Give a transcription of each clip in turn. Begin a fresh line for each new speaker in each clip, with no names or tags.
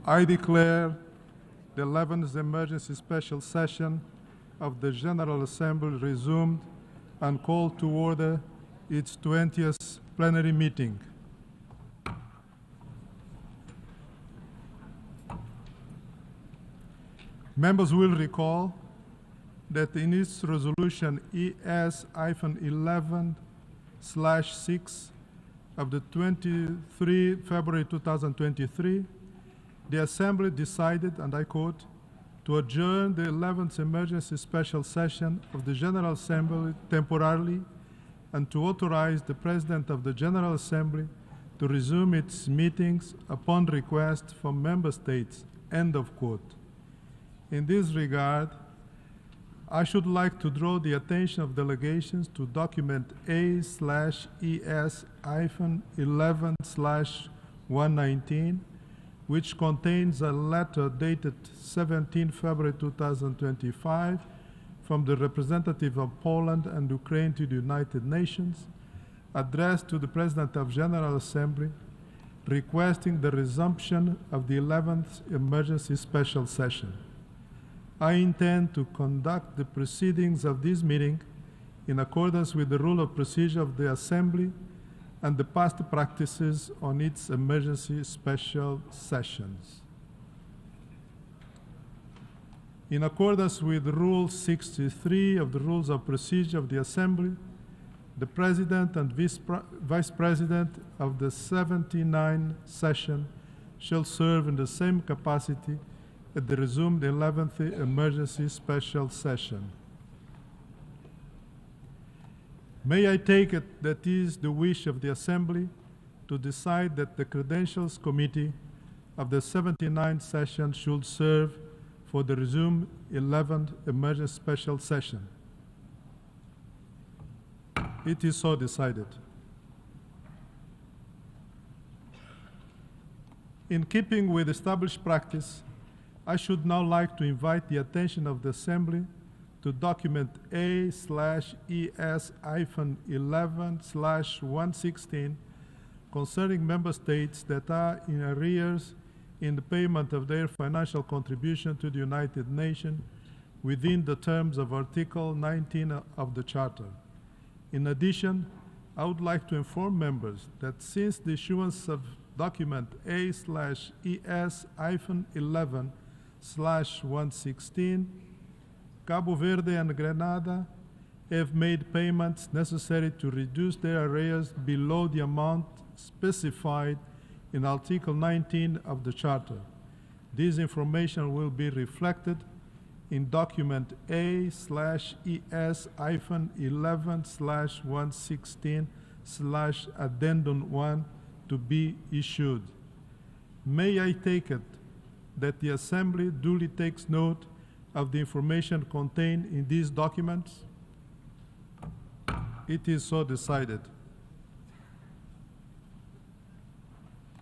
I declare the 11th emergency special session of the General Assembly resumed and called to order its 20th plenary meeting. Members will recall that in its resolution ES-11/6 of the 23 February 2023, the Assembly decided, and I quote, to adjourn the 11th emergency special session of the General Assembly temporarily and to authorize the President of the General Assembly to resume its meetings upon request from Member States, end of quote. In this regard, I should like to draw the attention of delegations to document A/ES-11/119, which contains a letter dated 17 February 2025 from the representative of Poland and Ukraine to the United Nations, addressed to the President of General Assembly, requesting the resumption of the 11th emergency special session. I intend to conduct the proceedings of this meeting in accordance with the rule of procedure of the Assembly and the past practices on its emergency special sessions. In accordance with Rule 63 of the Rules of Procedure of the Assembly, the President and Vice President of the 79th session shall serve in the same capacity at the resumed 11th emergency special session. May I take it that is the wish of the Assembly to decide that the Credentials Committee of the 79th session should serve for the resumed 11th emergency special session? It is so decided. In keeping with established practice, I should now like to invite the attention of the Assembly to document A/ES-11/116 concerning Member States that are in arrears in the payment of their financial contribution to the United Nations within the terms of Article 19 of the Charter. In addition, I would like to inform members that since the issuance of document A/ES-11/116, Cabo Verde and Grenada have made payments necessary to reduce their arrears below the amount specified in Article 19 of the Charter. This information will be reflected in document A/11/116/Addendum 1 to be issued. May I take it that the Assembly duly takes note of the information contained in these documents? It is so decided.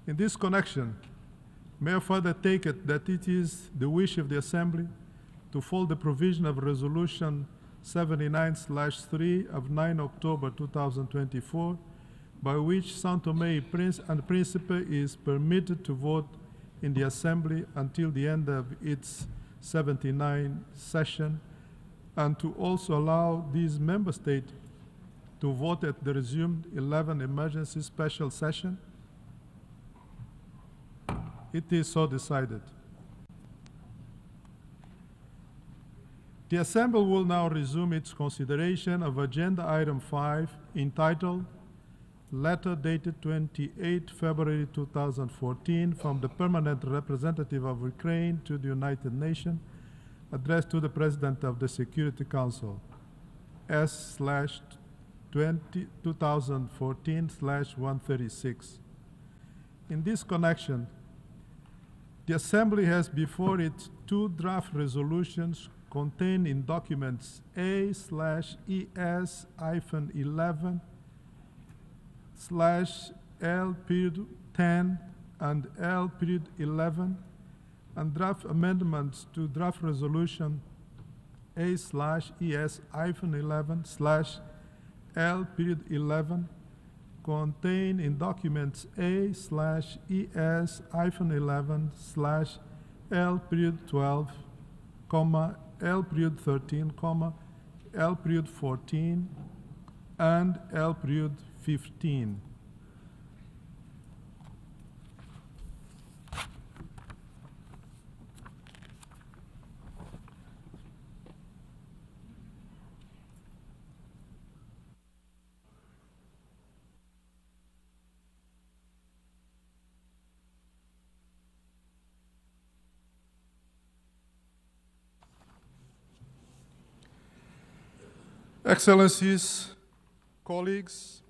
In this connection, may I further take it that it is the wish of the Assembly to follow the provision of Resolution 79/3 of 9 October 2024, by which São Tomé and Príncipe is permitted to vote in the Assembly until the end of its 79th session, and to also allow these member states to vote at the resumed 11th emergency special session? It is so decided. The Assembly will now resume its consideration of Agenda Item 5, entitled Letter dated 28 February 2014 from the Permanent Representative of Ukraine to the United Nations, addressed to the President of the Security Council, S/2014/136. In this connection, the Assembly has before it two draft resolutions contained in documents A/ES-11/L:10 and L:11, and draft amendments to draft resolution A/ES-11/L:11, contained in documents A/ES-11/L-12, L-13, L-14, and L-15. Excellencies, colleagues,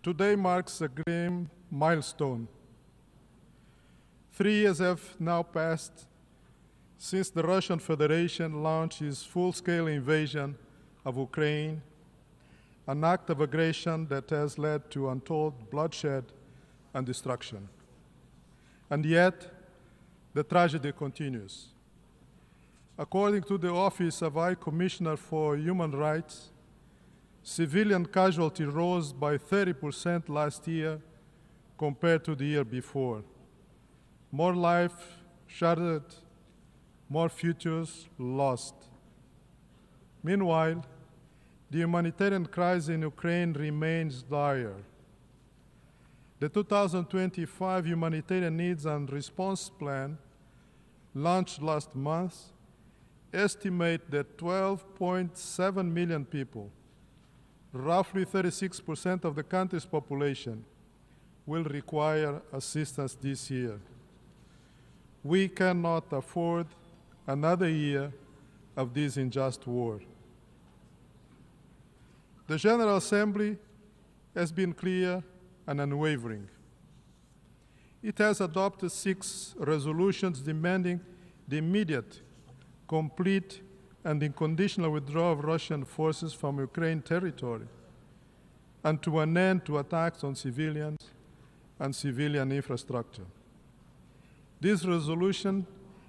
today marks a grim milestone. 3 years have now passed since the Russian Federation launched its full-scale invasion of Ukraine, an act of aggression that has led to untold bloodshed and destruction. And yet, the tragedy continues. According to the Office of High Commissioner for Human Rights, civilian casualties rose by 30% last year compared to the year before. More life shattered, more futures lost. Meanwhile, the humanitarian crisis in Ukraine remains dire. The 2025 Humanitarian Needs and Response Plan, launched last month, estimate that 12.7 million people, roughly 36% of the country's population, will require assistance this year. We cannot afford another year of this unjust war. The General Assembly has been clear and unwavering. It has adopted 6 resolutions demanding the immediate, complete, and unconditional withdrawal of Russian forces from Ukraine territory, and to an end to attacks on civilians and civilian infrastructure. These resolutions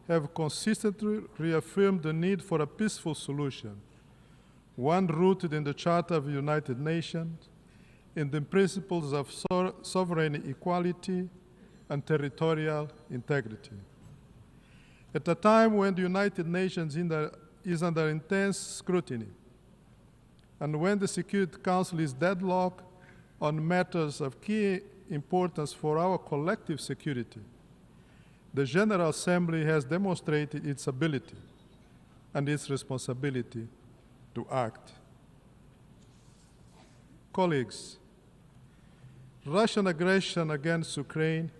have consistently reaffirmed the need for a peaceful solution, one rooted in the Charter of the United Nations, in the principles of sovereign equality and territorial integrity. At a time when the United Nations is under intense scrutiny, and when the Security Council is deadlocked on matters of key importance for our collective security, the General Assembly has demonstrated its ability and its responsibility to act. Colleagues, Russian aggression against Ukraine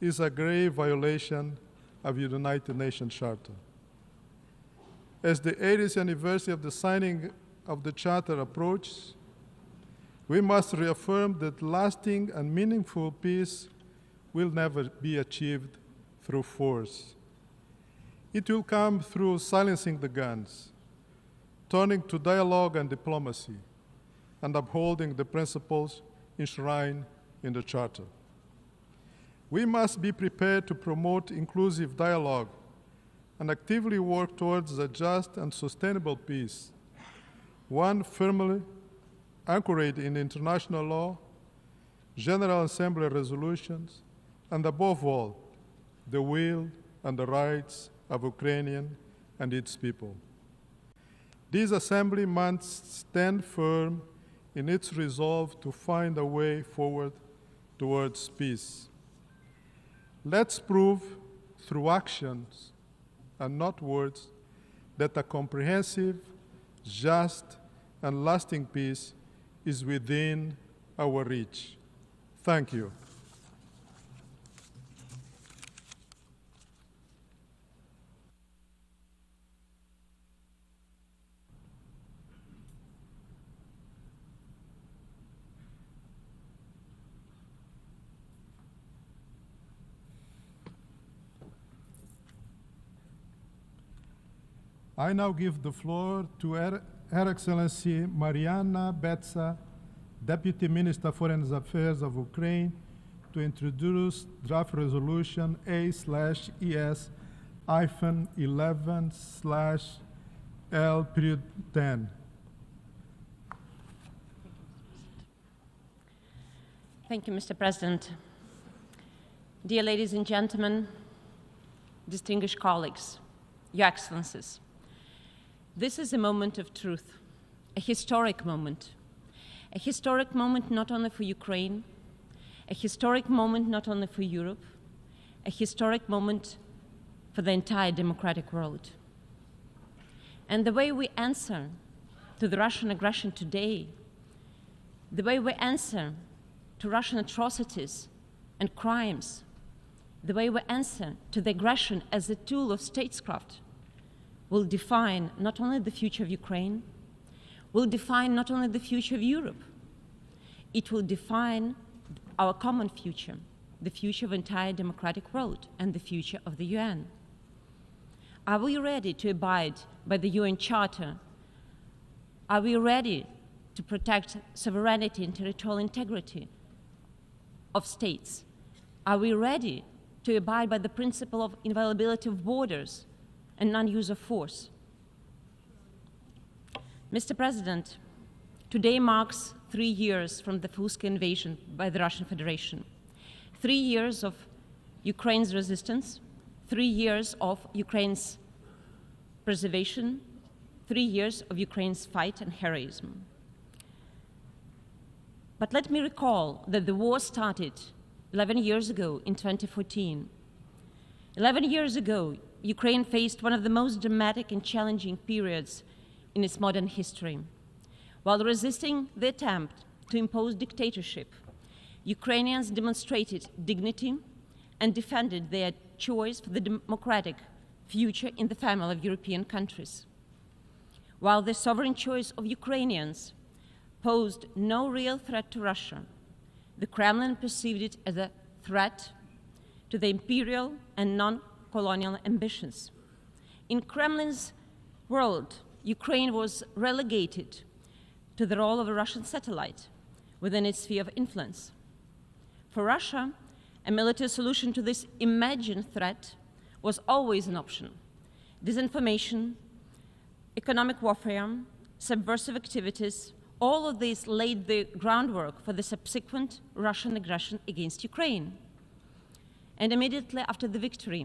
is a grave violation of the United Nations Charter. As the 80th anniversary of the signing of the Charter approaches, we must reaffirm that lasting and meaningful peace will never be achieved through force. It will come through silencing the guns, turning to dialogue and diplomacy, and upholding the principles enshrined in the Charter. We must be prepared to promote inclusive dialogue and actively work towards a just and sustainable peace, one firmly anchored in international law, General Assembly resolutions, and above all, the will and the rights of Ukrainian and its people. This Assembly must stand firm in its resolve to find a way forward towards peace. Let's prove through actions and not words that a comprehensive, just, and lasting peace is within our reach. Thank you. I now give the floor to Her Excellency Mariana Betsa, Deputy Minister of Foreign Affairs of Ukraine, to introduce draft resolution A/ES-11/L-10.
Thank you, Mr. President. Dear ladies and gentlemen, distinguished colleagues, Your Excellencies, this is a moment of truth, a historic moment not only for Ukraine, a historic moment not only for Europe, a historic moment for the entire democratic world. And the way we answer to the Russian aggression today, the way we answer to Russian atrocities and crimes, the way we answer to the aggression as a tool of statecraft will define not only the future of Ukraine, will define not only the future of Europe, it will define our common future, the future of the entire democratic world and the future of the UN. Are we ready to abide by the UN Charter? Are we ready to protect sovereignty and territorial integrity of states? Are we ready to abide by the principle of inviolability of borders and non-use of force? Mr. President, today marks 3 years from the full-scale invasion by the Russian Federation. 3 years of Ukraine's resistance, 3 years of Ukraine's preservation, 3 years of Ukraine's fight and heroism. But let me recall that the war started 11 years ago in 2014. 11 years ago, Ukraine faced one of the most dramatic and challenging periods in its modern history. While resisting the attempt to impose dictatorship, Ukrainians demonstrated dignity and defended their choice for the democratic future in the family of European countries. While the sovereign choice of Ukrainians posed no real threat to Russia, the Kremlin perceived it as a threat to the imperial and non-colonial ambitions. In Kremlin's world, Ukraine was relegated to the role of a Russian satellite within its sphere of influence. For Russia, a military solution to this imagined threat was always an option. Disinformation, economic warfare, subversive activities, all of these laid the groundwork for the subsequent Russian aggression against Ukraine. And immediately after the victory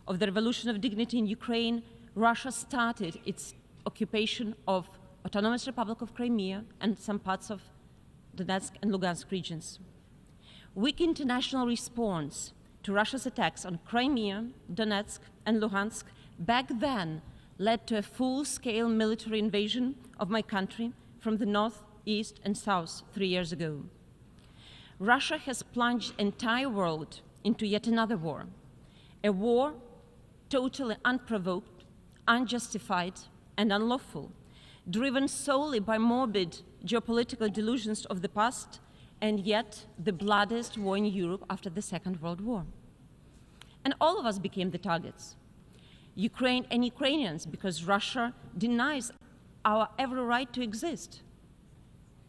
of the Revolution of Dignity in Ukraine, Russia started its occupation of Autonomous Republic of Crimea and some parts of Donetsk and Lugansk regions. Weak international response to Russia's attacks on Crimea, Donetsk, and Luhansk back then led to a full-scale military invasion of my country from the north, east, and south 3 years ago. Russia has plunged the entire world into yet another war, a war totally unprovoked, unjustified, and unlawful, driven solely by morbid geopolitical delusions of the past, and yet the bloodiest war in Europe after the Second World War. And all of us became the targets. Ukraine and Ukrainians, because Russia denies our every right to exist.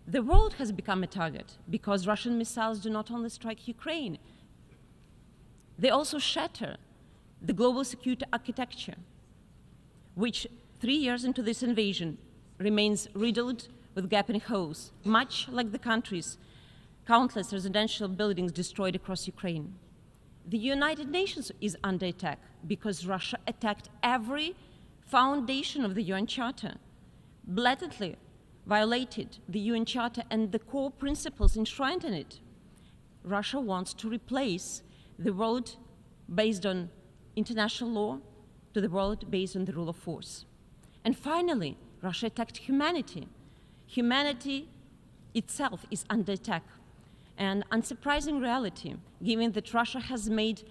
The world has become a target because Russian missiles do not only strike Ukraine, they also shatter the global security architecture, which 3 years into this invasion remains riddled with gaping holes, much like the country's countless residential buildings destroyed across Ukraine. The United Nations is under attack because Russia attacked every foundation of the UN Charter, blatantly violated the UN Charter and the core principles enshrined in it. Russia wants to replace the world based on international law to the world based on the rule of force. And finally, Russia attacked humanity. Humanity itself is under attack. An unsurprising reality, given that Russia has made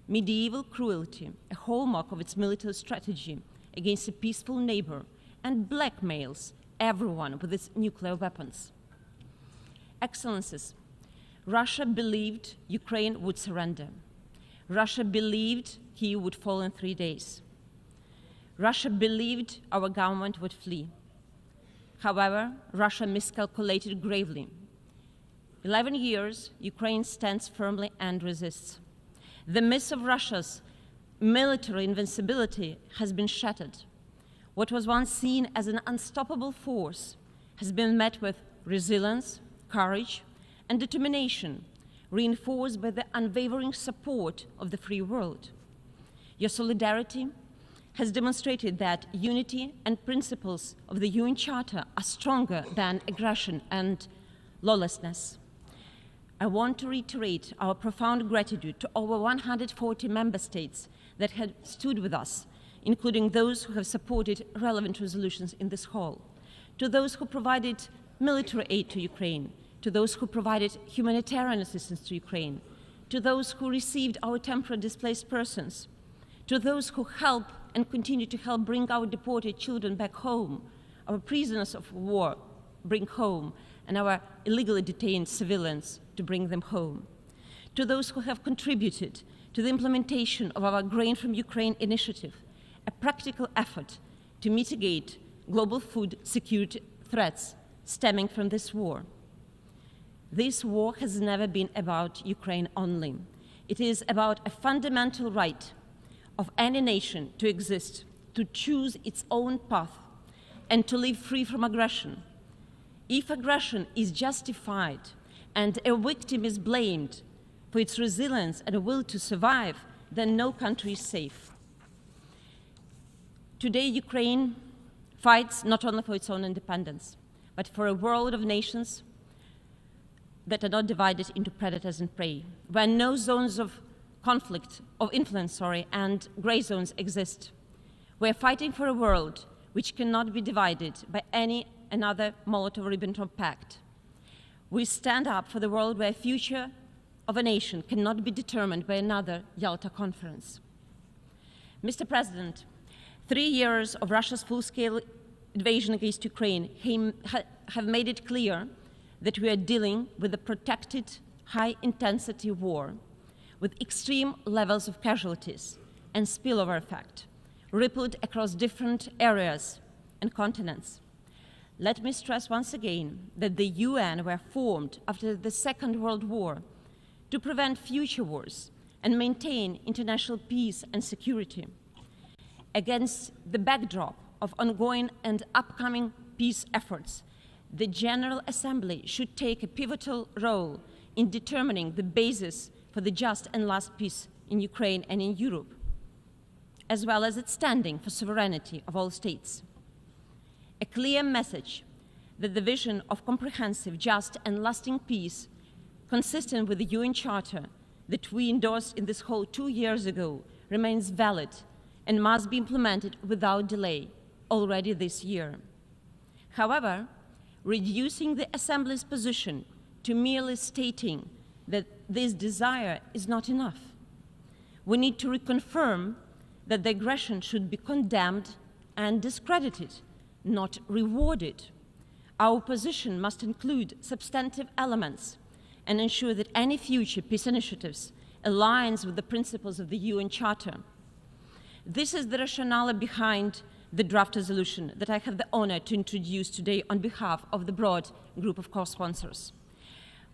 medieval cruelty a hallmark of its military strategy against a peaceful neighbor and blackmails everyone with its nuclear weapons. Excellencies, Russia believed Ukraine would surrender. Russia believed Kyiv would fall in 3 days. Russia believed our government would flee. However, Russia miscalculated gravely. 11 years, Ukraine stands firmly and resists. The myth of Russia's military invincibility has been shattered. What was once seen as an unstoppable force has been met with resilience, courage, and determination, reinforced by the unwavering support of the free world. Your solidarity has demonstrated that unity and principles of the UN Charter are stronger than aggression and lawlessness. I want to reiterate our profound gratitude to over 140 member states that have stood with us, including those who have supported relevant resolutions in this hall, to those who provided military aid to Ukraine, to those who provided humanitarian assistance to Ukraine, to those who received our temporarily displaced persons, to those who help and continue to help bring our deported children back home, our prisoners of war bring home, and our illegally detained civilians to bring them home. To those who have contributed to the implementation of our Grain from Ukraine initiative, a practical effort to mitigate global food security threats stemming from this war. This war has never been about Ukraine only. It is about a fundamental right of any nation to exist, to choose its own path, and to live free from aggression. If aggression is justified and a victim is blamed for its resilience and will to survive, then no country is safe. Today, Ukraine fights not only for its own independence, but for a world of nations that are not divided into predators and prey, where no zones of conflict, of influence, and gray zones exist. We're fighting for a world which cannot be divided by any another Molotov-Ribbentrop Pact. We stand up for the world where future of a nation cannot be determined by another Yalta Conference. Mr. President, 3 years of Russia's full-scale invasion against Ukraine have made it clear that we are dealing with a protracted, high-intensity war with extreme levels of casualties and spillover effect, rippled across different areas and continents. Let me stress once again that the UN were formed after the Second World War to prevent future wars and maintain international peace and security. Against the backdrop of ongoing and upcoming peace efforts, the General Assembly should take a pivotal role in determining the basis for the just and lasting peace in Ukraine and in Europe, as well as its standing for sovereignty of all states. A clear message that the vision of comprehensive, just, and lasting peace, consistent with the UN Charter that we endorsed in this hall 2 years ago, remains valid and must be implemented without delay already this year. However, reducing the Assembly's position to merely stating that this desire is not enough. We need to reconfirm that the aggression should be condemned and discredited, not rewarded. Our position must include substantive elements and ensure that any future peace initiatives aligns with the principles of the UN Charter. This is the rationale behind the draft resolution that I have the honor to introduce today on behalf of the broad group of co-sponsors.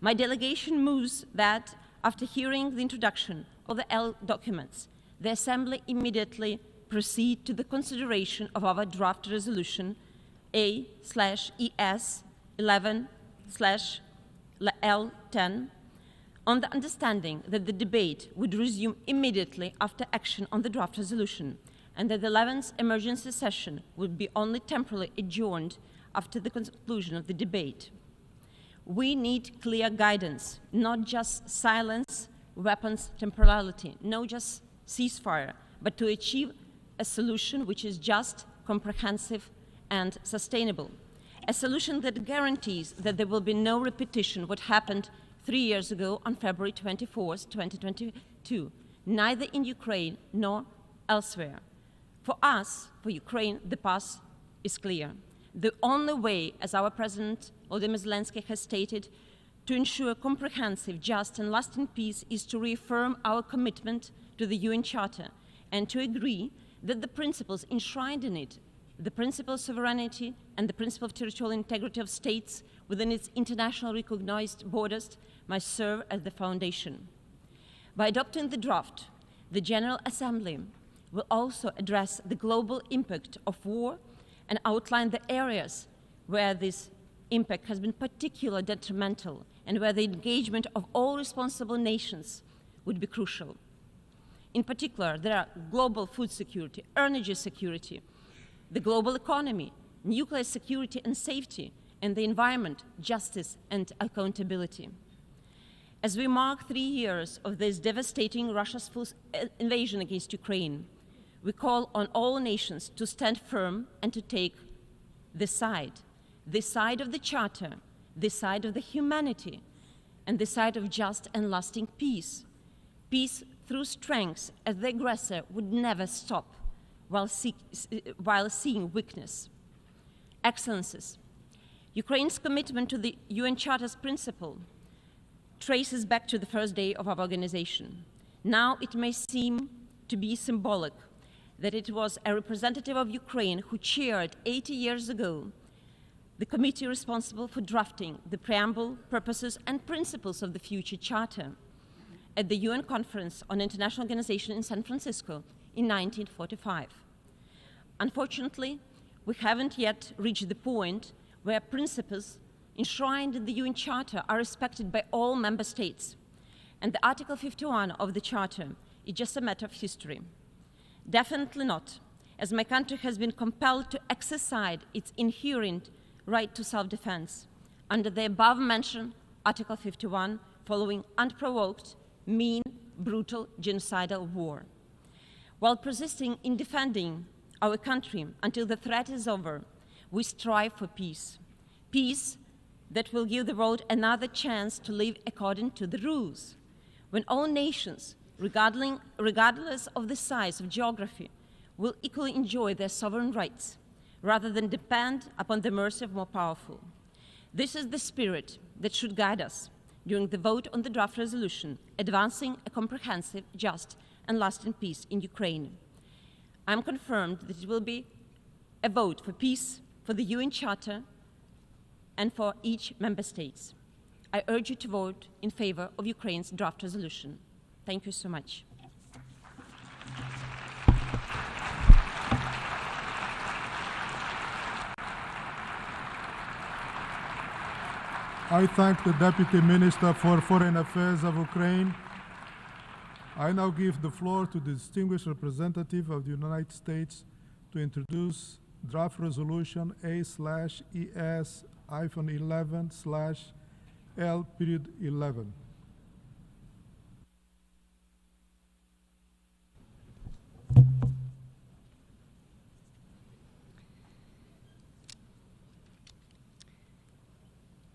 My delegation moves that, after hearing the introduction of the L documents, the Assembly immediately proceed to the consideration of our draft resolution A/11/L10 on the understanding that the debate would resume immediately after action on the draft resolution, and that the 11th emergency session would be only temporarily adjourned after the conclusion of the debate. We need clear guidance, not just silence, weapons, temporality, not just ceasefire, but to achieve a solution which is just, comprehensive, and sustainable. A solution that guarantees that there will be no repetition of what happened 3 years ago on February 24th, 2022, neither in Ukraine nor elsewhere. For us, for Ukraine, the path is clear. The only way, as our President Volodymyr Zelensky has stated, to ensure comprehensive, just, and lasting peace is to reaffirm our commitment to the UN Charter and to agree that the principles enshrined in it, the principle of sovereignty and the principle of territorial integrity of states within its internationally recognized borders, must serve as the foundation. By adopting the draft, the General Assembly will also address the global impact of war and outline the areas where this impact has been particularly detrimental and where the engagement of all responsible nations would be crucial. In particular, there are global food security, energy security, the global economy, nuclear security and safety, and the environment, justice, and accountability. As we mark 3 years of this devastating Russia's full invasion against Ukraine, we call on all nations to stand firm and to take this side of the Charter, this side of the humanity, and the side of just and lasting peace. Peace through strength, as the aggressor would never stop while seeing weakness. Excellencies, Ukraine's commitment to the UN Charter's principle traces back to the first day of our organization. Now it may seem to be symbolic that it was a representative of Ukraine who chaired 80 years ago the committee responsible for drafting the preamble, purposes, and principles of the future charter at the UN Conference on International Organization in San Francisco in 1945. Unfortunately, we haven't yet reached the point where principles enshrined in the UN Charter are respected by all member states, and the Article 51 of the Charter is just a matter of history. Definitely not, as my country has been compelled to exercise its inherent right to self-defense under the above-mentioned Article 51 following unprovoked, mean, brutal, genocidal war. While persisting in defending our country until the threat is over, we strive for peace. Peace that will give the world another chance to live according to the rules, when all nations, regardless of the size of geography, will equally enjoy their sovereign rights, rather than depend upon the mercy of more powerful. This is the spirit that should guide us during the vote on the draft resolution, advancing a comprehensive, just, and lasting peace in Ukraine. I'm confirmed that it will be a vote for peace, for the UN Charter, and for each member state. I urge you to vote in favor of Ukraine's draft resolution. Thank you so much.
I thank the Deputy Minister for Foreign Affairs of Ukraine. I now give the floor to the distinguished representative of the United States to introduce draft resolution A/ES-11/L-11.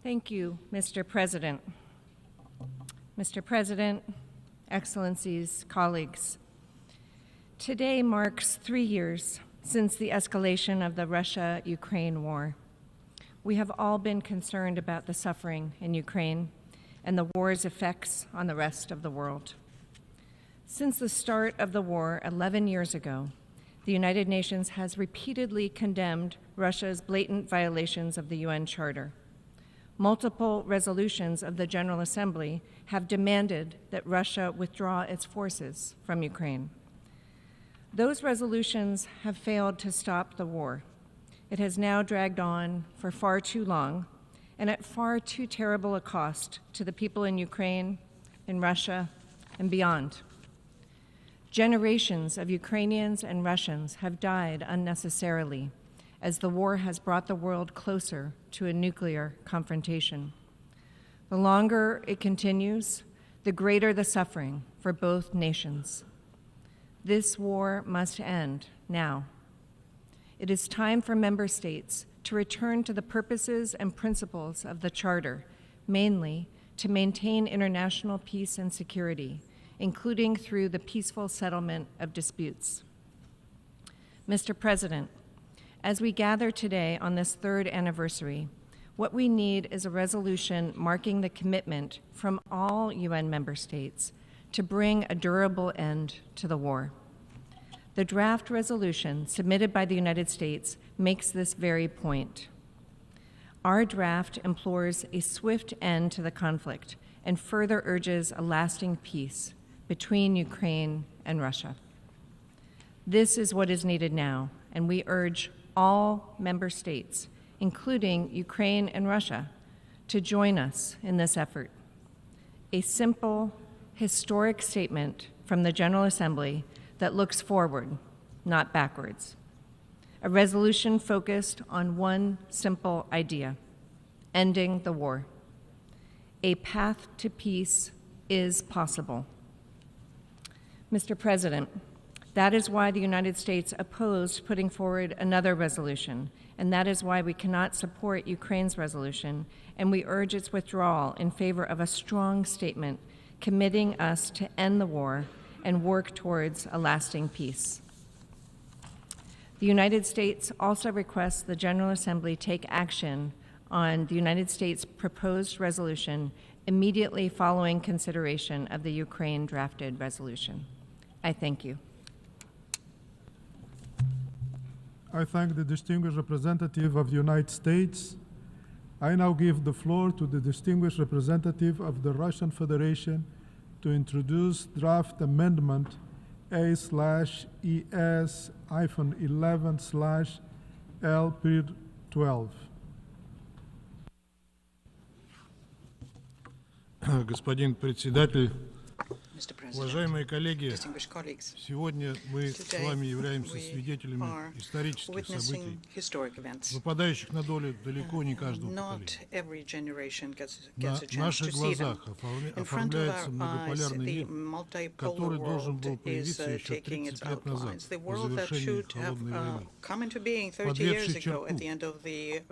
Thank you, Mr. President. Mr. President, Excellencies, colleagues, today marks 3 years since the escalation of the Russia-Ukraine war. We have all been concerned about the suffering in Ukraine and the war's effects on the rest of the world. Since the start of the war 11 years ago, the United Nations has repeatedly condemned Russia's blatant violations of the UN Charter. Multiple resolutions of the General Assembly have demanded that Russia withdraw its forces from Ukraine. Those resolutions have failed to stop the war. It has now dragged on for far too long and at far too terrible a cost to the people in Ukraine, in Russia, and beyond. Generations of Ukrainians and Russians have died unnecessarily as the war has brought the world closer to a nuclear confrontation. The longer it continues, the greater the suffering for both nations. This war must end now. It is time for member states to return to the purposes and principles of the Charter, mainly to maintain international peace and security, including through the peaceful settlement of disputes. Mr. President, as we gather today on this 3rd anniversary, what we need is a resolution marking the commitment from all UN member states to bring a durable end to the war. The draft resolution submitted by the United States makes this very point. Our draft implores a swift end to the conflict and further urges a lasting peace between Ukraine and Russia. This is what is needed now, and we urge all member states, including Ukraine and Russia, to join us in this effort. A simple, historic statement from the General Assembly that looks forward, not backwards. A resolution focused on one simple idea: ending the war. A path to peace is possible. Mr. President, that is why the United States opposed putting forward another resolution, and that is why we cannot support Ukraine's resolution, and we urge its withdrawal in favor of a strong statement committing us to end the war and work towards a lasting peace. The United States also requests the General Assembly take action on the United States' proposed resolution immediately following consideration of the Ukraine drafted resolution. I thank you.
I thank the distinguished representative of the United States. I now give the floor to the distinguished representative of the Russian Federation to introduce draft amendment A/ES-11/L-12.
Господин председатель, уважаемые коллеги, сегодня мы с вами являемся свидетелями исторических событий, выпадающих на долю далеко не каждого поколения. На наших глазах оформляется многополярный мир, который должен был появиться еще 30 лет назад, по завершении Холодной войны, подведший черту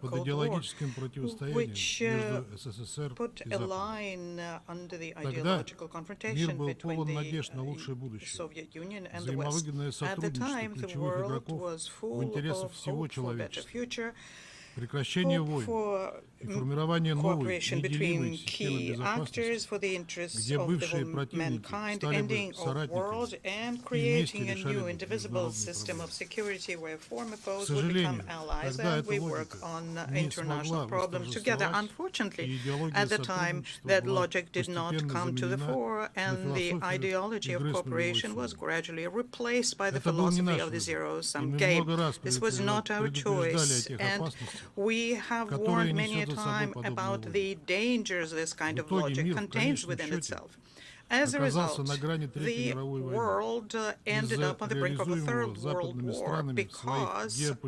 под идеологическим противостоянием между СССР и Западом. Тогда мир был полон надежд на лучшее будущее, взаимовыгодное сотрудничество ключевых игроков в интересах всего человечества, прекращение войн и формирование новой, неделимой системы безопасности, где бывшие противники стали бы соратниками и вместе решали бы международные проблемы. К сожалению, тогда эта логика не смогла восторжествовать, и идеология сотрудничества была постепенно заменена на философию игры с нулевой суммой. Это был не наш выбор, и мы много раз предупреждали о тех опасностях,
We have warned many a time about the dangers this kind of logic contains within itself. As a result, the world ended up on the brink of a third world war because of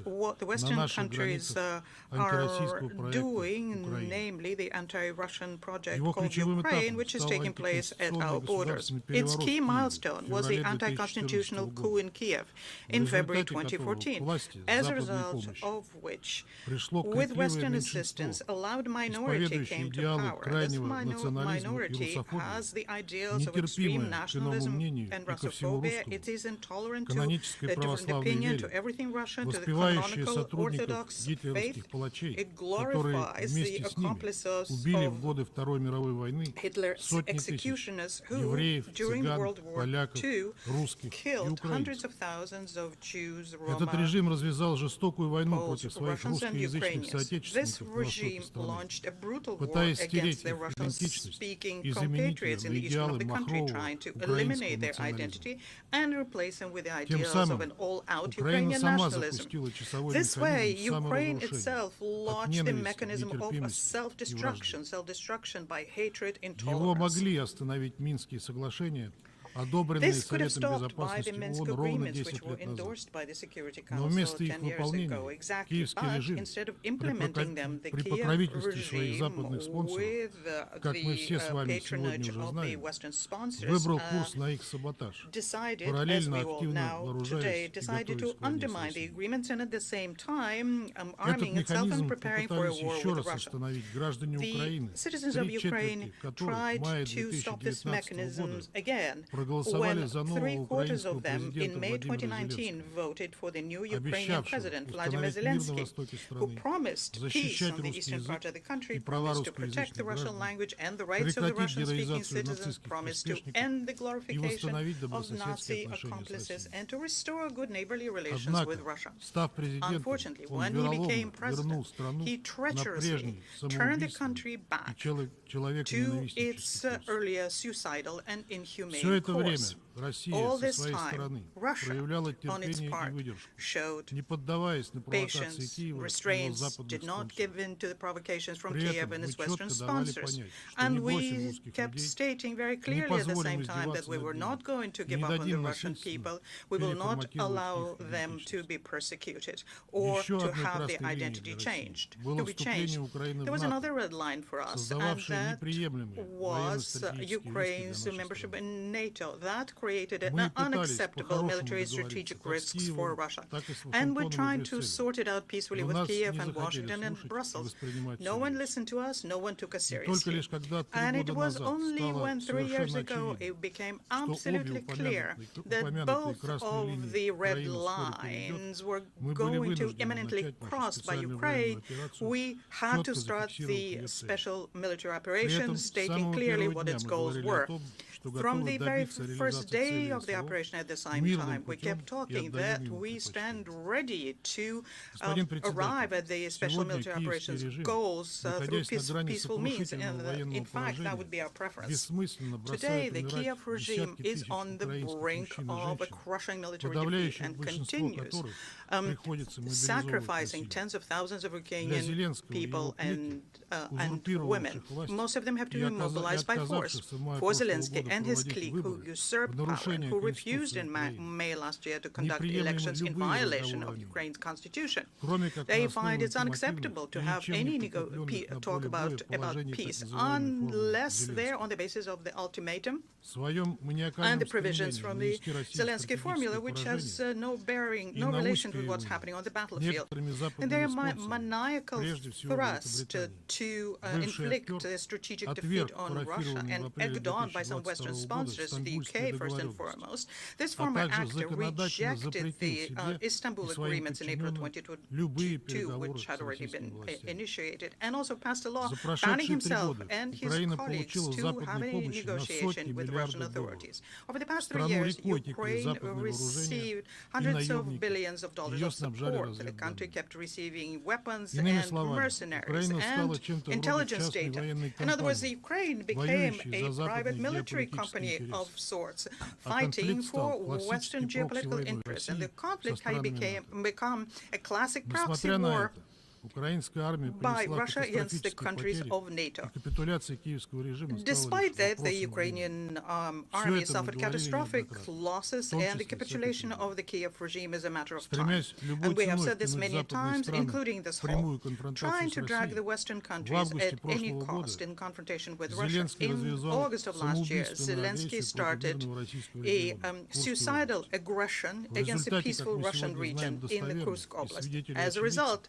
what the Western countries are doing, namely the anti-Russian project called Ukraine, which is taking place at our borders. Its key milestone was the anti-constitutional coup in Kiev in February 2014, as a result of which, with Western assistance, a loud minority came to power. This minority has the ideals of extreme nationalism and Russophobia. It is intolerant to a different opinion, to everything Russian, to the canonical Orthodox faith. It glorifies the accomplices of Hitler's executioners who, during World War II, killed hundreds of thousands of Jews, Roma, Poles, Russians and Ukrainians. This regime launched a brutal war against the Russian-speaking compatriots in the eastern of the country, trying to eliminate their identity and replace them with the ideals of an all-out Ukrainian nationalism. This way, Ukraine itself launched the mechanism of self-destruction by hatred, intolerance. This could have stopped by the Minsk agreements, which were endorsed by the Security Council 10 years ago, exactly. But instead of implementing them, the Kiev regime, with the patronage of the Western sponsors, decided, as we all know today, decided to undermine the agreements and at the same time arming itself and preparing for a war with Russia. The citizens of Ukraine tried to stop this mechanism again, when 3/4 of them in May 2019 voted for the new Ukrainian president, Vladimir Zelensky, who promised peace on the eastern part of the country, promised to protect the Russian language and the rights of the Russian-speaking citizens, promised to end the glorification of Nazi accomplices, and to restore good neighborly relations with Russia. Unfortunately, when he became president, he treacherously turned the country back to its earlier suicidal and inhumane course. course,
Россия
all
со
this
своей
time,
стороны
Russia,
проявляла
on its
терпение и
part,
выдержку,
showed
не поддаваясь на провокации
patience,
Киева и его
restraints,
западных
did not
спонсоров.
give in to the provocations from
При
Kiev
этом
and
мы
its Western
четко давали
sponsors.
понять, что не
And
бросим
we
русских
kept
людей,
stating very
не
clearly at the
позволим
same time that
издеваться
we
над
were
ними
not going to
и
give
не
up on the
дадим
Russian
насильственно
people. We will not
переформатировать
allow
их
them to
идентичность.
be persecuted or
Еще
to
одной
have their
красной линией
identity
для России
changed,
было
to be changed.
вступление Украины
There
в
was
НАТО,
another red line for us, and
создававшее
that
неприемлемые
was
военно-стратегические риски для
Ukraine's
нашей
membership
страны.
in NATO. That created
Мы
an
пытались
unacceptable
по-хорошему
military
договориться
strategic
как с
risks for
Киевом,
Russia.
так и с
And we're
Вашингтоном и
trying to
Брюсселем.
sort it out peacefully
Но
with
нас
Kiev
не
and
захотели
Washington and
слушать и
Brussels.
воспринимать
No one
всерьез.
listened to us, no one took us
И только
seriously.
лишь когда 3
And it
года
was
назад
only
стало
when 3 years
совершенно
ago
очевидно,
it became
что обе
absolutely clear that
упомянутые
both
красные
of
линии
the red
Украина вскоре перейдет,
lines were
мы были
going to
вынуждены
imminently
начать нашу
crossed by
специальную
Ukraine,
военную операцию,
we had to
четко
start
зафиксировав
the
ее цели.
special military
При
operation,
этом с
stating
самого
clearly
первого
what
дня
its
мы
goals
говорили
were.
о том, что
From
готовы
the very
добиться
first
реализации
day
целей
of the
СВО
operation at the same
мирным
time, we
путем
kept
и
talking
отдаем
that
ему
we stand
предпочтение.
ready to
Господин
arrive
председатель,
at the special
сегодня
military
киевский
operations
режим,
goals through
находясь на грани
peaceful means.
сокрушительного
And
военного
in fact, that would be
поражения,
our preference.
бессмысленно
Today,
бросает
the
умирать
Kiev regime
десятки
is
тысяч
on the
украинских
brink
мужчин и
of a
женщин,
crushing military defeat
подавляющее
and
большинство
continues
которых приходится мобилизовывать
sacrificing
насилием.
tens of thousands of
Для
Ukrainian
Зеленского и его
people
клики,
and women.
узурпировавших власть
Most of them have to
и
be mobilized by force.
отказавшихся в мае
For
прошлого
Zelensky
года
and his
проводить
clique, who
выборы
usurped
в
power and
нарушение
who refused
Конституции
in
Украины,
May last year to conduct
неприемлемы
elections in
любые
violation of
разговоры о нем,
Ukraine's constitution.
кроме как
They
на
find
основе
it's unacceptable to have
ничем
any
не подкрепленных на
talk
поле боя
about
положений так
peace
называемой формулы
unless they're
Зеленского.
on the basis of the ultimatum
В своем
and
маниакальном
the provisions
стремлении
from the
нанести России
Zelensky formula,
стратегическое
which has
поражение
no bearing,
и
no relation with
навозь
what's
его
happening on the battlefield.
некоторыми
And
западными
their
спонсорами,
maniacal
прежде всего
thrust
Великобритании.
to
Бывший
inflict
актер
a strategic
отверг
defeat on Russia
парафированный в
and
апреле
egged on by some
2022
Western
года
sponsors, the
Стамбульские
UK first and
договоренности,
foremost. This
а
former
также
actor
законодательно
rejected
запретил
the
себе
Istanbul
и своим
agreements in April
подчиненным любые
2022,
переговоры
which
с
had already
российскими
been
властями.
initiated, and also passed a law
За
banning
прошедшие 3
himself
года
and his
Украина
colleagues
получила
to have
западной
any
помощи на
negotiation
сотни
with Russian
миллиардов долларов.
authorities. Over the past 3
Страну
years,
рекой текли
Ukraine
западные вооружения
received
и
hundreds of
наемники.
billions of dollars
Ее
of
снабжали
support. The country
разведданными.
kept receiving weapons
Иными
and
словами,
mercenaries
Украина стала
and
чем-то вроде
intelligence
частной
data.
военной
In other words, the
компании,
Ukraine became
воюющей
a
за
private
западные
military
геополитические
company of
интересы.
sorts,
А
fighting
конфликт стал
for
классической
Western geopolitical
прокси-войной
interests. And the
России со
conflict had
странами НАТО.
become a classic proxy
Несмотря на
war
это, украинская армия
by
понесла
Russia against the
катастрофические
countries
потери,
of NATO.
и капитуляция киевского режима стала
Despite
лишь
that, the
вопросом времени.
Ukrainian army
это мы
suffered
говорили
catastrophic
неоднократно,
losses,
в том
and the
числе с этой
capitulation
трибуны.
of the Kiev regime is a matter of time.
Стремясь любой
And we have
ценой
said this
втянуть
many
западные
times,
страны
including this
в прямую
hall,
конфронтацию
trying
с
to drag
Россией,
the Western
в
countries
августе
at any
прошлого
cost
года
in confrontation with Russia.
Зеленский
In
развязал
August of last year,
самоубийственную
Zelensky
агрессию против
started
мирного российского
a
региона в Курской
suicidal
области.
aggression
В
against the
результате,
peaceful
как мы
Russian
сегодня знаем
region in the
достоверно,
Kursk
и
Oblast.
свидетели
As a
очевидцы,
result,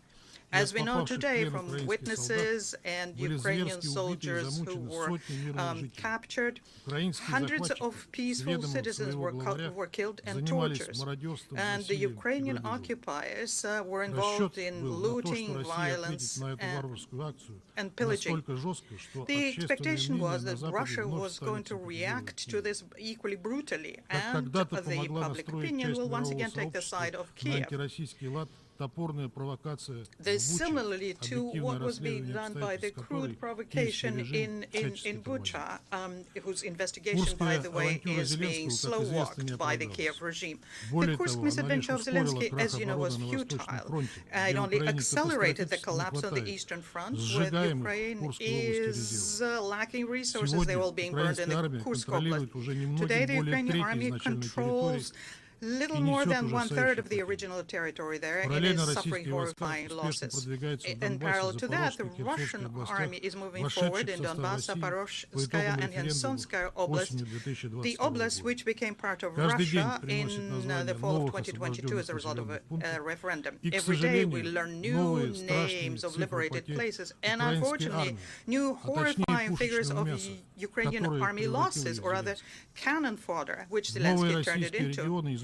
и
as
от
we know
попавших в
today
плен
from
украинских
witnesses
солдат
and
были
Ukrainian
зверски убиты и
soldiers who
замучены
were
сотни мирных жителей.
captured,
Украинские
hundreds
захватчики
of
с
peaceful
ведома
citizens
своего главаря
were killed and
занимались
tortured.
мародерством,
And the
насилием и
Ukrainian
грабежом.
occupiers were
Расчет
involved in
был на то, что
looting,
Россия
violence,
ответит на эту
and
варварскую акцию
and pillaging.
настолько жестко, что
The
общественное
expectation
мнение
was
на
that
Западе
Russia
вновь
was going
станет
to react to
симпатизировать
this equally brutally,
Как
and
когда-то
the
помогла
public
настроить
opinion
часть
will once
мирового
again take the side
сообщества
of
на
Kiev.
антироссийский лад топорная провокация в
This
Буче,
similarly to
объективное
what was being
расследование
done by the
обстоятельств
crude
которой
provocation
киевский режим
in
всячески
Bucha,
тормозит.
whose investigation, by the way,
Курская
is being
авантюра Зеленского, как известно, не
slow-walked by the
оправдалась.
Kiev regime. The
Более
Kursk
того, она лишь
misadventure of
ускорила
Zelensky,
крах
as you know, was
обороны на Восточном
futile.
фронте,
It
где
only
Украине
accelerated the
катастрофически не
collapse on the
хватает
Eastern Front, where
сжигаемых в
Ukraine
Курской области
is
резервов.
lacking resources. They
Сегодня
were being burned in
украинская
the
армия
Kursk
контролирует
Oblast.
уже
Today,
немногим
the
более
Ukrainian
трети
army
изначальной территории
controls little
и
more
несет
than one-third
ужасающие
of the
потери.
original territory there, and
Параллельно
is suffering
российские войска
horrifying
успешно
losses.
продвигаются в
In
Донбассе,
parallel to that, the
Запорожской,
Russian
Херсонской
army
областях,
is moving forward
вошедших
in
в состав
Donbass,
России по
Zaporozhskaya,
итогам
and
референдума
Khersonskaya Oblast,
осенью
the
2022
oblast
года.
which became part of
Каждый день
Russia
приносит
in the
названия
fall of
новых
2022 as a result of
освобожденных
a
пунктов,
referendum.
и, к
Every day we
сожалению,
learn new
новые страшные
names of
цифры
liberated
потерь
places, and
украинской
unfortunately,
армии,
new
а точнее
horrifying figures
пушечного
of
мяса,
Ukrainian
которое
army
превратил
losses
их
or other
Зеленский.
cannon fodder, which
Новые
Zelensky turned it
российские
into.
регионы из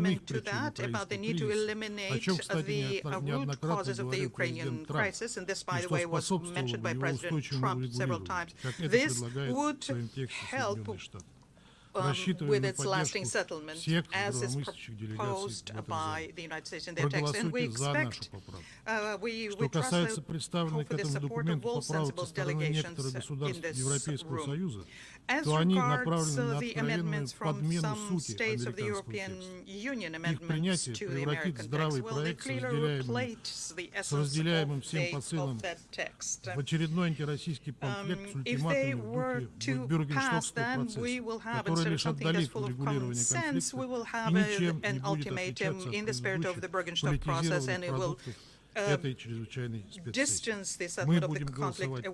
commitment to that, about the need to eliminate the root causes of the Ukrainian crisis, and this, by the way, was mentioned by President Trump several times. This would help with its lasting settlement, as is proposed by the United States in their text. And we expect, we trust hope for the support of all sensible delegations in this room. As regards the amendments from some states of the European Union, amendments to the American text, well, they clearly replace the essence of that text. If they were to pass, then we will have, instead of something that's full of common sense, we will have an ultimatum in the spirit of the Bergenstock process, and it will distance the settlement of the conflict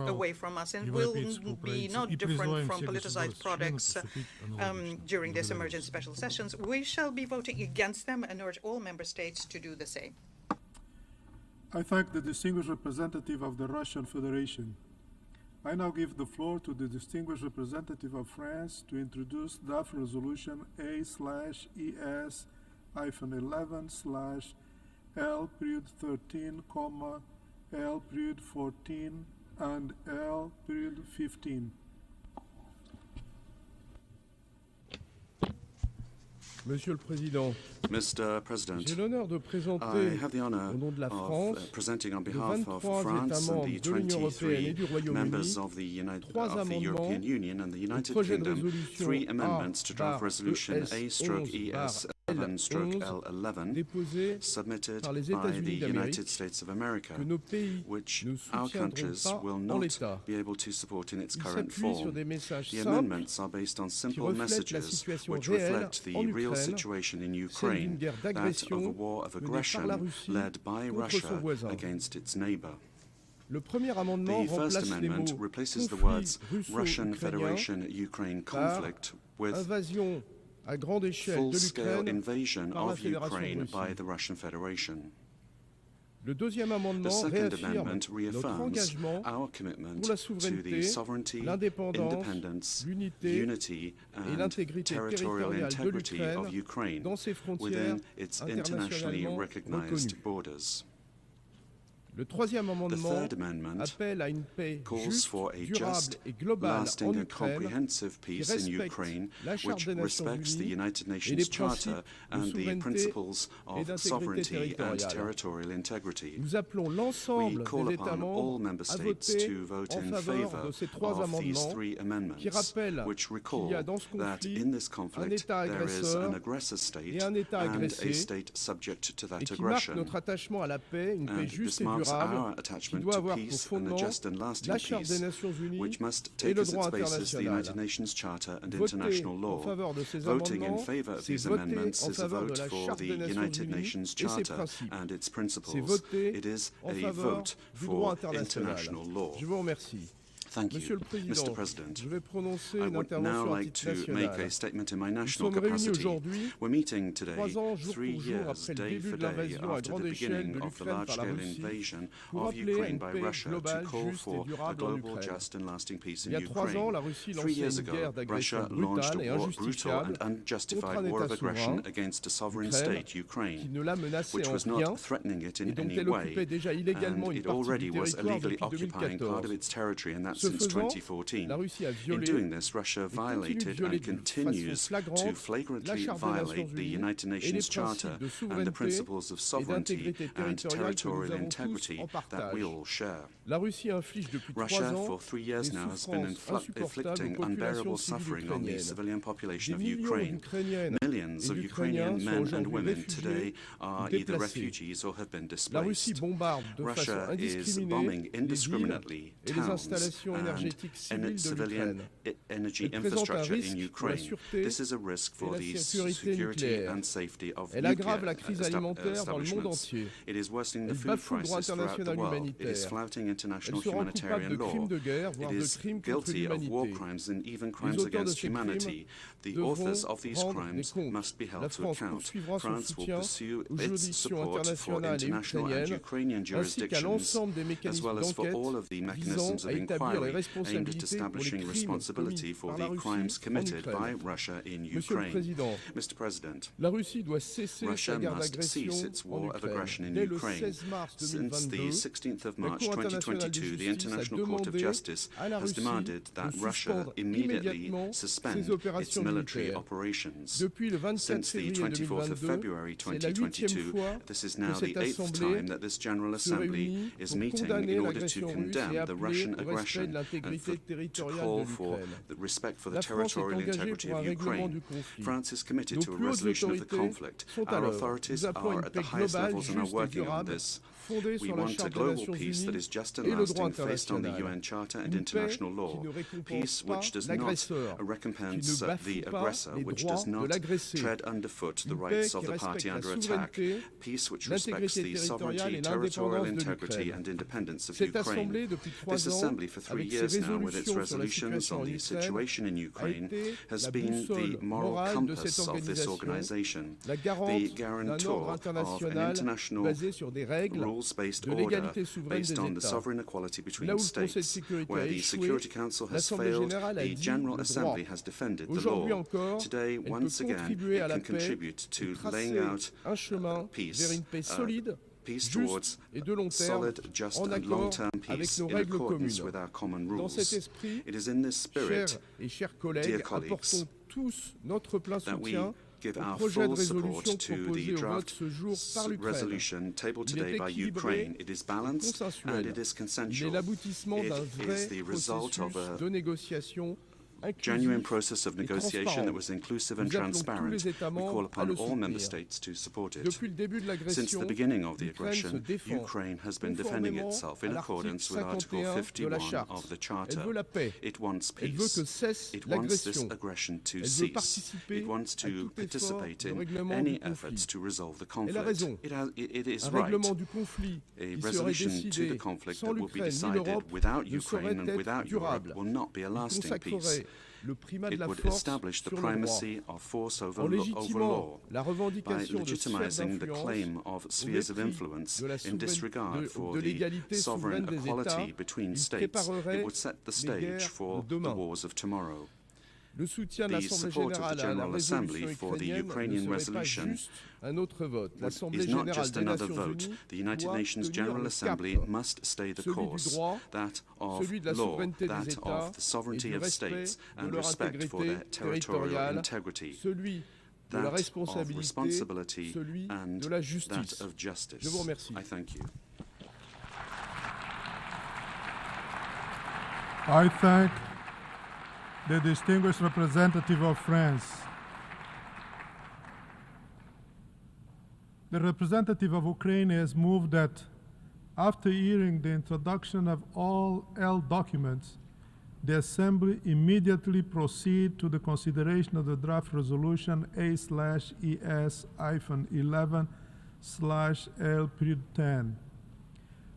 away from us, and will be not different from politicized products during this emergency special sessions. We shall be voting against them and urge all member states to do the same.
I thank the distinguished representative of the Russian Federation. I now give the floor to the distinguished representative of France to introduce draft resolution A/11/L:13, L:14 and L:15.
Monsieur le Président,
Mr. President,
j'ai l'honneur de présenter
I have the honor
au nom de la
of
France,
presenting on
les
behalf of
23
France and the
États membres de l'Union européenne et
23
du Royaume-Uni,
members of the European Union and the United Kingdom, 3 amendments to draft resolution A/ES/L11 submitted by the United States of America, which our countries will not be able to support in its current form. The amendments are based on simple messages which reflect the real situation in Ukraine, that of a war of aggression led by Russia against its neighbor.
Le premier
The
amendement
first
remplace les
amendment
mots
replaces the
conflit
words Russian
russo-ukrainien
Federation-Ukraine
par
conflict with
invasion à grande échelle de
full-scale
l'Ukraine
invasion
par la
of
Fédération
Ukraine
de
by
Russie.
the Russian Federation.
Le deuxième
The
amendement
second
réaffirme
amendment
notre
reaffirms
engagement
our commitment
pour la
to the
souveraineté,
sovereignty,
l'indépendance,
independence,
l'unité
unity,
et
and
l'intégrité
territorial
territoriale de
integrity of
l'Ukraine
Ukraine
dans ses frontières
within its internationally
internationalement
recognized
reconnues.
borders.
Le troisième
The
amendement
third amendment
appelle à une paix
calls
juste,
for a
durable
just,
et globale
lasting
en
and
Ukraine
comprehensive peace in
respecte
Ukraine,
la Charte
which
des Nations
respects the
Unies
United
et
Nations
les
Charter
principes de
and the
souveraineté
principles
et
of
d'intégrité
sovereignty and
territoriale.
territorial integrity.
Nous appelons
We
l'ensemble
call
des États
upon all
membres
member
à
states
voter
to vote
en
in
faveur
favor
de ces trois
of these
amendements
3
qui
amendments,
rappellent
which
qu'il
recall
y a dans ce
that
conflit
in this
un
conflict
État
there is
agresseur
an aggressor state
et un État
and
agressé,
a state subject to that
et qui marque
aggression.
notre attachement à la paix, une paix
And
juste
this
et
marks
durable,
our
qui
attachment
doit
to
avoir pour
peace and a
fondement
just and lasting
la Charte des
peace,
Nations Unies
which must
et
take
le
as its
droit
basis the United
international.
Nations Charter and
Voter
international
en
law.
faveur de ces
Voting in
amendements,
favor of
c'est
these
voter
amendments
en
is a
faveur de
vote
la
for
Charte
the
des Nations
United
Unies
Nations
et ses
Charter
principes.
and its
C'est
principles.
voter
It is
en
a
faveur
vote
du droit
for
international.
international law.
Je vous remercie.
Thank
Monsieur
you,
le Président,
Mr. President.
je vais prononcer
I
une
would now
intervention à
like
titre
to make a
national.
statement in my
Nous
national
sommes réunis
capacity.
aujourd'hui,
We're meeting today,
3 ans, jour
3
pour jour,
years,
après le
day
début
for
de
day,
l'invasion à
after the
grande échelle
beginning
de
of the
l'Ukraine par la
large-scale
Russie,
invasion
pour
of
appeler à
Ukraine
une
by
paix
Russia to
globale,
call
juste et
for a
durable en
global,
Ukraine.
just and lasting peace
Il y
in
a 3 ans,
Ukraine.
la Russie
3
lançait
years
une guerre
ago,
d'agression
Russia launched
brutale et
a brutal
injustifiable
and unjustified
contre un
war of
État
aggression
souverain,
against a sovereign
l'Ukraine,
state,
qui
Ukraine,
ne la menaçait
which
en
was
rien
not threatening it
et
in
dont
any
elle occupait
way,
déjà illégalement
and
une
it
partie
already
du
was
territoire
illegally
depuis
occupying part of
2014.
its territory, and that's
Ce
since
faisant,
2014.
la Russie a
In
violé
doing this, Russia
et continue de
violated
violer
and
de façon
continues to
flagrante la
flagrantly
Charte des Nations
violate the
Unies
United
et les
Nations Charter
principes de
and the
souveraineté
principles of
et
sovereignty
d'intégrité
and
territoriale que nous
territorial
avons tous
integrity
en
that we
partage.
all share.
La Russie inflige depuis 3
Russia,
ans
for 3 years
des
now, has been
souffrances insupportables
inflicting
aux
unbearable
populations civiles
suffering on the
ukrainiennes.
civilian population
Des
of
millions
Ukraine.
d'Ukrainiennes
Millions
et
of
d'Ukrainiens
Ukrainian
sont
men and
aujourd'hui
women
réfugiés
today are
ou
either
déplacés.
refugees or have been
La Russie
displaced.
bombarde de façon
Russia is
indiscriminée
bombing
les villes
indiscriminately
et les
towns
installations
and
énergétiques civiles de
civilian
l'Ukraine.
energy
Elle présente un
infrastructure in
risque pour la
Ukraine.
sûreté
This is a risk
et
for
la
the
sécurité
security
nucléaire.
and safety of
Elle aggrave
nuclear
la crise alimentaire dans le monde entier.
It is worsening the
Elle
food
bafoue le droit
crisis throughout the
international
world. It is
humanitaire.
flouting
Elle
international
se rend coupable
humanitarian
de
law.
crimes de guerre, voire
It
de
is
crimes contre
guilty of war
l'humanité.
crimes and even
Les
crimes
auteurs de
against
ces crimes
humanity. The
devront
authors of these
rendre
crimes
des comptes.
must be
La
held to
France
account.
poursuivra son
France will
soutien
pursue
aux
its
juridictions
support for
internationales et
international and
ukrainiennes,
Ukrainian
ainsi qu'à
jurisdictions,
l'ensemble des
as
mécanismes
well as for
d'enquête
all of the
visant
mechanisms
à
of
établir la
February, aimed at establishing responsibility for the crimes committed by Russia in Ukraine. Mr. President, Russia must cease its war of aggression in Ukraine. Since the 16th of March 2022, the International Court of Justice has demanded that Russia immediately suspend its military operations. Since the 24th of February 2022, this is now the 8th time that this General Assembly is meeting in order to condemn the Russian aggression and to call for the respect for the territorial integrity of Ukraine. France is committed to a resolution of the conflict. Our authorities are at the highest levels and are working on this. We want a global peace that is just and lasting, based on the UN Charter and international law. Peace which does not recompense the aggressor, which does not tread underfoot the rights of the party under attack. Peace which respects the sovereignty, territorial integrity and independence of Ukraine. This Assembly, for 3 years now, with its resolutions on the situation in Ukraine, has been the moral compass of this organization, the guarantor of an international rules-based order based on the sovereign equality between states. Where the Security Council has failed, the General Assembly has defended the law. Today, once again, it can contribute to laying out peace towards solid, just and long-term peace in accordance with our common rules. It is in this spirit, dear colleagues, that we give our full support to the draft resolution tabled today by Ukraine. It is balanced and it is consensual. It is the result of a genuine process of negotiation that was inclusive and transparent. We call upon all member states to support it. Since the beginning of the aggression, Ukraine has been defending itself in accordance with Article 51 of the Charter. It wants peace. It wants this aggression to cease. It wants to participate in any efforts to resolve the conflict. It is right. A resolution to the conflict that will be decided without Ukraine and without Europe will not be a lasting peace. It would establish the primacy of force over law by legitimizing the claim of spheres of influence in disregard for the sovereign equality between states. It would set the stage for the wars of tomorrow. The support of the General Assembly for the Ukrainian resolution is not just another vote. The United Nations General Assembly must stay the course, that of law, that of the sovereignty of states and respect for their territorial integrity, that of responsibility and that of justice. I thank you.
I thank the distinguished representative of France. The representative of Ukraine has moved that after hearing the introduction of all L documents, the Assembly immediately proceed to the consideration of the draft resolution A/ES-11/L-10.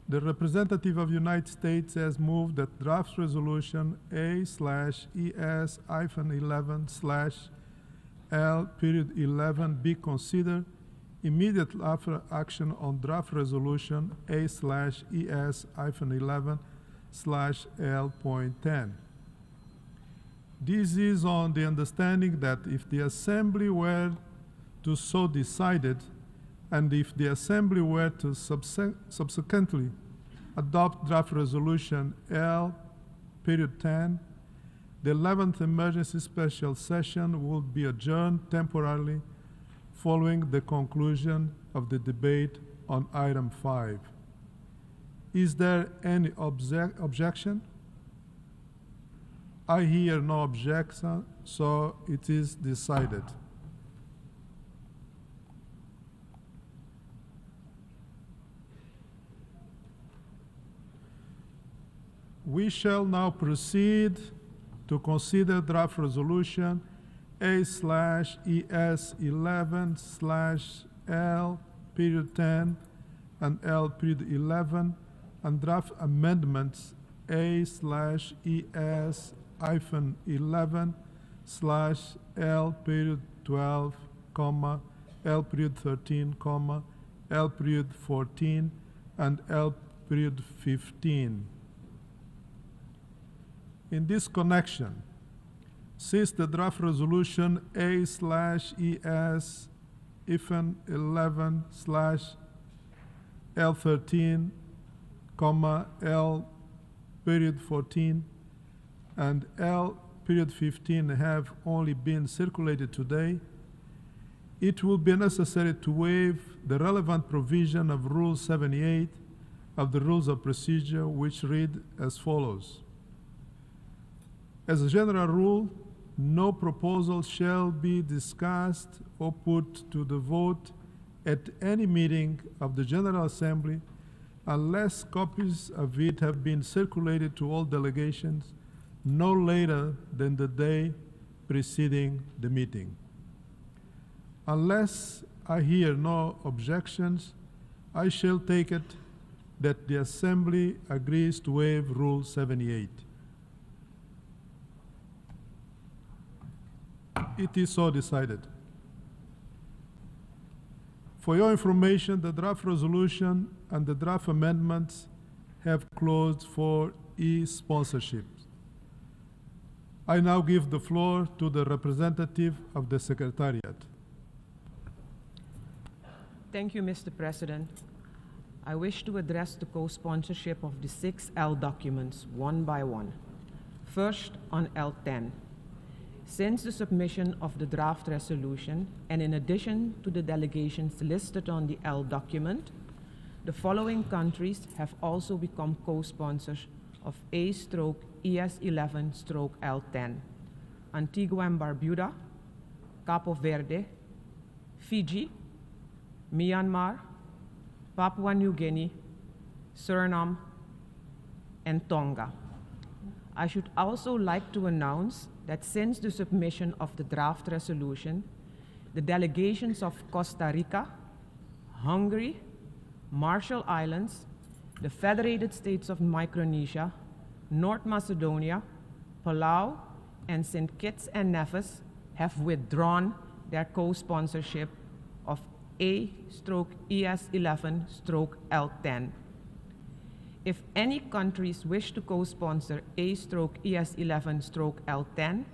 The representative of the United States has moved that draft resolution A/ES-11/L-11 be considered immediately after action on draft resolution A/ES-11/L.10. This is on the understanding that if the Assembly were to so decided, and if the Assembly were to subsequently adopt draft resolution L.10, the 11th emergency special session would be adjourned temporarily following the conclusion of the debate on item 5. Is there any objection? I hear no objection, so it is decided. We shall now proceed to consider draft resolution A/ES-11/L-10 and L-11 and draft amendments A/11/L-12, L-13, L-14 and L-15. In this connection, since the draft resolution A/ES-11/L13, L.14 and L.15 have only been circulated today, it will be necessary to waive the relevant provision of Rule 78 of the Rules of Procedure, which read as follows. As a general rule, no proposal shall be discussed or put to the vote at any meeting of the General Assembly unless copies of it have been circulated to all delegations no later than the day preceding the meeting. Unless I hear no objections, I shall take it that the Assembly agrees to waive Rule 78. It is so decided. For your information, the draft resolution and the draft amendments have closed for e-sponsorship. I now give the floor to the representative of the Secretariat.
Thank you, Mr. President. I wish to address the co-sponsorship of the 6 L documents one by one. First, on L10. Since the submission of the draft resolution, and in addition to the delegations listed on the L document, the following countries have also become co-sponsors of A/ES11/L10: Antigua and Barbuda, Capo Verde, Fiji, Myanmar, Papua New Guinea, Suriname, and Tonga. I should also like to announce that since the submission of the draft resolution, the delegations of Costa Rica, Hungary, Marshall Islands, the Federated States of Micronesia, North Macedonia, Palau, and St. Kitts and Nevis have withdrawn their co-sponsorship of A/ES11/L10. If any countries wish to co-sponsor A/ES11/L10,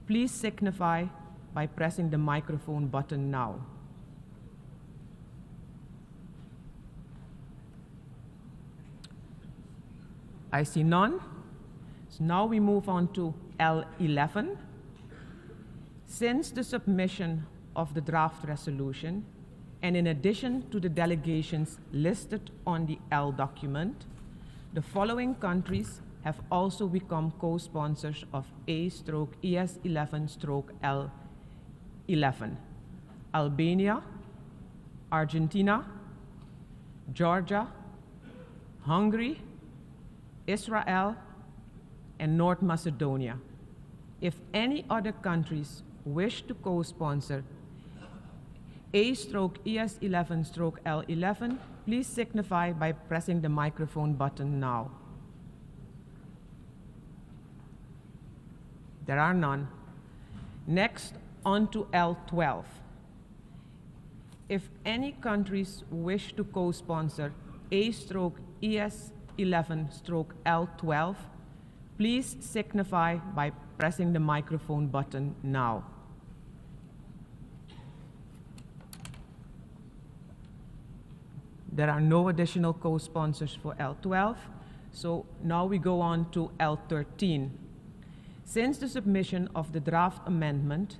please signify by pressing the microphone button now. I see none. So now we move on to L11. Since the submission of the draft resolution, and in addition to the delegations listed on the L document, the following countries have also become co-sponsors of A/ES11/L11: Albania, Argentina, Georgia, Hungary, Israel, and North Macedonia. If any other countries wish to co-sponsor A/ES11/L11, please signify by pressing the microphone button now. There are none. Next, on to L12. If any countries wish to co-sponsor A/ES11/L12, please signify by pressing the microphone button now. There are no additional co-sponsors for L12, so now we go on to L13. Since the submission of the draft amendment,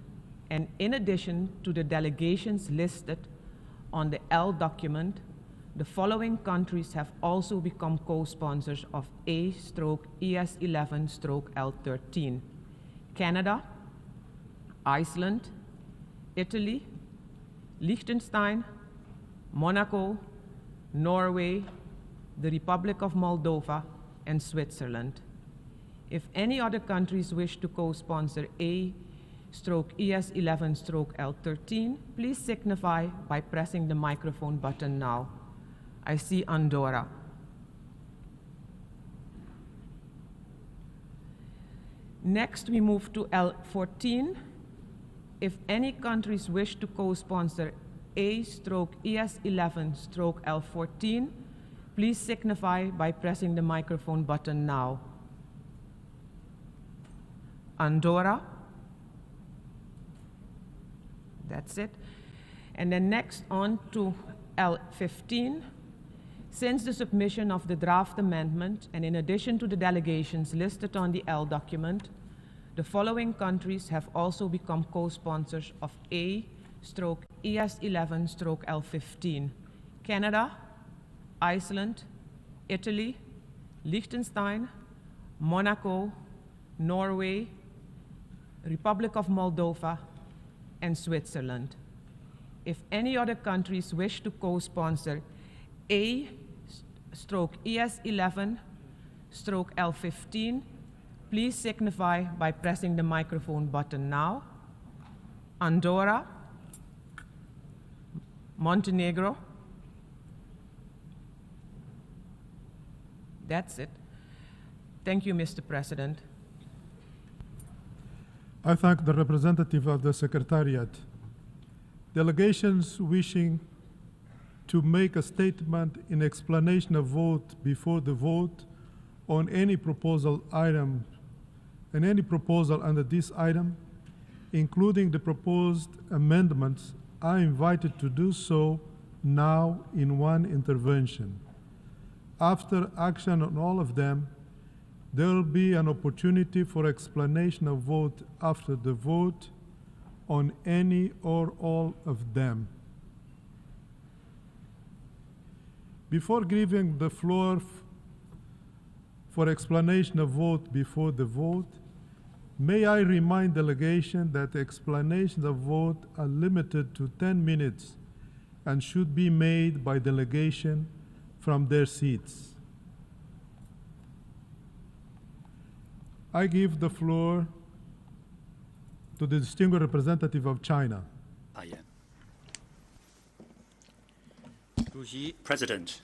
and in addition to the delegations listed on the L document, the following countries have also become co-sponsors of A/ES11/L13: Canada, Iceland, Italy, Liechtenstein, Monaco, Norway, the Republic of Moldova, and Switzerland. If any other countries wish to co-sponsor A/ES11/L13, please signify by pressing the microphone button now. I see Andorra. Next, we move to L14. If any countries wish to co-sponsor A/ES11/L14, please signify by pressing the microphone button now. Andorra. That's it. And then next on to L15. Since the submission of the draft amendment, and in addition to the delegations listed on the L document, the following countries have also become co-sponsors of A/ES11/L15: Canada, Iceland, Italy, Liechtenstein, Monaco, Norway, Republic of Moldova, and Switzerland. If any other countries wish to co-sponsor A/ES11/L15, please signify by pressing the microphone button now. Andorra, Montenegro. That's it. Thank you, Mr. President.
I thank the representative of the Secretariat. Delegations wishing to make a statement in explanation of vote before the vote on any proposal item and any proposal under this item, including the proposed amendments, are invited to do so now in one intervention. After action on all of them, there will be an opportunity for explanation of vote after the vote on any or all of them. Before giving the floor for explanation of vote before the vote, may I remind delegation that explanations of vote are limited to 10 minutes and should be made by delegation from their seats. I give the floor to the distinguished representative of China.
President,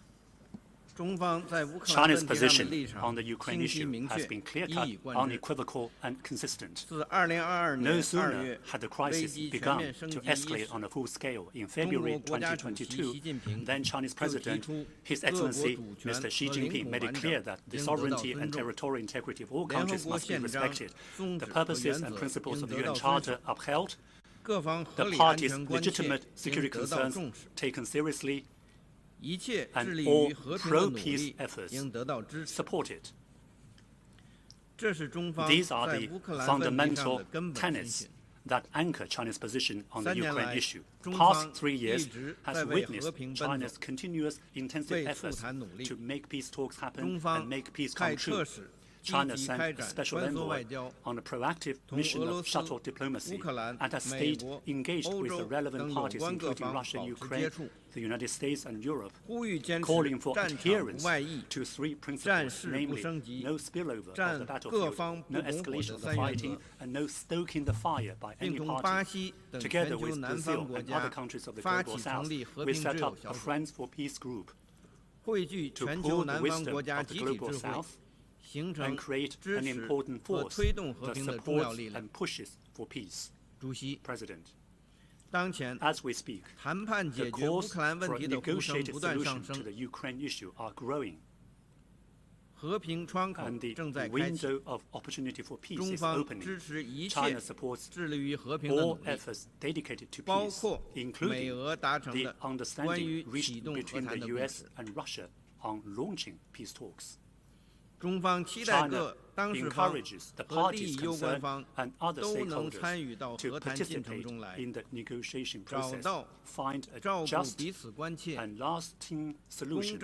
China's position on the Ukraine issue has been clear-cut, unequivocal, and consistent. No sooner had the crisis begun to escalate on a full scale in February 2022 than Chinese President, His Excellency Mr. Xi Jinping, made it clear that the sovereignty and territorial integrity of all countries must be respected, the purposes and principles of the UN Charter upheld, the parties' legitimate security concerns taken seriously, and all pro-peace efforts supported. These are the fundamental tenets that anchor China's position on the Ukraine issue. The past 3 years has witnessed China's continuous intensive efforts to make peace talks happen and make peace come true. China sent a special envoy on a proactive mission of shuttle diplomacy and has stayed engaged with the relevant parties, including Russia, Ukraine, the United States, and Europe, calling for adherence to 3 principles, namely no spillover of the battlefield, no escalation of the fighting, and no stoking the fire by any party. Together with Brazil and other countries of the Global South, we set up a Friends for Peace group to pool the wisdom of the Global South and create an important force that supports and pushes for peace. President, as we speak, the calls for a negotiated solution to the Ukraine issue are growing, and the window of opportunity for peace is opening. China supports all efforts dedicated to peace, including the understanding reached between the US and Russia on launching peace talks. China encourages the parties concerned and other stakeholders to participate in the negotiation process, find a just and lasting solution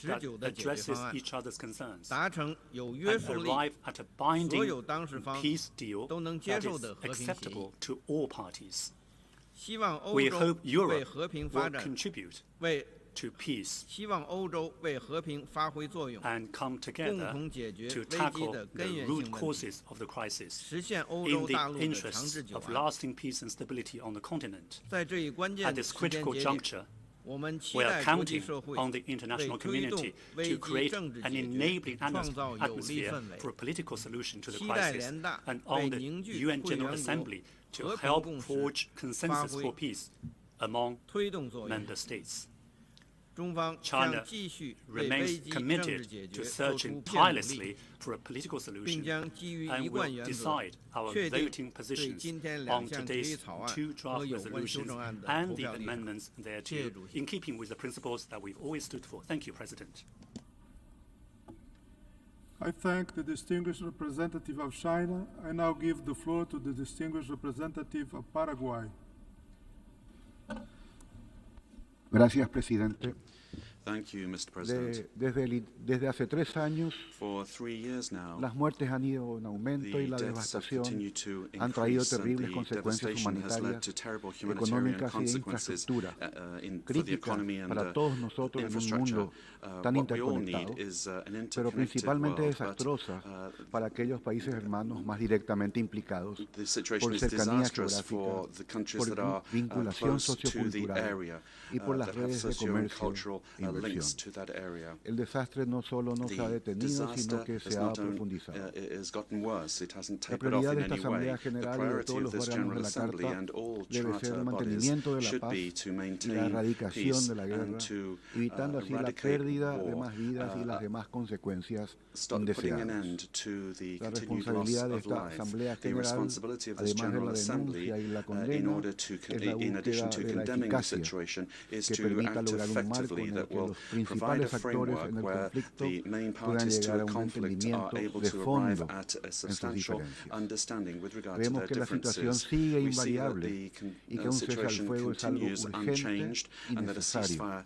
that addresses each other's concerns, and arrive at a binding peace deal that is acceptable to all parties. We hope Europe will contribute to peace and come together to tackle the root causes of the crisis in the interests of lasting peace and stability on the continent. At this critical juncture, we are counting on the international community to create an enabling atmosphere for a political solution to the crisis, and on the UN General Assembly to help forge consensus for peace among member states. China remains committed to searching tirelessly for a political solution and will decide our voting positions on today's two draft resolutions and the amendments thereto, in keeping with the principles that we've always stood for. Thank you, President.
I thank the distinguished representative of China. I now give the floor to the distinguished representative of Paraguay.
Gracias, presidente.
Thank you, Mr. President.
Desde hace 3 años,
For 3 years now,
las muertes han ido en aumento y la devastación han traído terribles consecuencias humanitarias, económicas y de infraestructura, críticas para todos nosotros en un mundo tan interconectado, pero principalmente desastrosas para aquellos países hermanos más directamente implicados por cercanía geográfica, por vinculación sociocultural y por las redes de comercio e inversión. El desastre no solo no se ha detenido, sino que se ha profundizado. La prioridad de esta Asamblea General y de todos los órganos de la Carta debe ser el mantenimiento de la paz y la erradicación de la guerra, evitando así la pérdida de más vidas y las demás consecuencias indeseadas. La responsabilidad de esta Asamblea General, además de la denuncia y la condena, es la búsqueda de la eficacia que permita lograr un marco en el que los principales actores en el conflicto puedan llegar a un entendimiento de fondo en sus diferencias. Vemos que la situación sigue invariable y que un cese al fuego es algo urgente y necesario,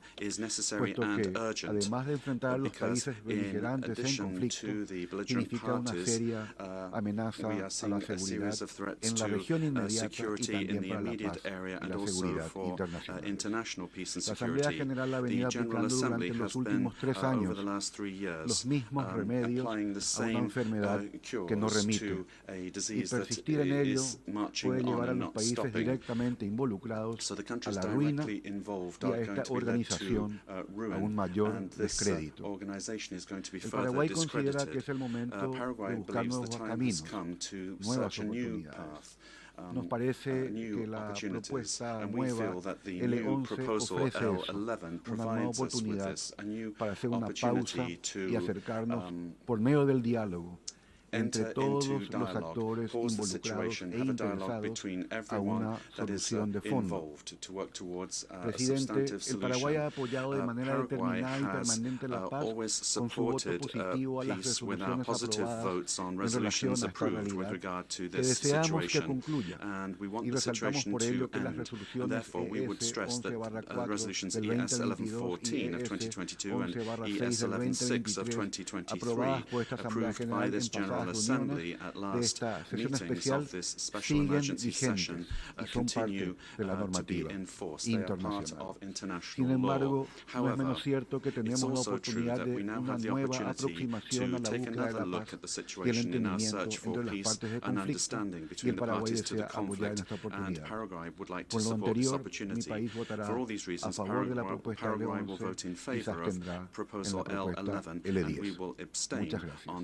puesto que, además de enfrentar a los países beligerantes en conflicto, significa una seria amenaza a la seguridad en la región inmediata y también para la paz y la seguridad internacional. La Asamblea General ha venido aplicando durante los últimos 3 años los mismos remedios a una enfermedad que no remite, y persistir en ello puede llevar a los países directamente involucrados a la ruina y a esta organización a un mayor descrédito. El Paraguay considera que es el momento de buscar nuevos caminos, nuevas oportunidades. Nos parece que la propuesta nueva L11 ofrece eso, una nueva oportunidad para hacer una pausa y acercarnos por medio del diálogo entre todos los actores involucrados e interesados a una solución de fondo. Presidente, el Paraguay ha apoyado de manera determinada y permanente la paz con su voto positivo a las resoluciones aprobadas en relación a esta realidad, que deseamos que concluya, y resaltamos por ello que las resoluciones ES 11/4 del 2022 y ES 11/6 del 2023, aprobadas por esta Asamblea General en pasadas reuniones de esta sesión especial, siguen vigentes y son parte de la normativa internacional. Sin embargo, no es menos cierto que tenemos la oportunidad de una nueva aproximación a la búsqueda de la paz y el entendimiento entre las partes de conflicto, y el Paraguay desea apoyar en esta oportunidad. Por lo anterior, mi país votará a favor de la propuesta L11 y se abstendrá en la propuesta L10. Muchas gracias.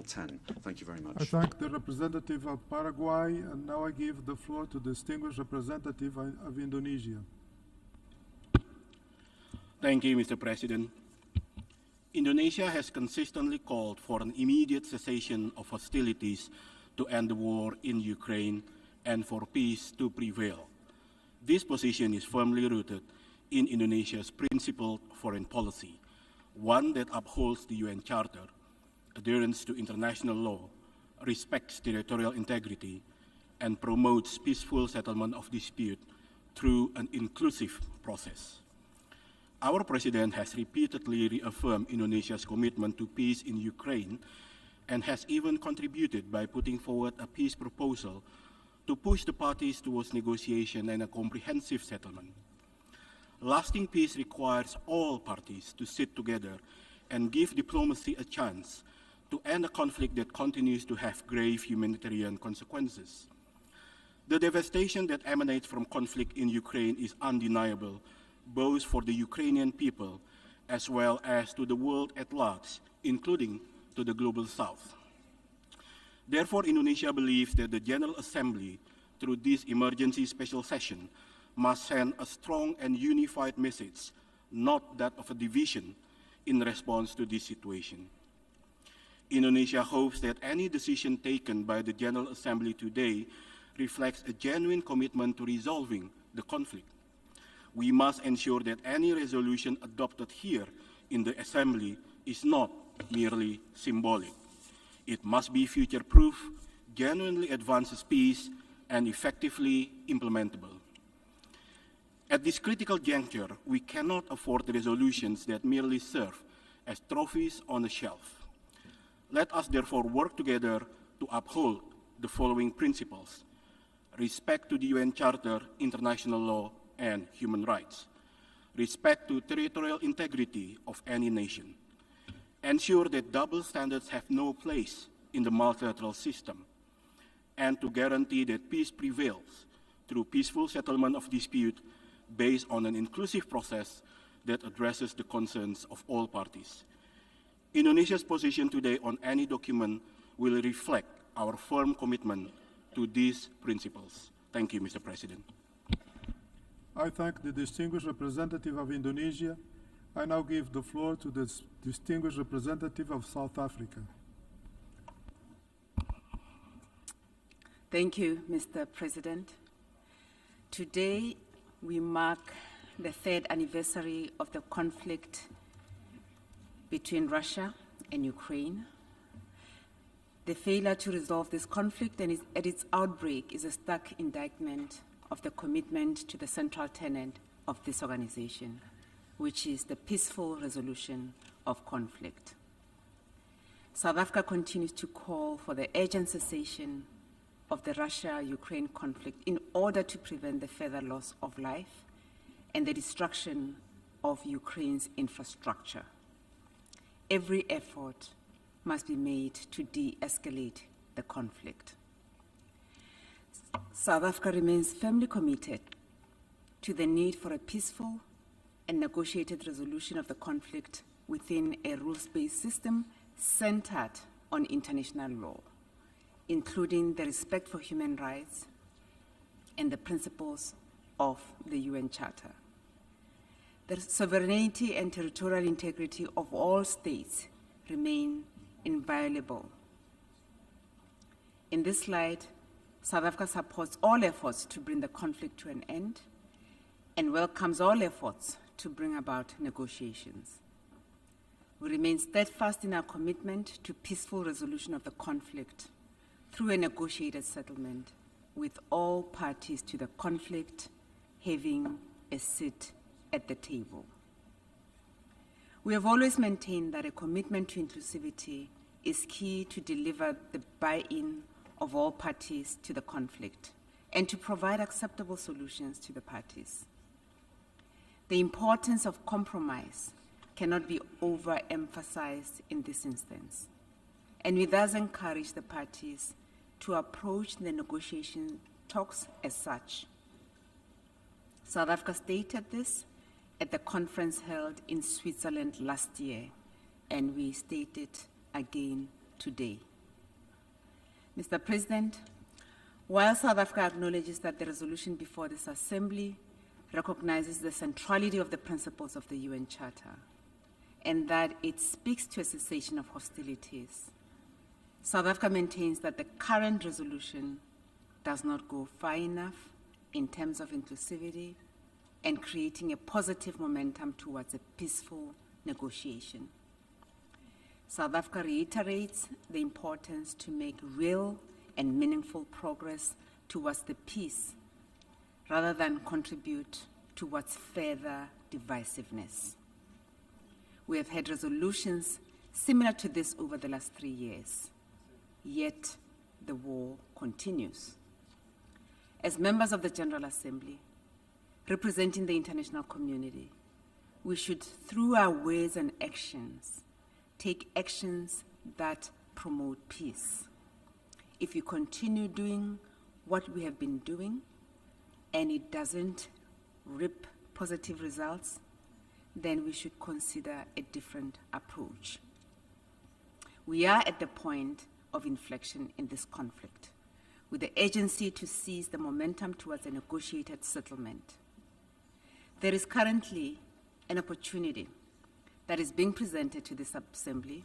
Thank you very much.
I thank the representative of Paraguay, and now I give the floor to the distinguished representative of Indonesia.
Thank you, Mr. President. Indonesia has consistently called for an immediate cessation of hostilities to end the war in Ukraine and for peace to prevail. This position is firmly rooted in Indonesia's principled foreign policy, one that upholds the UN Charter, adherence to international law, respects territorial integrity, and promotes peaceful settlement of dispute through an inclusive process. Our President has repeatedly reaffirmed Indonesia's commitment to peace in Ukraine and has even contributed by putting forward a peace proposal to push the parties towards negotiation and a comprehensive settlement. Lasting peace requires all parties to sit together and give diplomacy a chance to end a conflict that continues to have grave humanitarian consequences. The devastation that emanates from conflict in Ukraine is undeniable, both for the Ukrainian people as well as to the world at large, including to the global South. Therefore, Indonesia believes that the General Assembly, through this emergency special session, must send a strong and unified message not that of a division in response to this situation. Indonesia hopes that any decision taken by the General Assembly today reflects a genuine commitment to resolving the conflict. We must ensure that any resolution adopted here in the Assembly is not merely symbolic. It must be future-proof, genuinely advances peace, and effectively implementable. At this critical juncture, we cannot afford resolutions that merely serve as trophies on a shelf. Let us therefore work together to uphold the following principles: respect to the UN Charter, international law, and human rights; respect to territorial integrity of any nation; ensure that double standards have no place in the multilateral system; and to guarantee that peace prevails through peaceful settlement of dispute based on an inclusive process that addresses the concerns of all parties. Indonesia's position today on any document will reflect our firm commitment to these principles. Thank you, Mr. President.
I thank the distinguished representative of Indonesia. I now give the floor to the distinguished representative of South Africa.
Thank you, Mr. President. Today, we mark the 3rd anniversary of the conflict between Russia and Ukraine. The failure to resolve this conflict and at its outbreak is a stark indictment of the commitment to the central tenet of this organization, which is the peaceful resolution of conflict. South Africa continues to call for the urgent cessation of the Russia-Ukraine conflict in order to prevent the further loss of life and the destruction of Ukraine's infrastructure. Every effort must be made to de-escalate the conflict. South Africa remains firmly committed to the need for a peaceful and negotiated resolution of the conflict within a rules-based system centered on international law, including the respect for human rights and the principles of the UN Charter. The sovereignty and territorial integrity of all states remain inviolable. In this light, South Africa supports all efforts to bring the conflict to an end and welcomes all efforts to bring about negotiations. We remain steadfast in our commitment to peaceful resolution of the conflict through a negotiated settlement, with all parties to the conflict having a seat at the table. We have always maintained that a commitment to inclusivity is key to deliver the buy-in of all parties to the conflict and to provide acceptable solutions to the parties. The importance of compromise cannot be overemphasized in this instance, and we thus encourage the parties to approach the negotiation talks as such. South Africa stated this at the conference held in Switzerland last year, and we state it again today. Mr. President, while South Africa acknowledges that the resolution before this Assembly recognizes the centrality of the principles of the UN Charter and that it speaks to a cessation of hostilities, South Africa maintains that the current resolution does not go far enough in terms of inclusivity and creating a positive momentum towards a peaceful negotiation. South Africa reiterates the importance to make real and meaningful progress towards the peace rather than contribute towards further divisiveness. We have had resolutions similar to this over the last 3 years, yet the war continues. As members of the General Assembly, representing the international community, we should, through our words and actions, take actions that promote peace. If we continue doing what we have been doing and it doesn't reap positive results, then we should consider a different approach. We are at the point of inflection in this conflict, with the urgency to seize the momentum towards a negotiated settlement. There is currently an opportunity that is being presented to this assembly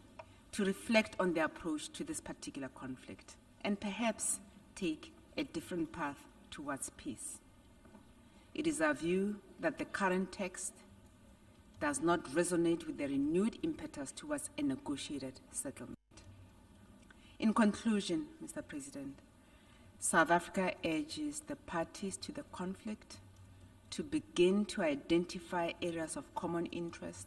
to reflect on their approach to this particular conflict and perhaps take a different path towards peace. It is our view that the current text does not resonate with the renewed impetus towards a negotiated settlement. In conclusion, Mr. President, South Africa urges the parties to the conflict to begin to identify areas of common interest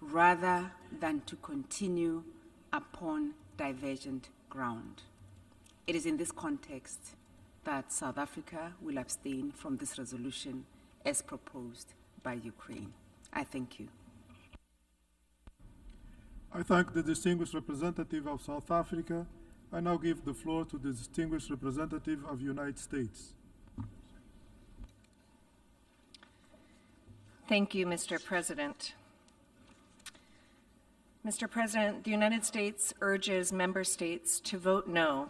rather than to continue upon divergent ground. It is in this context that South Africa will abstain from this resolution as proposed by Ukraine. I thank you.
I thank the distinguished representative of South Africa. I now give the floor to the distinguished representative of the United States.
Thank you, Mr. President. Mr. President, the United States urges member states to vote no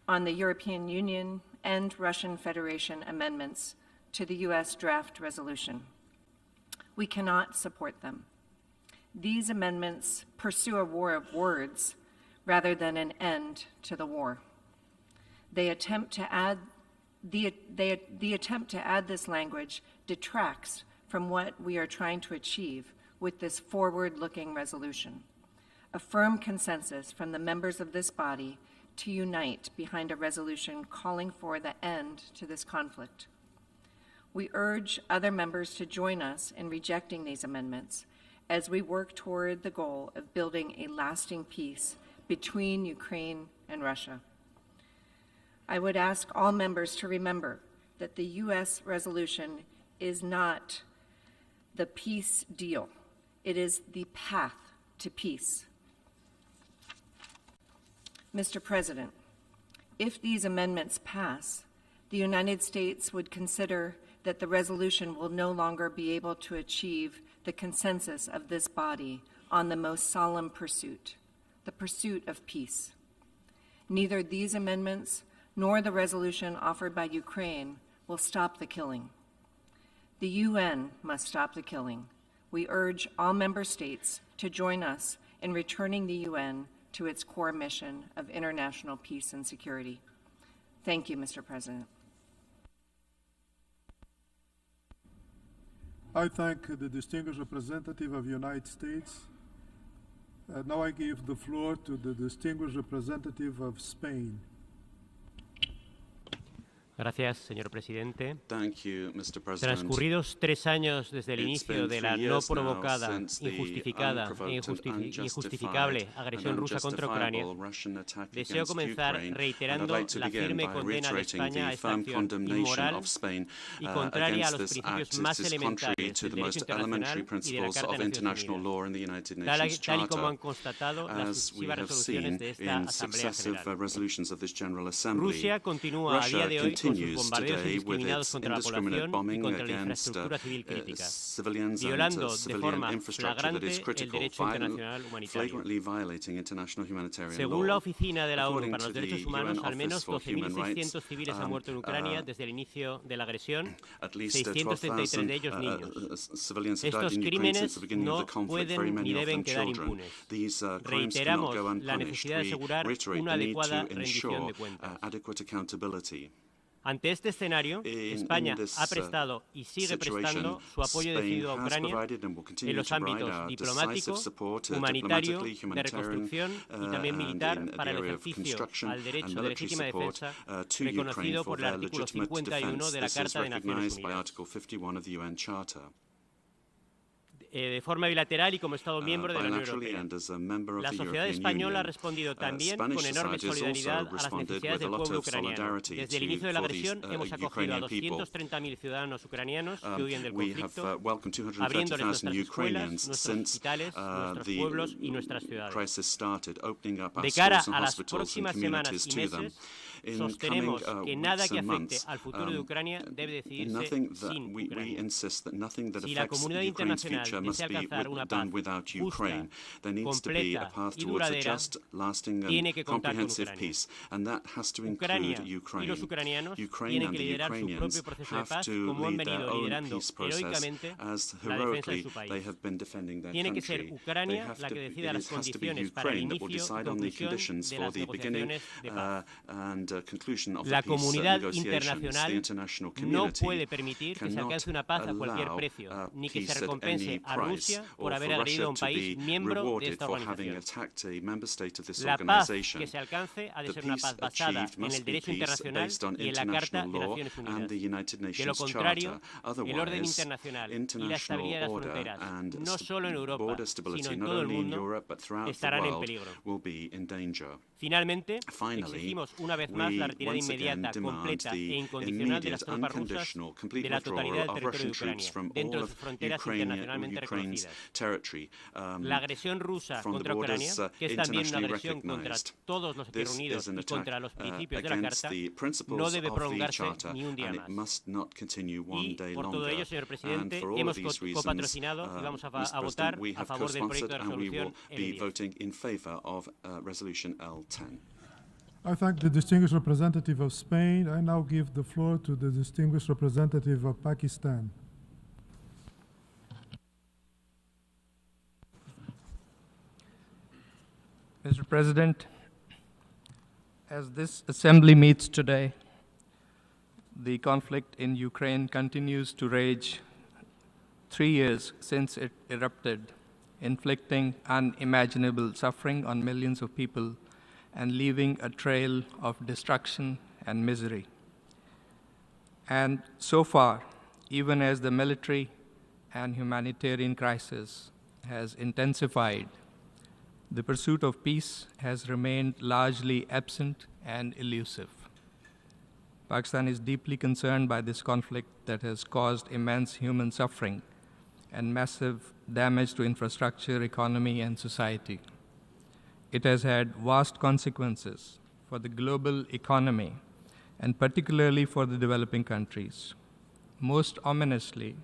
on the European Union and Russian Federation amendments to the U.S. draft resolution. We cannot support them. These amendments pursue a war of words rather than an end to the war. The attempt to add this language detracts from what we are trying to achieve with this forward-looking resolution, a firm consensus from the members of this body to unite behind a resolution calling for the end to this conflict. We urge other members to join us in rejecting these amendments as we work toward the goal of building a lasting peace between Ukraine and Russia. I would ask all members to remember that the U.S. resolution is not the peace deal. It is the path to peace. Mr. President, if these amendments pass, the United States would consider that the resolution will no longer be able to achieve the consensus of this body on the most solemn pursuit, the pursuit of peace. Neither these amendments nor the resolution offered by Ukraine will stop the killing. The UN must stop the killing. We urge all member states to join us in returning the UN to its core mission of international peace and security. Thank you, Mr. President.
I thank the distinguished representative of the United States. Now I give the floor to the distinguished representative of Spain.
Gracias, señor presidente.
Thank you, Mr. President.
Transcurridos 3 años desde el inicio de la no provocada, injustificada e injustificable agresión rusa contra Ucrania, deseo comenzar reiterando la firme condena de España a esta acción inmoral y contraria a los principios más elementales del derecho internacional y de la Carta de Naciones Unidas, tal y como han constatado las sucesivas resoluciones de esta Asamblea General. Rusia continúa a día de hoy con sus bombardeos indiscriminados contra la población y contra la infraestructura civil crítica, violando de forma flagrante el derecho internacional humanitario. Según la Oficina de la ONU para los Derechos Humanos, al menos 12.600 civiles han muerto en Ucrania desde el inicio de la agresión, 633 de ellos niños. Estos crímenes no pueden ni deben quedar impunes. Reiteramos la necesidad de asegurar una adecuada rendición de cuentas. Ante este escenario, España ha prestado y sigue prestando su apoyo decidido a Ucrania en los ámbitos diplomático, humanitario, de reconstrucción y también militar para el ejercicio al derecho de legítima defensa reconocido por el artículo 51 de la Carta de Naciones Unidas. De forma bilateral y como Estado miembro de la Unión Europea. La sociedad española ha respondido también con enorme solidaridad a las necesidades del pueblo ucraniano. Desde el inicio de la agresión hemos acogido a 230.000 ciudadanos ucranianos que huyen del conflicto, abriéndoles nuestras escuelas, nuestros hospitales, nuestros pueblos y nuestras ciudades. De cara a las próximas semanas y meses, sostenemos que nada que afecte al futuro de Ucrania debe decidirse sin Ucrania. Si la comunidad internacional
must be done without Ukraine. There needs to be a path towards a just, lasting and comprehensive peace, and that has to include Ukraine. Ukraine and the Ukrainians have to lead their own peace process as heroically they have been defending their country. It has to be Ukraine that will decide on the conditions for the beginning and conclusion of the peace negotiations. The international community cannot allow peace at any price, or for Russia to be rewarded for having attacked a member state of this organization. The peace achieved must be peace based on international law and the United Nations Charter. Otherwise, international order and border stability, not only in Europe but throughout the world, will be in danger.
Finally,
we once again demand the immediate, unconditional, complete withdrawal of Russian troops from all of Ukraine's territory, from the borders internationally recognized. This is an attack against the principles of the Charter, and it must not continue one day longer. And for all of these reasons, Mr. President, we have co-sponsored and we will be voting in favor of Resolution L10.
I thank the distinguished representative of Spain. I now give the floor to the distinguished representative of Pakistan.
Mr. President, as this assembly meets today, the conflict in Ukraine continues to rage 3 years since it erupted, inflicting unimaginable suffering on millions of people and leaving a trail of destruction and misery. And so far, even as the military and humanitarian crisis has intensified, the pursuit of peace has remained largely absent and elusive. Pakistan is deeply concerned by this conflict that has caused immense human suffering and massive damage to infrastructure, economy, and society. It has had vast consequences for the global economy, and particularly for the developing countries. Most ominously,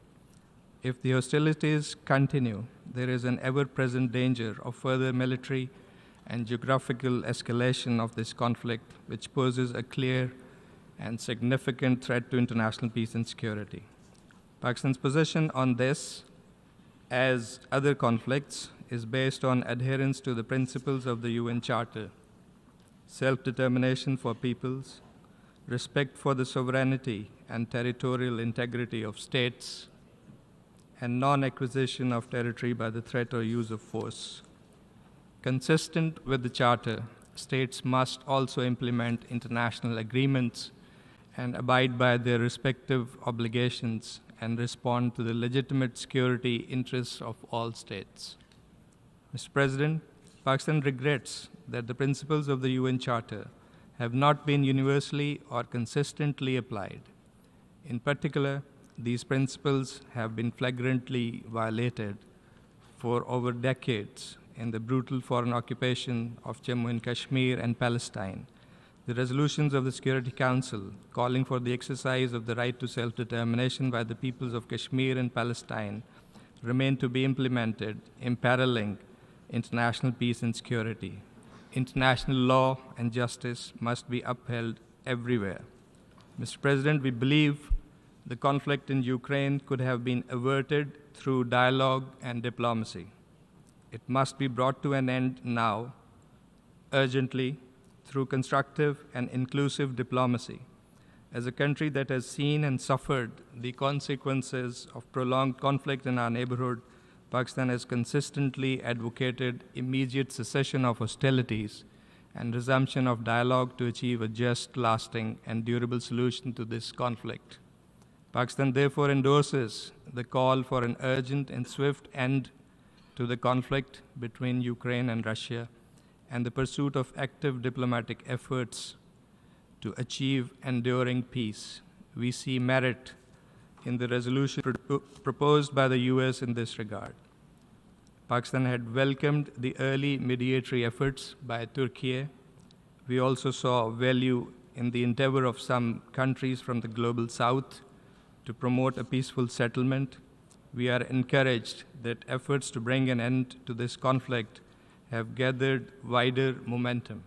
if the hostilities continue, there is an ever-present danger of further military and geographical escalation of this conflict, which poses a clear and significant threat to international peace and security. Pakistan's position on this, as other conflicts, is based on adherence to the principles of the UN Charter: self-determination for peoples, respect for the sovereignty and territorial integrity of states, and non-acquisition of territory by the threat or use of force. Consistent with the Charter, states must also implement international agreements and abide by their respective obligations and respond to the legitimate security interests of all states. Mr. President, Pakistan regrets that the principles of the UN Charter have not been universally or consistently applied. In particular, these principles have been flagrantly violated for over decades in the brutal foreign occupation of Jammu and Kashmir and Palestine. The resolutions of the Security Council calling for the exercise of the right to self-determination by the peoples of Kashmir and Palestine remain to be implemented, imperiling international peace and security. International law and justice must be upheld everywhere. Mr. President, we believe the conflict in Ukraine could have been averted through dialogue and diplomacy. It must be brought to an end now, urgently, through constructive and inclusive diplomacy. As a country that has seen and suffered the consequences of prolonged conflict in our neighborhood, Pakistan has consistently advocated immediate cessation of hostilities and resumption of dialogue to achieve a just, lasting, and durable solution to this conflict. Pakistan therefore endorses the call for an urgent and swift end to the conflict between Ukraine and Russia and the pursuit of active diplomatic efforts to achieve enduring peace. We see merit in the resolution proposed by the US in this regard. Pakistan had welcomed the early mediatory efforts by Turkey. We also saw value in the endeavor of some countries from the global south to promote a peaceful settlement we are encouraged that efforts to bring an end to this conflict have gathered wider momentum.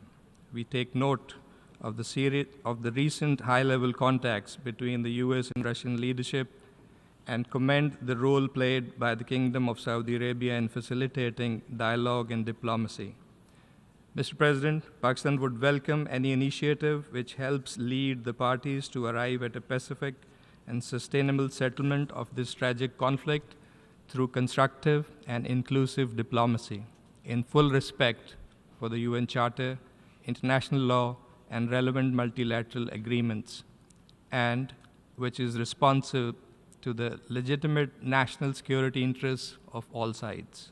We take note of the recent high-level contacts between the US and Russian leadership and commend the role played by the Kingdom of Saudi Arabia in facilitating dialogue and diplomacy. Mr. President, Pakistan would welcome any initiative which helps lead the parties to arrive at a pacific and sustainable settlement of this tragic conflict through constructive and inclusive diplomacy, in full respect for the UN Charter, international law, and relevant multilateral agreements, and which is responsive to the legitimate national security interests of all sides.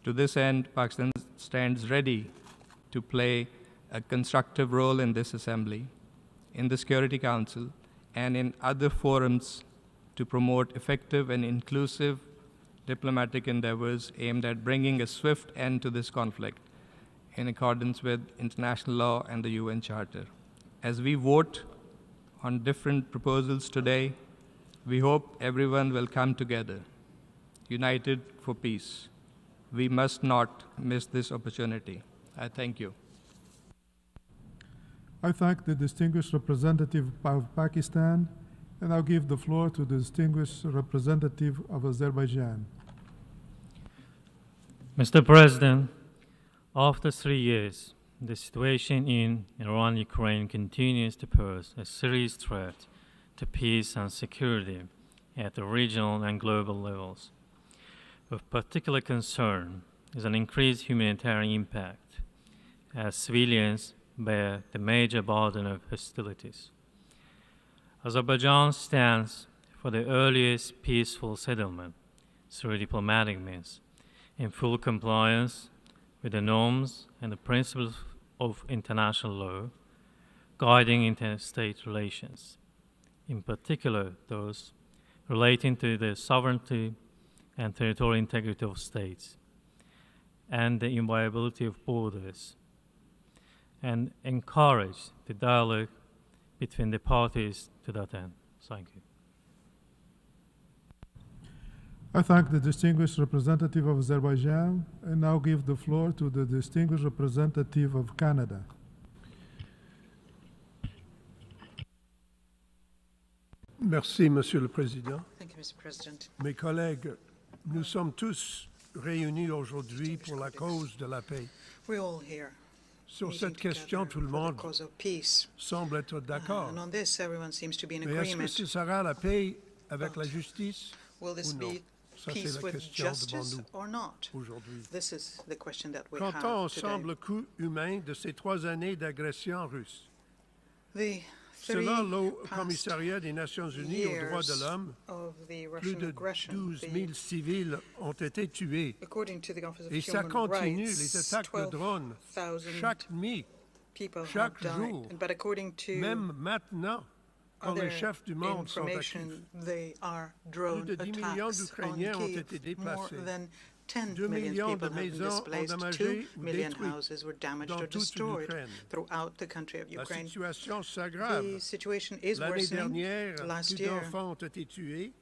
To this end, Pakistan stands ready to play a constructive role in this assembly, in the Security Council, and in other forums to promote effective and inclusive diplomatic endeavors aimed at bringing a swift end to this conflict in accordance with international law and the UN Charter. As we vote on different proposals today, we hope everyone will come together, united for peace. We must not miss this opportunity. I thank you.
I thank the distinguished representative of Pakistan, and I'll give the floor to the distinguished representative of Azerbaijan.
Mr. President, after 3 years, the situation in Iran and Ukraine continues to pose a serious threat to peace and security at the regional and global levels. Of particular concern is an increased humanitarian impact as civilians bear the major burden of hostilities. Azerbaijan stands for the earliest peaceful settlement through diplomatic means, in full compliance with the norms and the principles of international law guiding interstate relations, in particular those relating to the sovereignty and territorial integrity of states and the inviolability of borders, and encourage the dialogue between the parties to that end. Thank you.
I thank the distinguished representative of Azerbaijan, and now give the floor to the distinguished representative of Canada.
Merci, Monsieur le Président.
Thank you, Mr. President.
Mes collègues, nous sommes tous réunis aujourd'hui pour la cause de la paix.
We're all here.
Sur cette question, tout le monde semble être d'accord.
And on this, everyone seems to be in
agreement. Mais est-ce que ce sera la paix avec la justice
ou non?
Ça, c'est la question devant nous aujourd'hui.
Quand
on ensemble le coût humain de ces 3 années d'agression russe, selon le Commissariat des Nations Unies aux droits de l'homme, plus de 12 000 civils ont été tués. Et ça continue, les attaques de drones, chaque nuit, chaque jour, même maintenant. Quand les chefs du monde sont actifs. Plus de 10 millions d'Ukrainiens ont été déplacés. 2 millions de maisons endommagées ou détruites dans toute l'Ukraine. La situation s'aggrave. L'année dernière, plus d'enfants ont été tués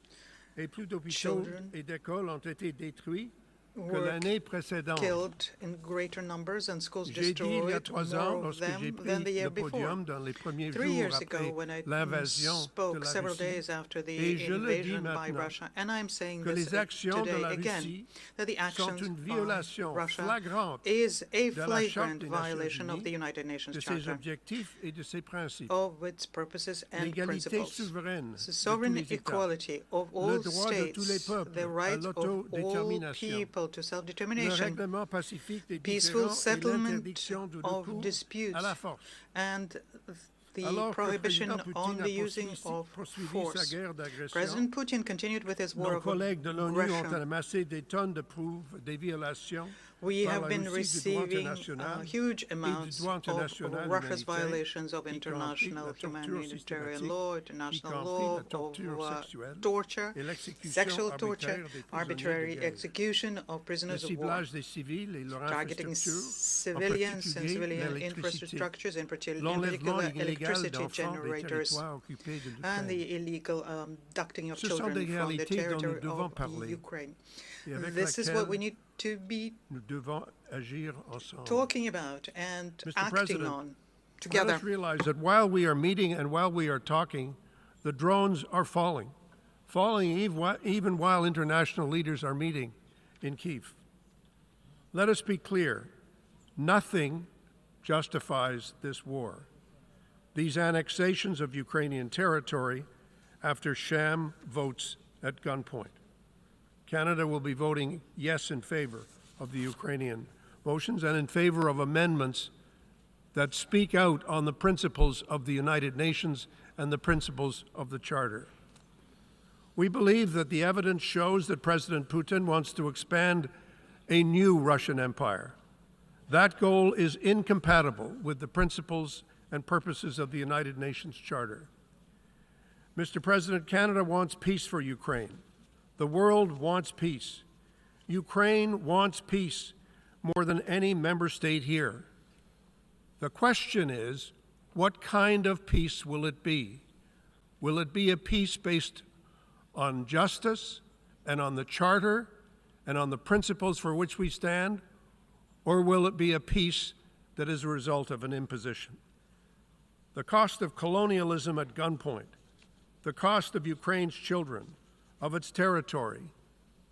et plus d'hôpitaux et d'écoles ont été détruits que l'année précédente. J'ai dit il y a 3 ans, lorsque j'ai pris le podium dans les premiers jours après l'invasion de la Russie, et je le dis maintenant, que les actions de la Russie sont une violation flagrante de la Charte des Nations Unies, de ses objectifs et de ses principes. L'égalité souveraine de tous les États, le droit de tous les peuples à l'autodétermination,
to self-determination,
le règlement pacifique des
peaceful
différends et l'interdiction du recours à la force.
And the prohibition on the using of force. President Putin continued with his war of
aggression. Nos collègues de l'ONU ont amassé des tonnes de preuves des violations
We have been receiving huge amounts of Russia's violations of international humanitarian law, international law, of torture, sexual torture, arbitrary execution of prisoners of war, targeting civilians and civilian infrastructures, in particular electricity generators, and the illegal abducting of children from the territory of Ukraine. This is what we need to be talking about and acting on together.
Let us realize that while we are meeting and while we are talking, the drones are falling even while international leaders are meeting in Kyiv. Let us be clear, nothing justifies this war. These annexations of Ukrainian territory after sham votes at gunpoint. Canada will be voting yes in favor of the Ukrainian motions and in favor of amendments that speak out on the principles of the United Nations and the principles of the Charter. We believe that the evidence shows that President Putin wants to expand a new Russian empire. That goal is incompatible with the principles and purposes of the United Nations Charter. Mr. President, Canada wants peace for Ukraine. The world wants peace. Ukraine wants peace more than any member state here. The question is, what kind of peace will it be? Will it be a peace based on justice and on the Charter and on the principles for which we stand? Or will it be a peace that is a result of an imposition? The cost of colonialism at gunpoint, the cost of Ukraine's children, of its territory,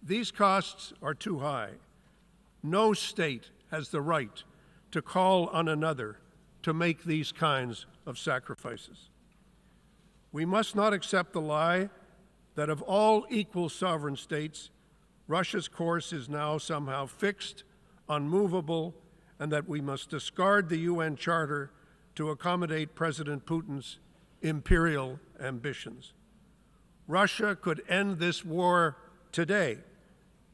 these costs are too high. No state has the right to call on another to make these kinds of sacrifices. We must not accept the lie that of all equal sovereign states, Russia's course is now somehow fixed, unmovable, and that we must discard the UN Charter to accommodate President Putin's imperial ambitions. Russia could end this war today.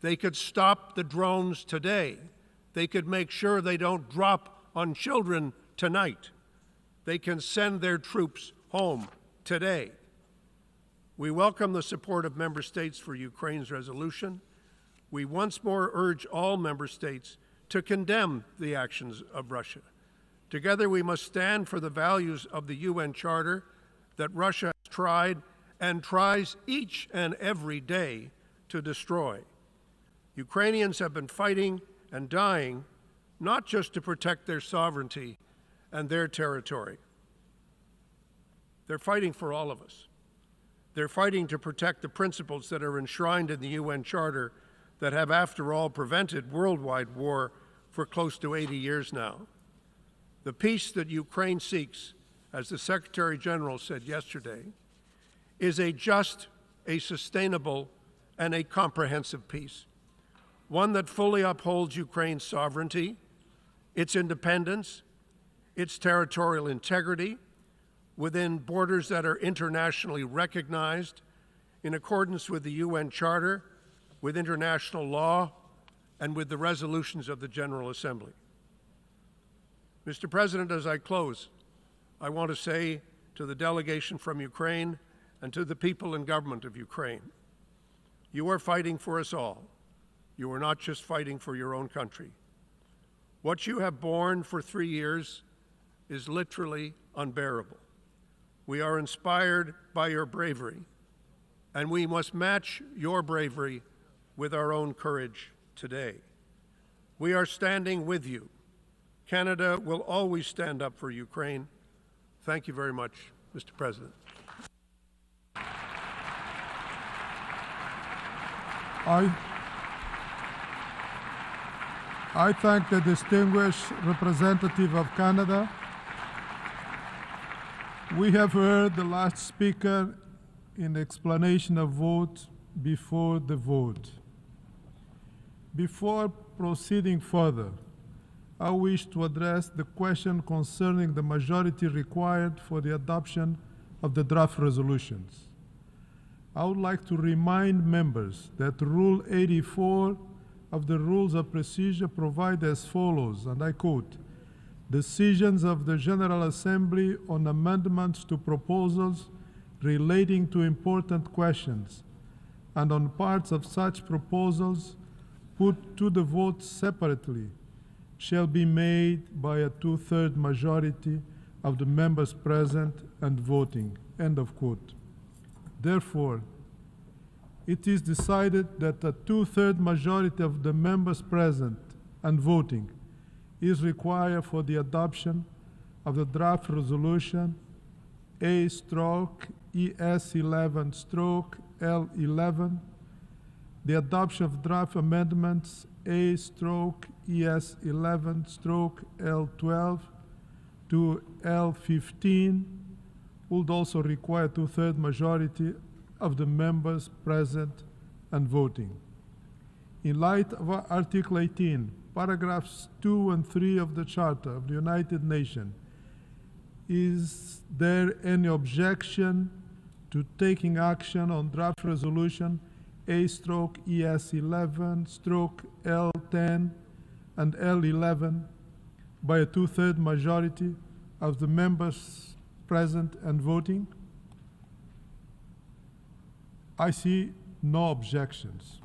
They could stop the drones today. They could make sure they don't drop on children tonight. They can send their troops home today. We welcome the support of member states for Ukraine's resolution. We once more urge all member states to condemn the actions of Russia. Together we must stand for the values of the UN Charter that Russia has tried and tries each and every day to destroy. Ukrainians have been fighting and dying not just to protect their sovereignty and their territory. They're fighting for all of us. They're fighting to protect the principles that are enshrined in the UN Charter that have, after all, prevented worldwide war for close to 80 years now. The peace that Ukraine seeks, as the Secretary General said yesterday, is a just, a sustainable, and a comprehensive peace, one that fully upholds Ukraine's sovereignty, its independence, its territorial integrity, within borders that are internationally recognized, in accordance with the UN Charter, with international law, and with the resolutions of the General Assembly. Mr. President, as I close, I want to say to the delegation from Ukraine and to the people and government of Ukraine, you are fighting for us all. You are not just fighting for your own country. What you have borne for 3 years is literally unbearable. We are inspired by your bravery, and we must match your bravery with our own courage today. We are standing with you. Canada will always stand up for Ukraine. Thank you very much, Mr. President.
I thank the distinguished representative of Canada. We have heard the last speaker in the explanation of vote before the vote. Before proceeding further, I wish to address the question concerning the majority required for the adoption of the draft resolutions. I would like to remind members that Rule 84 of the Rules of Procedure provide as follows, and I quote, "Decisions of the General Assembly on amendments to proposals relating to important questions and on parts of such proposals put to the vote separately shall be made by a 2/3 majority of the members present and voting." End of quote. Therefore, it is decided that a 2/3 majority of the members present and voting is required for the adoption of the draft resolution A/ES11/L11, the adoption of draft amendments A/ES11/L12 to L15 would also require 2/3 majority of the members present and voting. In light of Article 18, paragraphs 2 and 3 of the Charter of the United Nations, is there any objection to taking action on draft resolution A/ES11/L10 and L11 by a 2/3 majority of the members present and voting? I see no objections.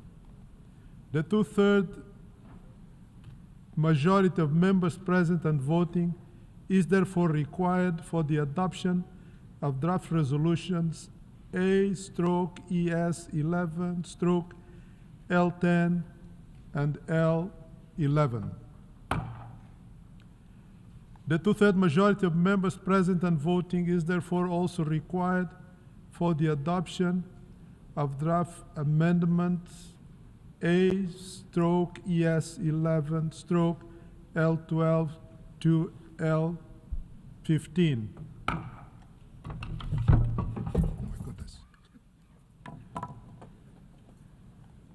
The 2/3 majority of members present and voting is therefore required for the adoption of draft resolutions A/ES11/L10 and L11. The 2/3 majority of members present and voting is therefore also required for the adoption of draft amendments A/ES11/L12 to L15.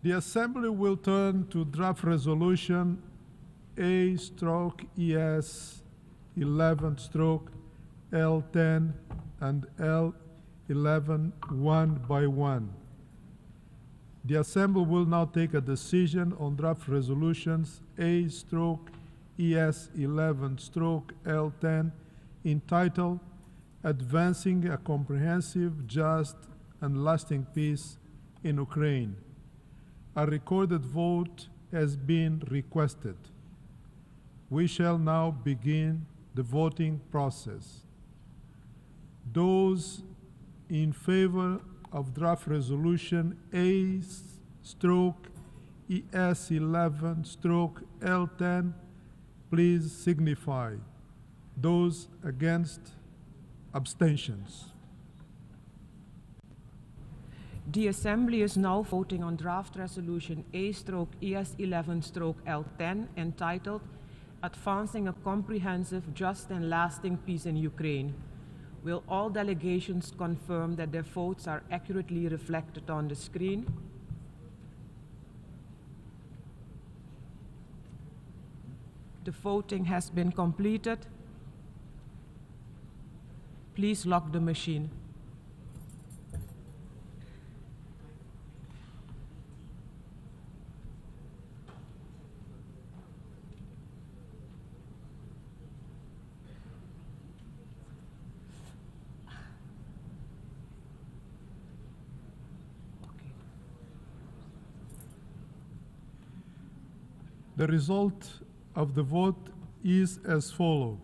The Assembly will turn to draft resolution A/ES11/L10 and L11 one by one. The Assembly will now take a decision on draft resolutions A/ES11/L10 entitled Advancing a Comprehensive, Just, and Lasting Peace in Ukraine. A recorded vote has been requested. We shall now begin the voting process. Those in favor of draft resolution A/ES11/L10, please signify. Those against, abstentions.
The Assembly is now voting on draft resolution A/ES11/L10 entitled Advancing a Comprehensive, Just, and Lasting Peace in Ukraine. Will all delegations confirm that their votes are accurately reflected on the screen? The voting has been completed. Please lock the machine.
The result of the vote is as follows.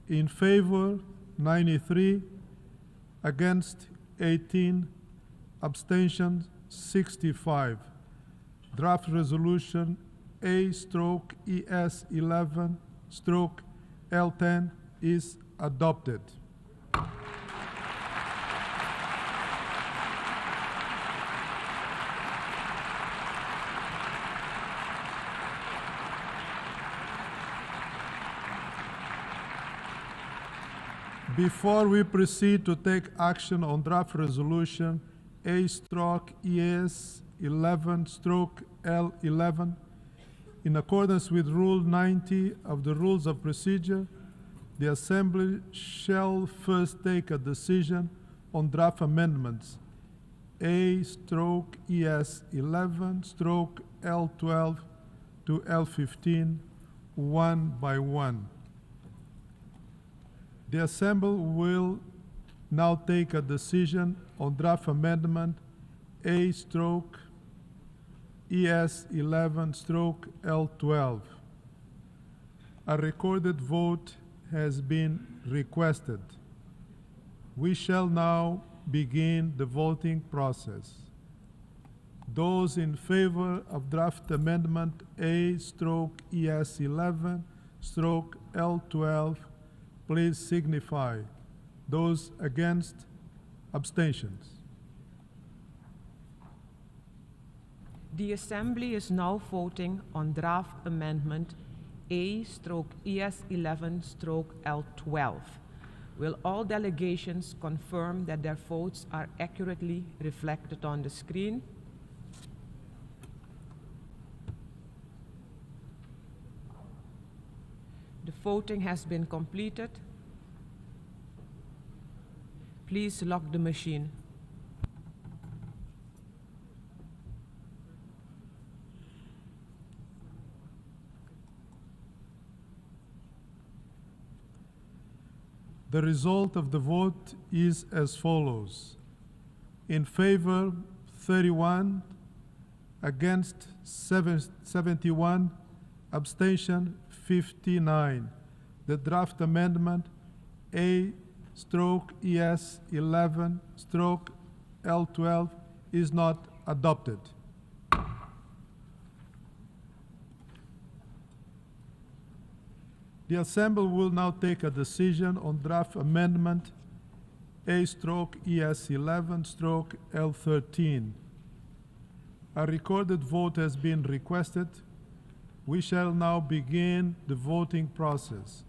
In favor, 93, against 18, abstentions 65. Draft resolution A/ES11/L10 is adopted. Before we proceed to take action on draft resolution A/ES11/L11, in accordance with Rule 90 of the Rules of Procedure, the Assembly shall first take a decision on draft amendments A/ES11/L12 to L15, one by one. The Assembly will now take a decision on draft amendment A/ES11/L12. A recorded vote has been requested. We shall now begin the voting process. Those in favor of draft amendment A/ES11/L12, please signify. Those against, abstentions.
The Assembly is now voting on draft amendment A/ES11/L12. Will all delegations confirm that their votes are accurately reflected on the screen? The voting has been completed. Please lock the machine.
The result of the vote is as follows. In favor, 31, against 71, abstention 59. The draft amendment A/ES11/L12 is not adopted. The Assembly will now take a decision on draft amendment A/ES11/L13. A recorded vote has been requested. We shall now begin the voting process.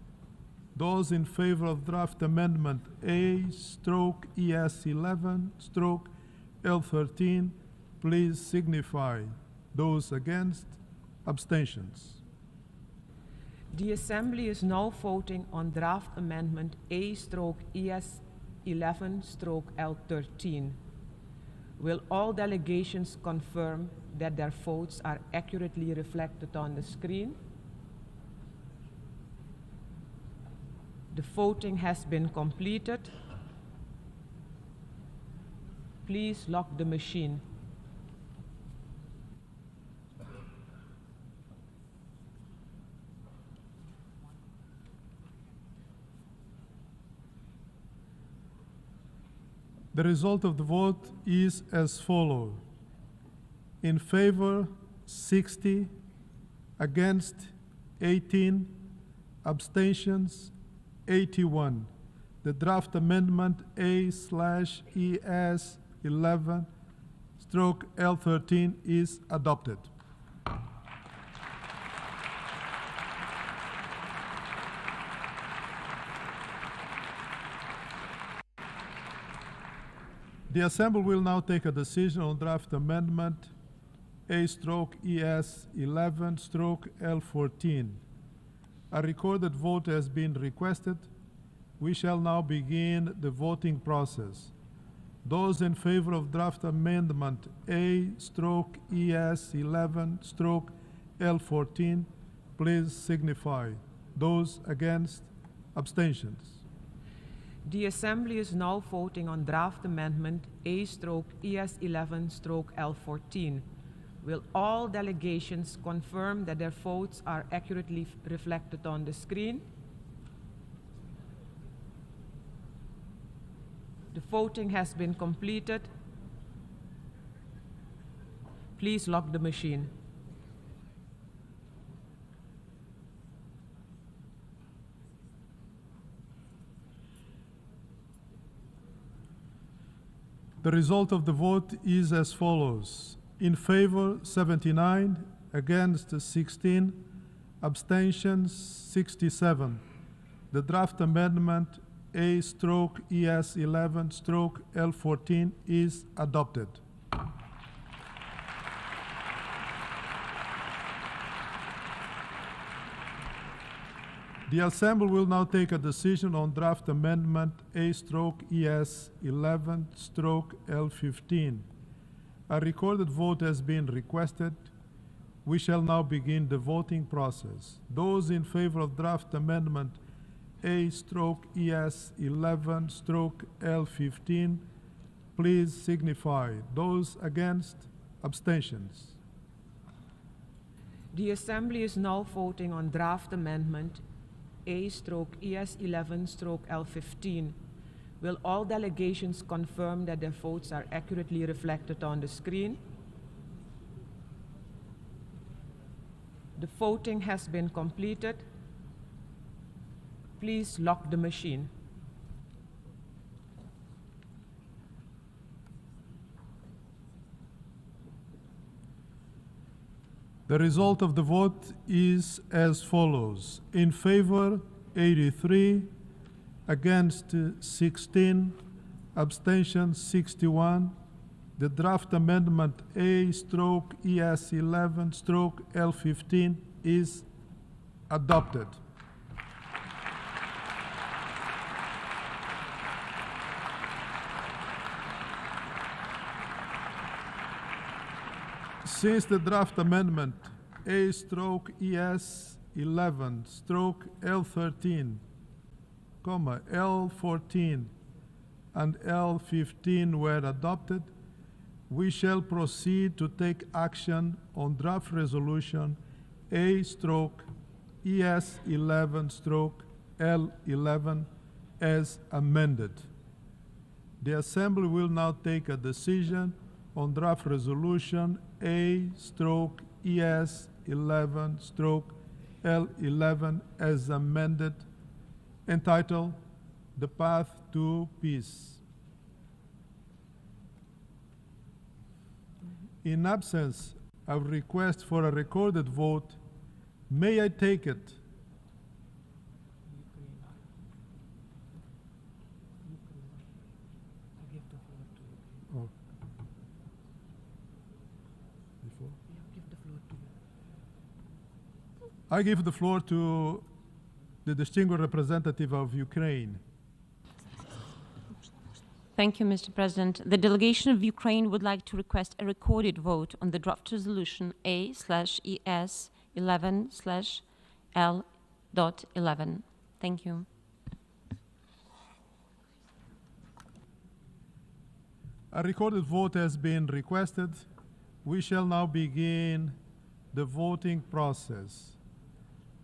Those in favor of draft amendment A/ES11/L13, please signify. Those against, abstentions.
The Assembly is now voting on draft amendment A/ES11/L13. Will all delegations confirm that their votes are accurately reflected on the screen? The voting has been completed. Please lock the machine.
The result of the vote is as follows. In favor, 60, against, 18, abstentions, 81. The draft amendment A/ES11/L13 is adopted. The Assembly will now take a decision on draft amendment A/ES11/L14. A recorded vote has been requested. We shall now begin the voting process. Those in favor of draft amendment A/ES11/L14, please signify. Those against, abstentions.
The Assembly is now voting on draft amendment A/ES11/L14. Will all delegations confirm that their votes are accurately reflected on the screen? The voting has been completed. Please lock the machine.
The result of the vote is as follows. In favor, 79, against 16, abstentions 67. The draft amendment A/ES11/L14 is adopted. The Assembly will now take a decision on draft amendment A/ES11/L15. A recorded vote has been requested. We shall now begin the voting process. Those in favor of draft amendment A/ES11/L15, please signify. Those against, abstentions.
The Assembly is now voting on draft amendment A/ES11/L15. Will all delegations confirm that their votes are accurately reflected on the screen? The voting has been completed. Please lock the machine.
The result of the vote is as follows. In favor, 83, against 16, abstention 61. The draft amendment A/ES11/L15 is adopted. Since the draft amendment A/ES11/L13, L14, and L15 were adopted, we shall proceed to take action on draft resolution A/ES11/L11 as amended. The Assembly will now take a decision on draft resolution A/ES11/L11 as amended, entitled The Path to Peace. In absence of request for a recorded vote, may I take it? Oh. I give the floor to the distinguished representative of Ukraine.
Thank you, Mr. President. The delegation of Ukraine would like to request a recorded vote on the draft resolution A/ES11/L.11. Thank you.
A recorded vote has been requested. We shall now begin the voting process.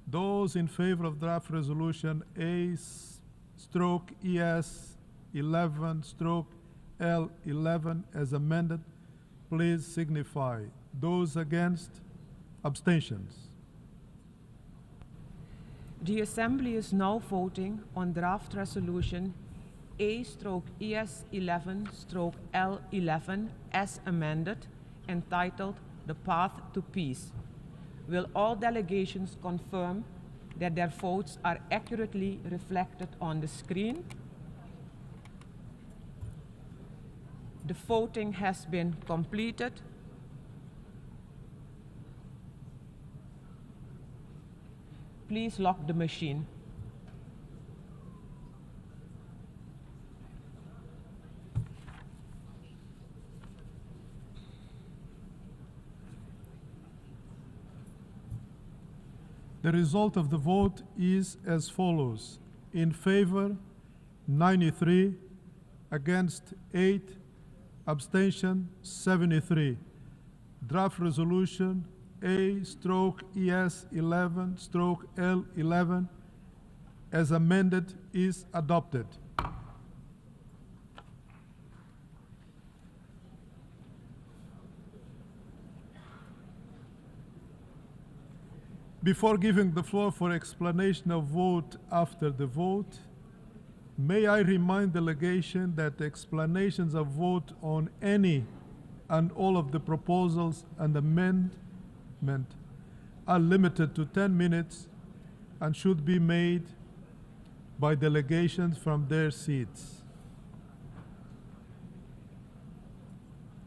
Those in favor of draft resolution A/ES11/L11 as amended, please signify. Those against, abstentions.
The Assembly is now voting on draft resolution A/ES11/L11 as amended, entitled The Path to Peace. Will all delegations confirm that their votes are accurately reflected on the screen? The voting has been completed. Please lock the machine.
The result of the vote is as follows. In favor, 93, against 8, abstention 73. Draft resolution A/ES11/L11 as amended is adopted. Before giving the floor for explanation of vote after the vote, may I remind the delegation that explanations of vote on any and all of the proposals and amendment are limited to 10 minutes and should be made by delegations from their seats.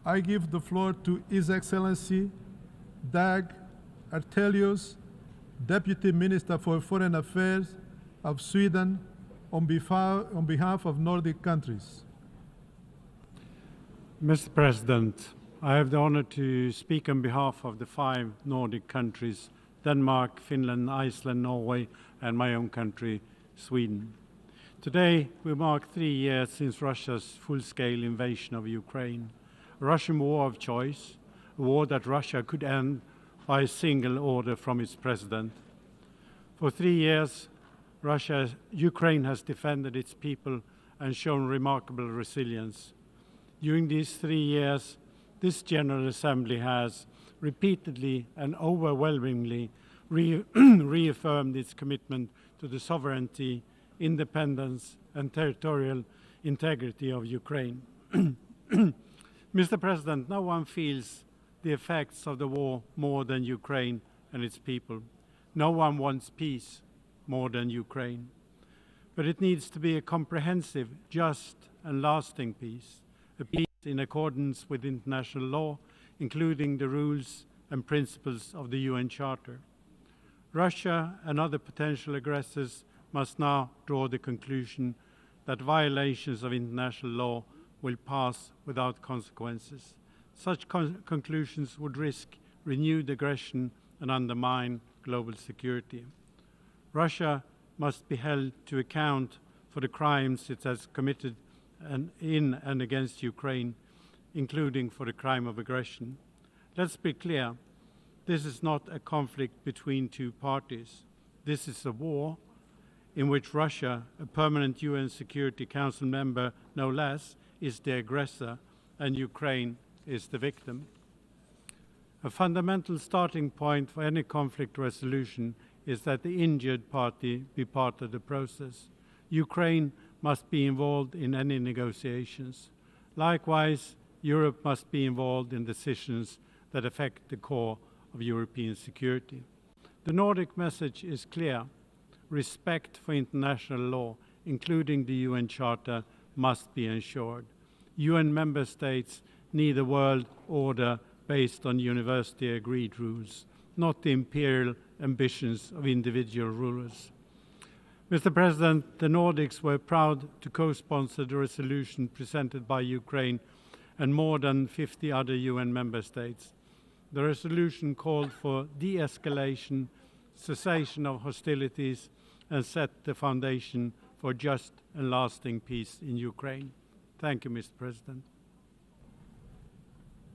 I give the floor to His Excellency Dag Artelius, Deputy Minister for Foreign Affairs of Sweden, on behalf of Nordic countries.
Mr. President, I have the honor to speak on behalf of the 5 Nordic countries, Denmark, Finland, Iceland, Norway, and my own country, Sweden. Today, we mark 3 years since Russia's full-scale invasion of Ukraine, a Russian war of choice, a war that Russia could end by a single order from its president. For 3 years, Ukraine has defended its people and shown remarkable resilience. During these 3 years, this General Assembly has repeatedly and overwhelmingly reaffirmed its commitment to the sovereignty, independence, and territorial integrity of Ukraine. Mr. President, no one feels the effects of the war more than Ukraine and its people. No one wants peace more than Ukraine. But it needs to be a comprehensive, just, and lasting peace, a peace in accordance with international law, including the rules and principles of the UN Charter. Russia and other potential aggressors must now draw the conclusion that violations of international law will pass without consequences. Such conclusions would risk renewed aggression and undermine global security. Russia must be held to account for the crimes it has committed in and against Ukraine, including for the crime of aggression. Let's be clear, this is not a conflict between 2 parties. This is a war in which Russia, a permanent UN Security Council member no less, is the aggressor and Ukraine is the victim. A fundamental starting point for any conflict resolution is that the injured party be part of the process. Ukraine must be involved in any negotiations. Likewise, Europe must be involved in decisions that affect the core of European security. The Nordic message is clear. Respect for international law, including the UN Charter, must be ensured. UN member states need a world order based on university-agreed rules, not the imperial ambitions of individual rulers. Mr. President, the Nordics were proud to co-sponsor the resolution presented by Ukraine and more than 50 other UN member states. The resolution called for de-escalation, cessation of hostilities, and set the foundation for just and lasting peace in Ukraine. Thank you, Mr. President.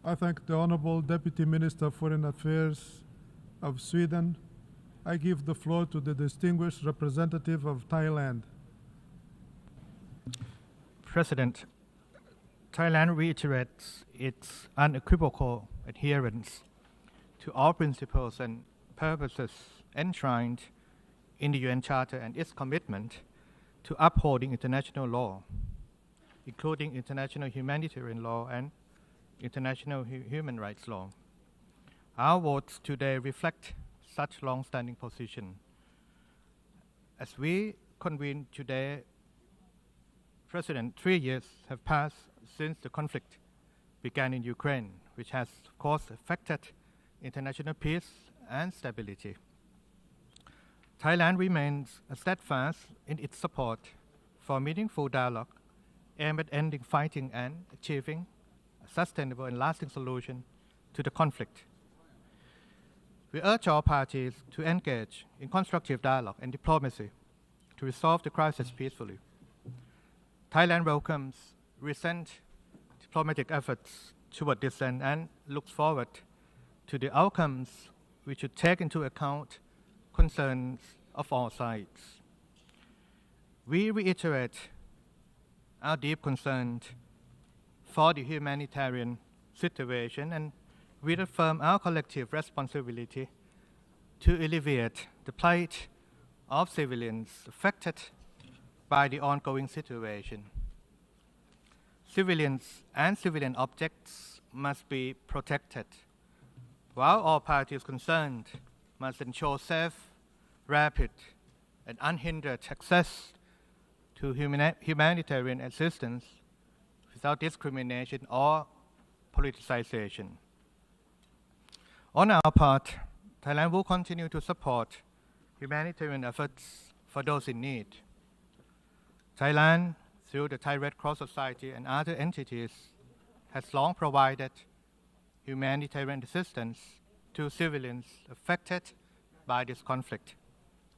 I thank the Honorable Deputy Minister of Foreign Affairs of Sweden. I give the floor to the distinguished representative of Thailand.
President, Thailand reiterates its unequivocal adherence to all principles and purposes enshrined in the UN Charter and its commitment to upholding international law, including international humanitarian law and international human rights law. Our votes today reflect such long-standing position. As we convene today, President, 3 years have passed since the conflict began in Ukraine, which has, of course, affected international peace and stability. Thailand remains steadfast in its support for meaningful dialogue aimed at ending fighting and achieving a sustainable and lasting solution to the conflict. We urge all parties to engage in constructive dialogue and diplomacy to resolve the crisis peacefully. Thailand welcomes recent diplomatic efforts toward this end and looks forward to the outcomes which should take into account concerns of all sides. We reiterate our deep concern for the humanitarian situation and reaffirm our collective responsibility to alleviate the plight of civilians affected by the ongoing situation. Civilians and civilian objects must be protected, while all parties concerned must ensure safe, rapid, and unhindered access to humanitarian assistance without discrimination or politicization. On our part, Thailand will continue to support humanitarian efforts for those in need. Thailand, through the Thai Red Cross Society and other entities, has long provided humanitarian assistance to civilians affected by this conflict,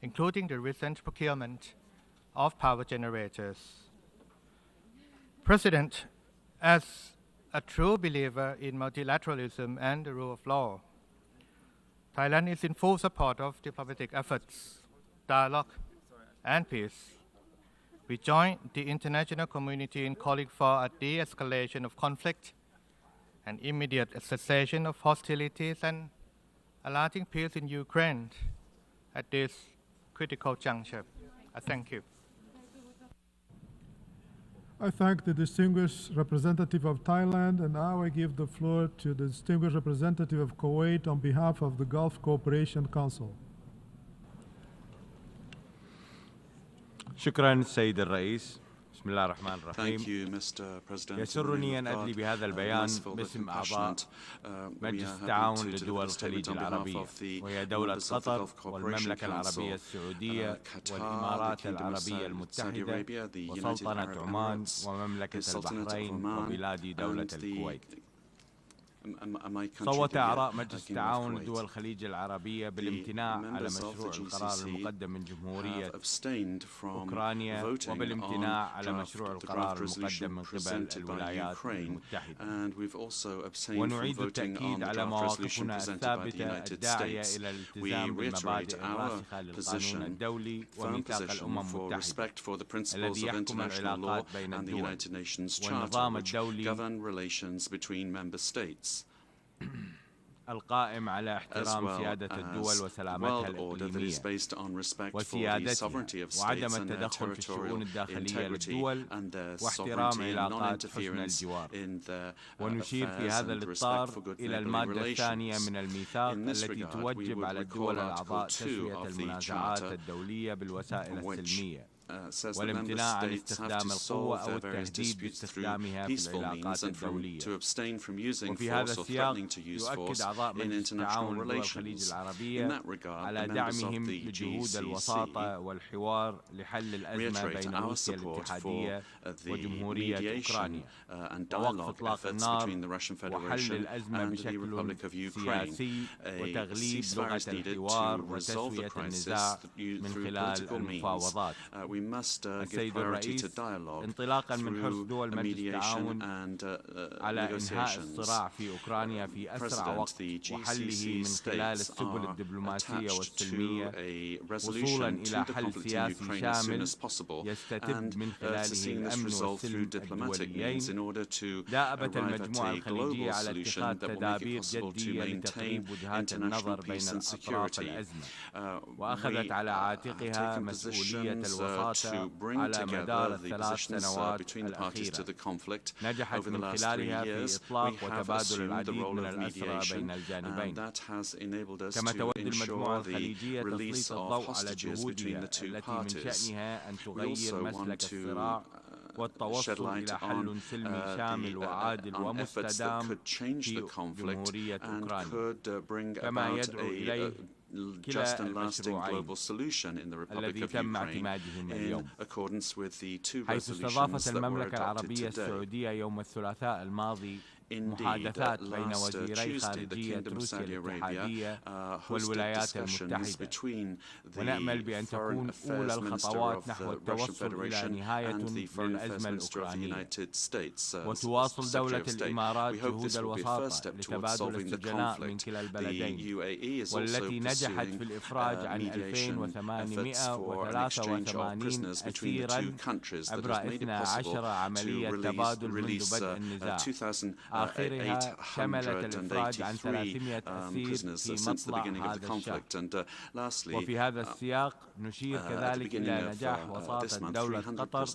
including the recent procurement of power generators. President, as a true believer in multilateralism and the rule of law, Thailand is in full support of diplomatic efforts, dialogue, and peace. We join the international community in calling for a de-escalation of conflict, an immediate cessation of hostilities, and a lasting peace in Ukraine at this critical juncture. I thank you.
I thank the distinguished representative of Thailand, and now I give the floor to the distinguished representative of Kuwait on behalf of the Gulf Cooperation Council.
شكرا سيد الرئيس. بسم الله الرحمن الرحيم.
Thank you, Mr. President.
يسرني أن أدلي بهذا البيان باسم أعضاء مجلس التعاون لدول الخليج العربية، وهي دولة قطر والمملكة العربية السعودية والإمارات العربية المتحدة وسلطنة عمان ومملكة البحرين وبلاد دولة الكويت. صوت أعضاء مجلس التعاون لدول الخليج العربية بالامتناع على مشروع القرار المقدم من جمهورية أوكرانيا وبالامتناع على مشروع القرار المقدم من قبل الولايات المتحدة. ونعيد التأكيد على مواقفنا الثابتة الداعية إلى الالتزام بالمبادئ الراسخة للقانون الدولي وميثاق الأمم المتحدة الذي يحكم العلاقات بين الدول والنظام الدولي القائم على احترام سيادة الدول وسلامتها الإقليمية وسيادتها وعدم التدخل في الشؤون الداخلية للدول واحترام علاقات حسن الجوار. ونشير في هذا الإطار إلى المادة الثانية من الميثاق التي توجب على الدول الأعضاء تسوية المنازعات الدولية بالوسائل السلمية والامتناع عن استخدام القوة أو التهديد باستخدامها في العلاقات الدولية. وفي هذا السياق يؤكد أعضاء مجلس التعاون لدول الخليج العربية على دعمهم لجهود الوساطة والحوار لحل الأزمة بين روسيا الاتحادية وجمهورية أوكرانيا ووقف إطلاق النار وحل الأزمة بشكل سياسي وتغليب لغة الحوار وتسوية النزاع من خلال المفاوضات. السيد الرئيس، انطلاقا من حرص دول مجلس التعاون على إنهاء الصراع في أوكرانيا في أسرع وقت وحله من خلال السبل الدبلوماسية والسلمية وصولا إلى حل سياسي شامل يستتب من خلاله الأمن والسلم الدوليين، دأبت المجموعة الخليجية على اتخاذ تدابير جدية لتقريب وجهات النظر بين أطراف الأزمة، وأخذت على عاتقها مسؤولية الوساطة على مدار الثلاث سنوات الأخيرة، نجحت من خلالها في إطلاق وتبادل العديد من الأسرى بين الجانبين. كما تود المجموعة الخليجية تسليط الضوء على جهودها التي من شأنها أن تغير مسلك الصراع والتوصل إلى حل سلمي شامل وعادل ومستدام في جمهورية أوكرانيا، كما يدعو إليه كلا المشروعين الذي تم اعتمادهما اليوم، حيث استضافت المملكة العربية السعودية يوم الثلاثاء الماضي محادثات بين وزيري خارجية روسيا الاتحادية والولايات المتحدة، ونأمل بأن تكون أولى الخطوات نحو التوصل إلى نهاية للأزمة الأوكرانية. وتواصل دولة الإمارات جهود الوساطة لتبادل السجناء من كلا البلدين، والتي نجحت في الإفراج عن 2883 أسيرا عبر 12 عملية تبادل منذ بدء النزاع، آخرها شملت الإفراج عن 300 أسير في مطلع هذا الشهر. وفي هذا السياق نشير كذلك إلى نجاح وساطة دولة قطر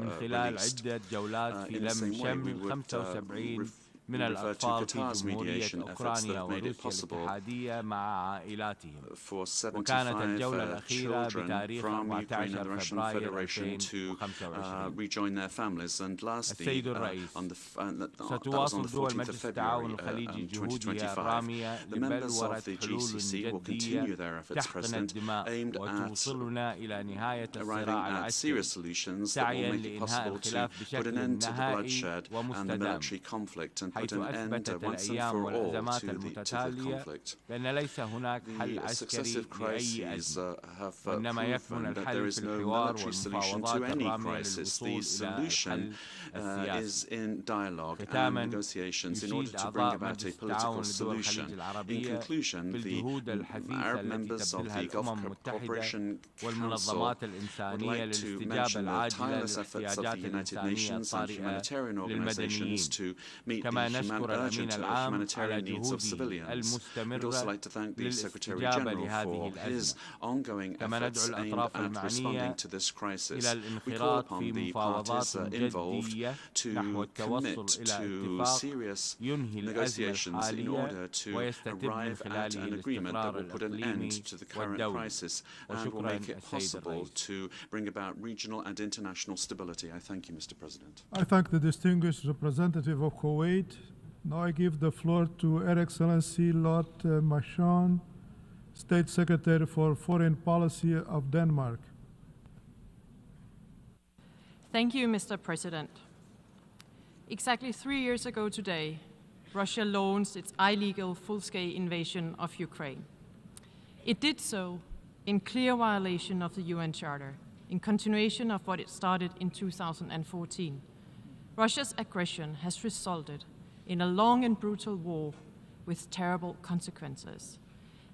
من خلال عدة جولات في لم شمل 75 من الأطفال في جمهورية أوكرانيا وروسيا الاتحادية مع عائلاتهم، وكانت الجولة الأخيرة بتاريخ 14 فبراير 2025. السيد الرئيس، ستواصل دول مجلس التعاون الخليجي جهودها الرامية لبلورة حلول جدية تحقن الدماء وتوصلنا إلى نهاية الصراع العسكري، سعيا لإنهاء الخلاف بشكل نهائي ومستدام،
put an end once and for all to the conflict. The successive crises have proven that there is no military solution to any crisis. The solution is in dialogue and negotiations in order to bring about a political solution. In conclusion, the Arab members of the Gulf Cooperation Council would like to mention the tireless efforts of the United Nations and humanitarian organizations to meet the urgent humanitarian needs of civilians. We'd also like to thank the Secretary General for his ongoing efforts aimed at responding to this crisis. We call upon the parties involved to commit to serious negotiations in order to arrive at an agreement that will put an end to the current crisis and will make it possible to bring about regional and international stability. I thank you, Mr. President.
I thank the distinguished representative of Kuwait. Now I give the floor to Her Excellency Lord Machon, State Secretary for Foreign Policy of Denmark.
Thank you, Mr. President. Exactly 3 years ago today, Russia launched its illegal full-scale invasion of Ukraine. It did so in clear violation of the UN Charter, in continuation of what it started in 2014. Russia's aggression has resulted in a long and brutal war with terrible consequences.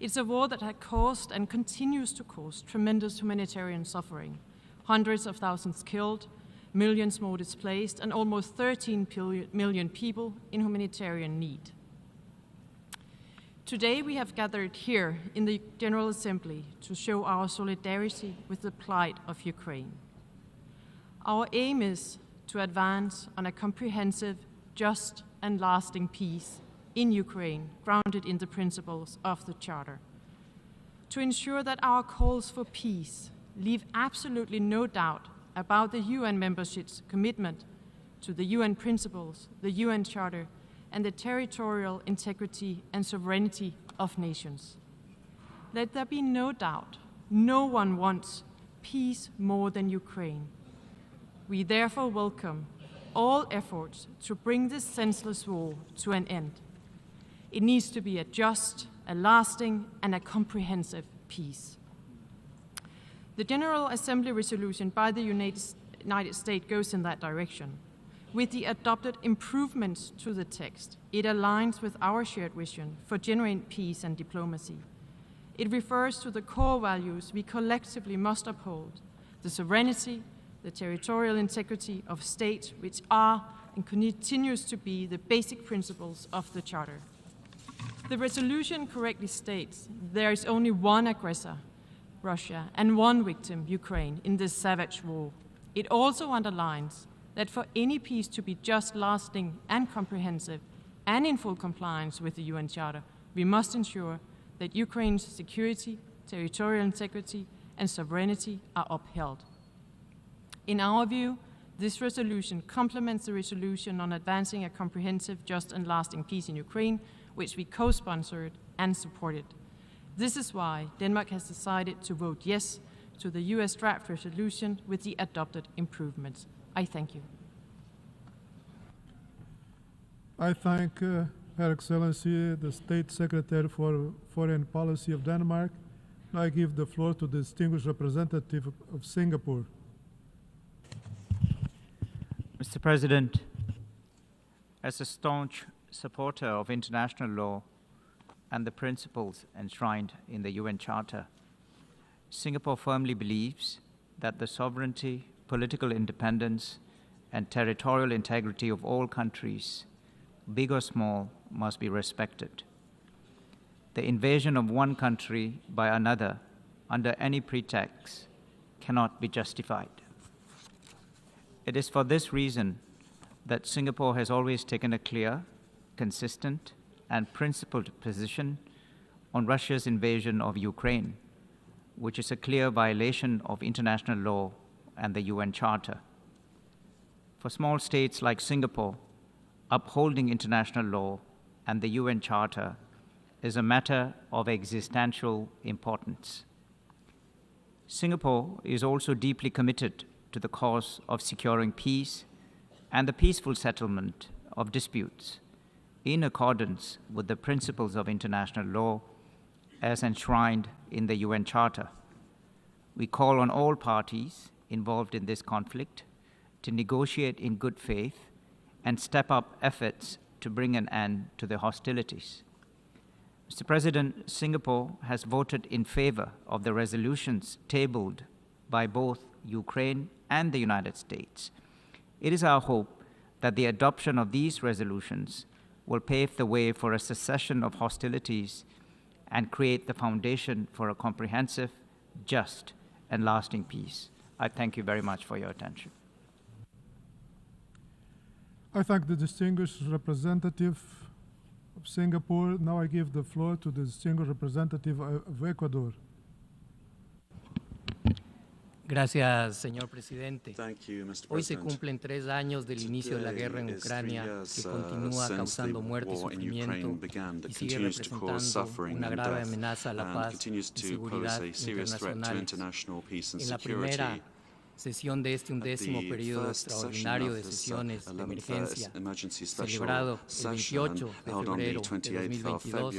It's a war that has caused and continues to cause tremendous humanitarian suffering, hundreds of thousands killed, millions more displaced, and almost 13 million people in humanitarian need. Today we have gathered here in the General Assembly to show our solidarity with the plight of Ukraine. Our aim is to advance on a comprehensive, just, and lasting peace in Ukraine, grounded in the principles of the Charter. To ensure that our calls for peace leave absolutely no doubt about the UN membership's commitment to the UN principles, the UN Charter, and the territorial integrity and sovereignty of nations. Let there be no doubt, no one wants peace more than Ukraine. We therefore welcome all efforts to bring this senseless war to an end. It needs to be a just, a lasting, and a comprehensive peace. The General Assembly resolution by the United States goes in that direction. With the adopted improvements to the text, it aligns with our shared vision for genuine peace and diplomacy. It refers to the core values we collectively must uphold: the sovereignty, the territorial integrity of states, which are and continues to be the basic principles of the Charter. The resolution correctly states there is only one aggressor, Russia, and one victim, Ukraine, in this savage war. It also underlines that for any peace to be just, lasting, and comprehensive, and in full compliance with the UN Charter, we must ensure that Ukraine's security, territorial integrity, and sovereignty are upheld. In our view, this resolution complements the resolution on advancing a comprehensive, just, and lasting peace in Ukraine, which we co-sponsored and supported. This is why Denmark has decided to vote yes to the US draft resolution with the adopted improvements. I thank you.
I thank Her Excellency, the State Secretary for Foreign Policy of Denmark. Now I give the floor to the distinguished representative of Singapore.
Mr. President, as a staunch supporter of international law and the principles enshrined in the UN Charter, Singapore firmly believes that the sovereignty, political independence, and territorial integrity of all countries, big or small, must be respected. The invasion of one country by another under any pretext cannot be justified. It is for this reason that Singapore has always taken a clear, consistent, and principled position on Russia's invasion of Ukraine, which is a clear violation of international law and the UN Charter. For small states like Singapore, upholding international law and the UN Charter is a matter of existential importance. Singapore is also deeply committed to the cause of securing peace and the peaceful settlement of disputes in accordance with the principles of international law as enshrined in the UN Charter. We call on all parties involved in this conflict to negotiate in good faith and step up efforts to bring an end to the hostilities. Mr. President, Singapore has voted in favor of the resolutions tabled by both Ukraine and the United States. It is our hope that the adoption of these resolutions will pave the way for a cessation of hostilities and create the foundation for a comprehensive, just, and lasting peace. I thank you very much for your attention.
I thank the distinguished representative of Singapore. Now I give the floor to the distinguished representative of Ecuador.
Gracias, señor presidente.
Thank you, Mr.
Hoy se
President.
cumplen 3 años del inicio de la guerra en Ucrania, que continúa causando muerte y sufrimiento y sigue representando una grave amenaza a la paz y seguridad internacionales. En la primera sesión de este 11º periodo extraordinario de sesiones de emergencia, celebrado el 28 de febrero de 2022,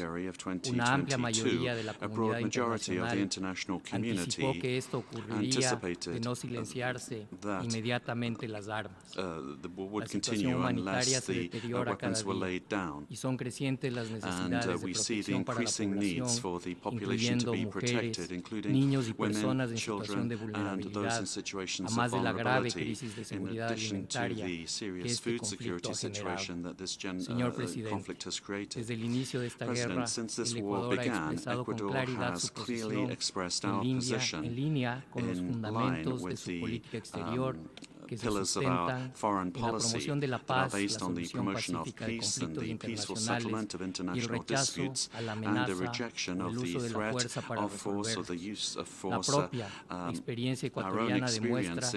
una amplia mayoría de la comunidad internacional anticipó que esto ocurriría de no silenciarse inmediatamente las armas. La situación humanitaria se deteriora cada día y son crecientes las necesidades de protección para la población, incluyendo mujeres, niños y personas en situación de vulnerabilidad, a más de la grave crisis de seguridad alimentaria que este conflicto ha generado. Señor Presidente, desde el inicio de esta guerra, el Ecuador ha expresado con claridad su posición en línea con los fundamentos de su política exterior, que se sustentan en la promoción de la paz, la solución pacífica de conflictos internacionales y el rechazo a la amenaza del uso de la fuerza para resolverlos. La propia experiencia ecuatoriana demuestra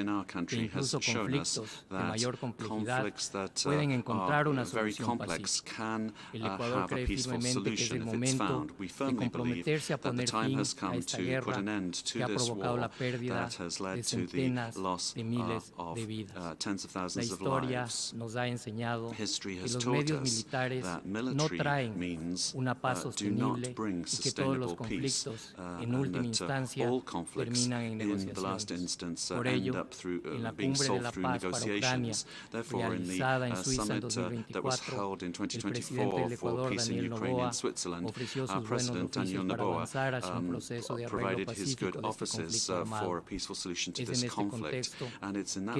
que incluso conflictos de mayor complejidad pueden encontrar una solución pacífica. El Ecuador cree firmemente que es el momento de comprometerse a poner fin a esta guerra que ha provocado la pérdida de centenas de miles de vidas. La historia nos ha enseñado que los medios militares no traen una paz sostenible y que todos los conflictos, en última instancia, terminan en negociaciones. Por ello, en la Cumbre de la Paz para Ucrania, realizada en Suiza en 2024, el presidente del Ecuador, Daniel Noboa, ofreció sus buenos oficios para avanzar hacia un proceso de arreglo pacífico de este conflicto armado. Es en este contexto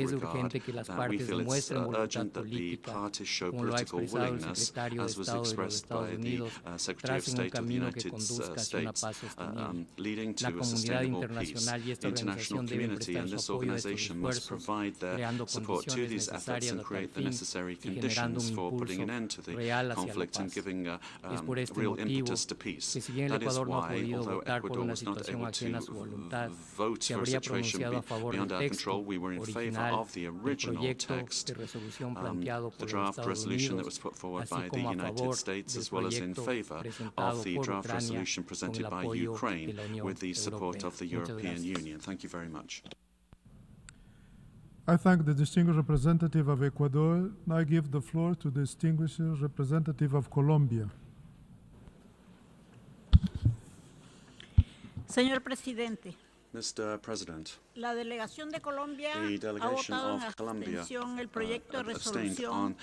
que es urgente que las partes demuestren voluntad política, como lo ha expresado el secretario de Estado de los Estados Unidos, tracen un camino que conduzca hacia una paz sostenible. La comunidad internacional y esta organización deben prestar su apoyo a estos esfuerzos, creando condiciones necesarias a tal fin y generando un impulso real hacia la paz. Es por este motivo que, si bien el Ecuador no ha podido votar por una situación ajena a su voluntad, se habría pronunciado a favor del texto original del proyecto de resolución planteado por los Estados Unidos, así como a favor del proyecto presentado por Ucrania con el apoyo de la Unión Europea.
Thank you very much.
I thank the distinguished representative of Ecuador. Now I give the floor to the distinguished representative of Colombia.
Señor presidente,
Mr. President,
la delegación de Colombia
the
ha
delegation
votado en
of Colombia
abstención el proyecto de
abstained
resolución
on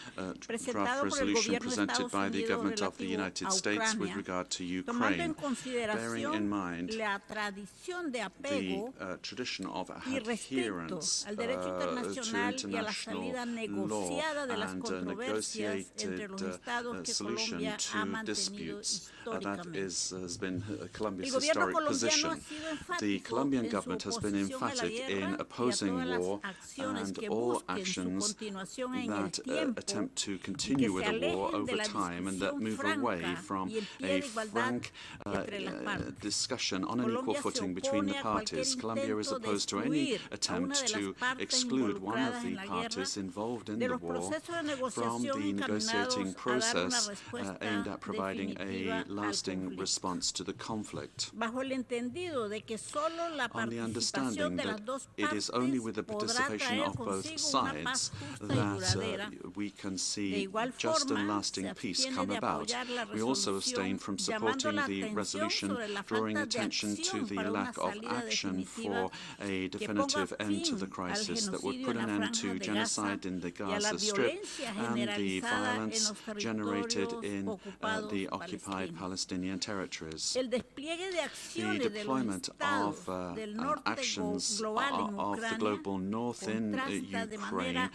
presentado
draft
por el
resolution
gobierno de
presented
Estados
by the
Unidos
government of the
relativo
United
a
States with
Ucrania,
regard to
tomando en
Ukraine, bearing in
consideración
mind
la tradición de
the
apego
tradition of
y respeto
adherence
al derecho internacional
to
y a la salida
international
negociada de
law
las
and
controversias entre
negotiated
los estados que
solution
Colombia ha
to
mantenido
disputes. That
históricamente.
has been Colombia's
El gobierno
historic
colombiano
position.
ha sido
The
enfático
Colombian
en su
government has been
oposición a la
emphatic in
guerra y a
opposing
todas las
war
acciones
and
que
all
busquen su
actions
continuación en el
that
tiempo
attempt to
y que
continue with
se
the war
alejen de
over
la
time and that
discusión
move away
franca
from
y en pie
a
de igualdad
frank
entre las partes.
discussion on an equal
Colombia se
footing between the
opone a cualquier
parties. Colombia is
intento de
opposed to any
excluir a una
attempt
de
to
las partes
exclude one of
involucradas
the
en la guerra
parties involved in
de
the
los
war
procesos de
from
negociación
the negotiating
encaminados a dar una
process
respuesta
aimed at providing
definitiva
a
al
lasting
conflicto.
response to the conflict.
Bajo el entendido de que solo la
on the understanding that it is only with the participation of both sides that we can see just and lasting peace come about. We also abstain from supporting the resolution drawing attention to the lack of action for a definitive end to the crisis that would put an end to genocide in the Gaza Strip and the violence generated in the occupied Palestinian territories. The deployment of actions of the global north in Ukraine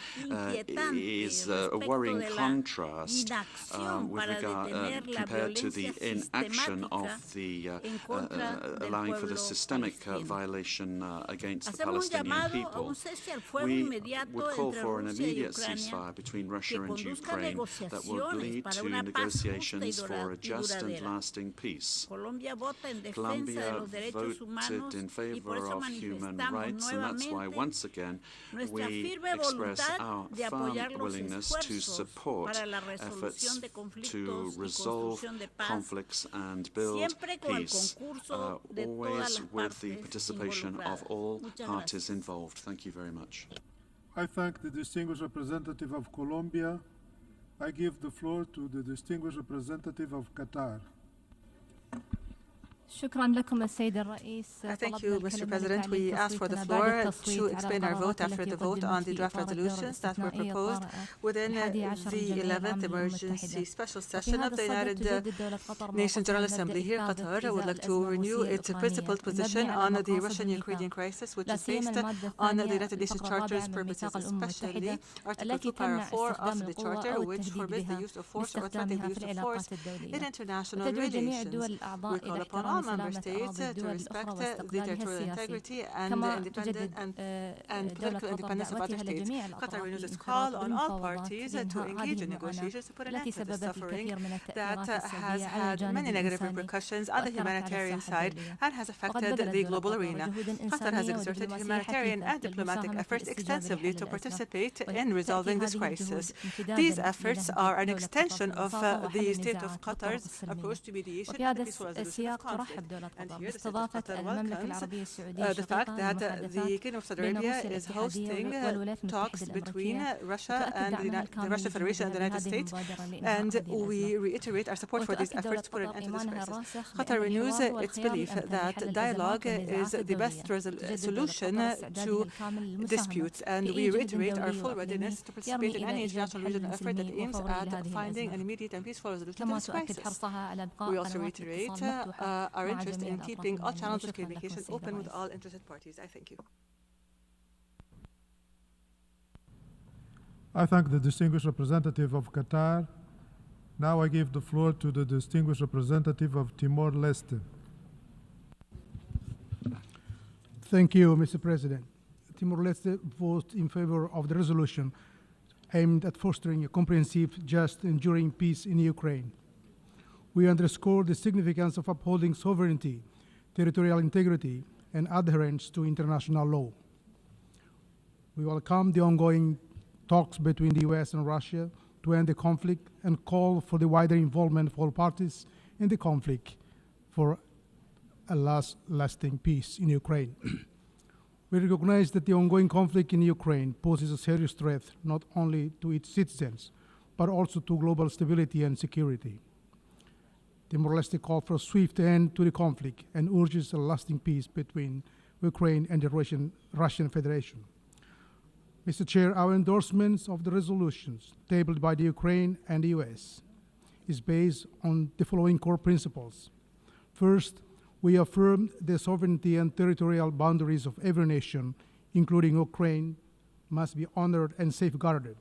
is a worrying contrast with regard compared to the inaction of the allowing for the systemic violation against the Palestinian people. We would call for an immediate ceasefire between Russia and Ukraine that would lead to negotiations for a just and lasting peace. Colombia voted in favor of human rights, and that's why, once again, we express our firm willingness to support efforts to resolve conflicts and build peace, always with the participation of all parties involved. Thank you very much.
I thank the distinguished representative of Colombia. I give the floor to the distinguished representative of Qatar.
Thank you, Mr. President. We ask for the floor to explain our vote after the vote on the draft resolutions that were proposed within the 11th Emergency Special Session of the United Nations General Assembly. Here, Qatar would like to renew its principled position on the Russian-Ukrainian crisis, which is based on the United Nations Charter's purposes, especially Article 2, Paragraph 4 of the Charter, which forbids the use of force or threatening the use of force in international relations. We call upon all member states to respect the territorial integrity and political independence of other states. Qatar renews its call on all parties to engage in negotiations to put an end to the suffering that has had many negative repercussions on the humanitarian side and has affected the global arena. Qatar has exerted humanitarian and diplomatic efforts extensively to participate in resolving this crisis. These efforts are an extension of the state of Qatar's approach to mediation and the peaceful resolution of conflict. And here, the state of Qatar welcomes the fact that the Kingdom of Saudi Arabia is hosting talks between Russia and the Russian Federation and the United States, and we reiterate our support for these efforts to put an end to this crisis. Qatar renews its belief that dialogue is the best solution to disputes, and we reiterate our full readiness to participate in any international regional effort that aims at finding an immediate and peaceful resolution to this crisis. We also reiterate our interest in keeping all channels of communication open with all interested parties. I thank you.
I thank the distinguished representative of Qatar. Now I give the floor to the distinguished representative of Timor-Leste.
Thank you, Mr. President. Timor-Leste votes in favor of the resolution aimed at fostering a comprehensive, just, and enduring peace in Ukraine. We underscore the significance of upholding sovereignty, territorial integrity, and adherence to international law. We welcome the ongoing talks between the U.S. and Russia to end the conflict and call for the wider involvement of all parties in the conflict for a lasting peace in Ukraine. We recognize that the ongoing conflict in Ukraine poses a serious threat not only to its citizens, but also to global stability and security. Timor-Leste calls for a swift end to the conflict and urges a lasting peace between Ukraine and the Russian Federation. Mr. Chair, our endorsements of the resolutions tabled by the Ukraine and the US is based on the following core principles. First, we affirm the sovereignty and territorial boundaries of every nation, including Ukraine, must be honored and safeguarded.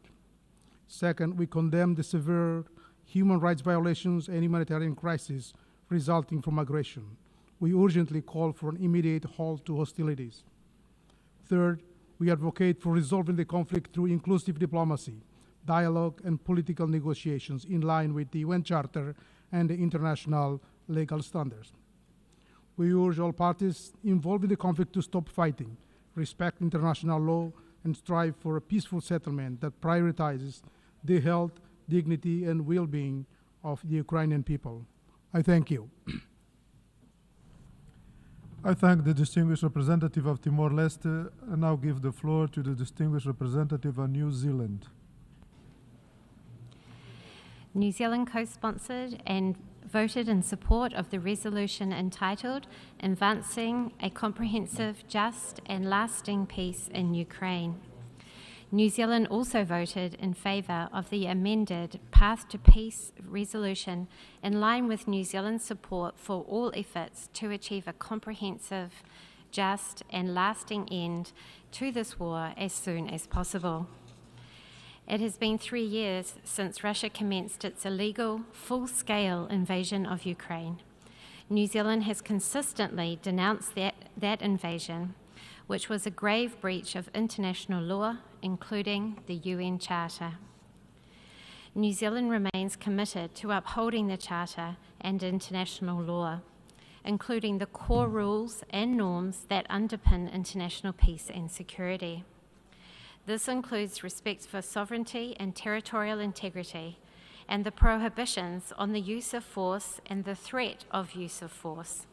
Second, we condemn the severe human rights violations and humanitarian crisis resulting from aggression. We urgently call for an immediate halt to hostilities. Third, we advocate for resolving the conflict through inclusive diplomacy, dialogue, and political negotiations in line with the UN Charter and the international legal standards. We urge all parties involved in the conflict to stop fighting, respect international law, and strive for a peaceful settlement that prioritizes the health, dignity, and well-being of the Ukrainian people. I thank you.
I thank the distinguished representative of Timor-Leste and now give the floor to the distinguished representative of New Zealand.
New Zealand co-sponsored and voted in support of the resolution entitled Advancing a Comprehensive, Just and Lasting Peace in Ukraine. New Zealand also voted in favour of the amended Path to Peace resolution in line with New Zealand's support for all efforts to achieve a comprehensive, just and lasting end to this war as soon as possible. It has been 3 years since Russia commenced its illegal, full-scale invasion of Ukraine. New Zealand has consistently denounced that invasion, which was a grave breach of international law, including the UN Charter. New Zealand remains committed to upholding the Charter and international law, including the core rules and norms that underpin international peace and security. This includes respect for sovereignty and territorial integrity, and the prohibitions on the use of force and the threat of use of force.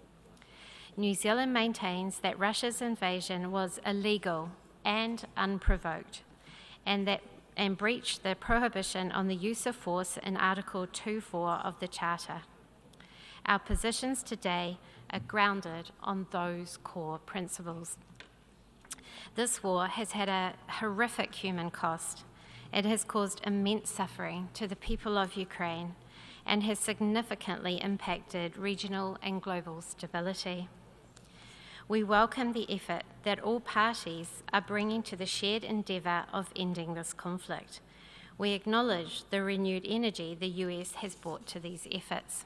New Zealand maintains that Russia's invasion was illegal and unprovoked, and breached the prohibition on the use of force in Article 2.4 of the Charter. Our positions today are grounded on those core principles. This war has had a horrific human cost. It has caused immense suffering to the people of Ukraine and has significantly impacted regional and global stability. We welcome the effort that all parties are bringing to the shared endeavour of ending this conflict. We acknowledge the renewed energy the US has brought to these efforts.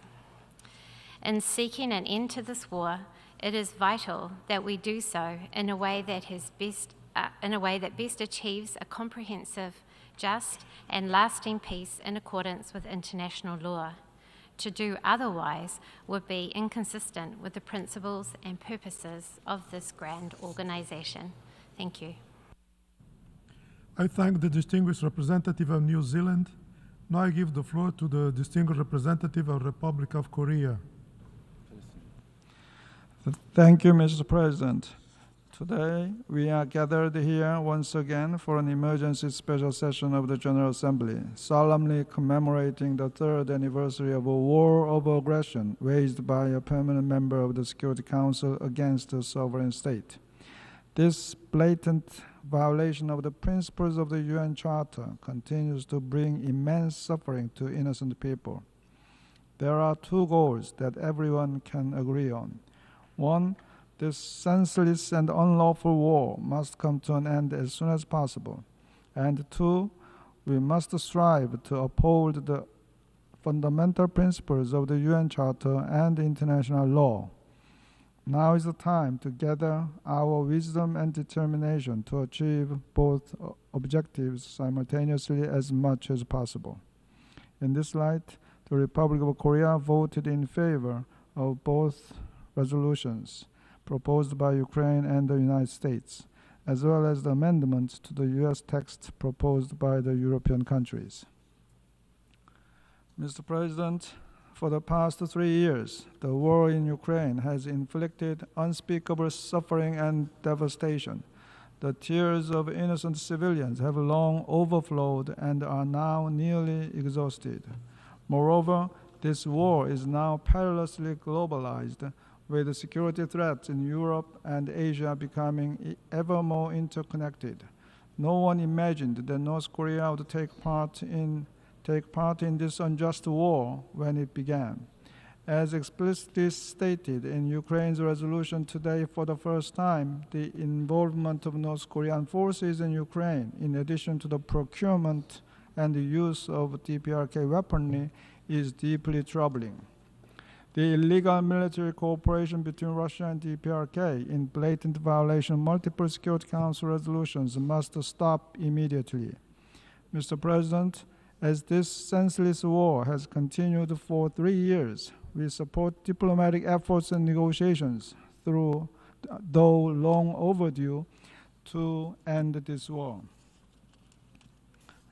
In seeking an end to this war, it is vital that we do so in a way that best achieves a comprehensive, just, and lasting peace in accordance with international law. To do otherwise would be inconsistent with the principles and purposes of this grand organisation. Thank you.
I thank the distinguished representative of New Zealand. Now I give the floor to the distinguished representative of the Republic of Korea.
Thank you, Mr. President. Today, we are gathered here once again for an emergency special session of the General Assembly, solemnly commemorating the 3rd anniversary of a war of aggression waged by a permanent member of the Security Council against a sovereign state. This blatant violation of the principles of the UN Charter continues to bring immense suffering to innocent people. There are 2 goals that everyone can agree on. 1, this senseless and unlawful war must come to an end as soon as possible. And 2, we must strive to uphold the fundamental principles of the UN Charter and international law. Now is the time to gather our wisdom and determination to achieve both objectives simultaneously as much as possible. In this light, the Republic of Korea voted in favor of both resolutions proposed by Ukraine and the United States, as well as the amendments to the U.S. text proposed by the European countries. Mr. President, for the past 3 years, the war in Ukraine has inflicted unspeakable suffering and devastation. The tears of innocent civilians have long overflowed and are now nearly exhausted. Moreover, this war is now perilously globalized, with the security threats in Europe and Asia becoming ever more interconnected. No one imagined that North Korea would take part in this unjust war when it began. As explicitly stated in Ukraine's resolution today, for the first time, the involvement of North Korean forces in Ukraine, in addition to the procurement and the use of DPRK weaponry, is deeply troubling. The illegal military cooperation between Russia and DPRK in blatant violation of multiple Security Council resolutions must stop immediately. Mr. President, as this senseless war has continued for 3 years, we support diplomatic efforts and negotiations, though long overdue, to end this war.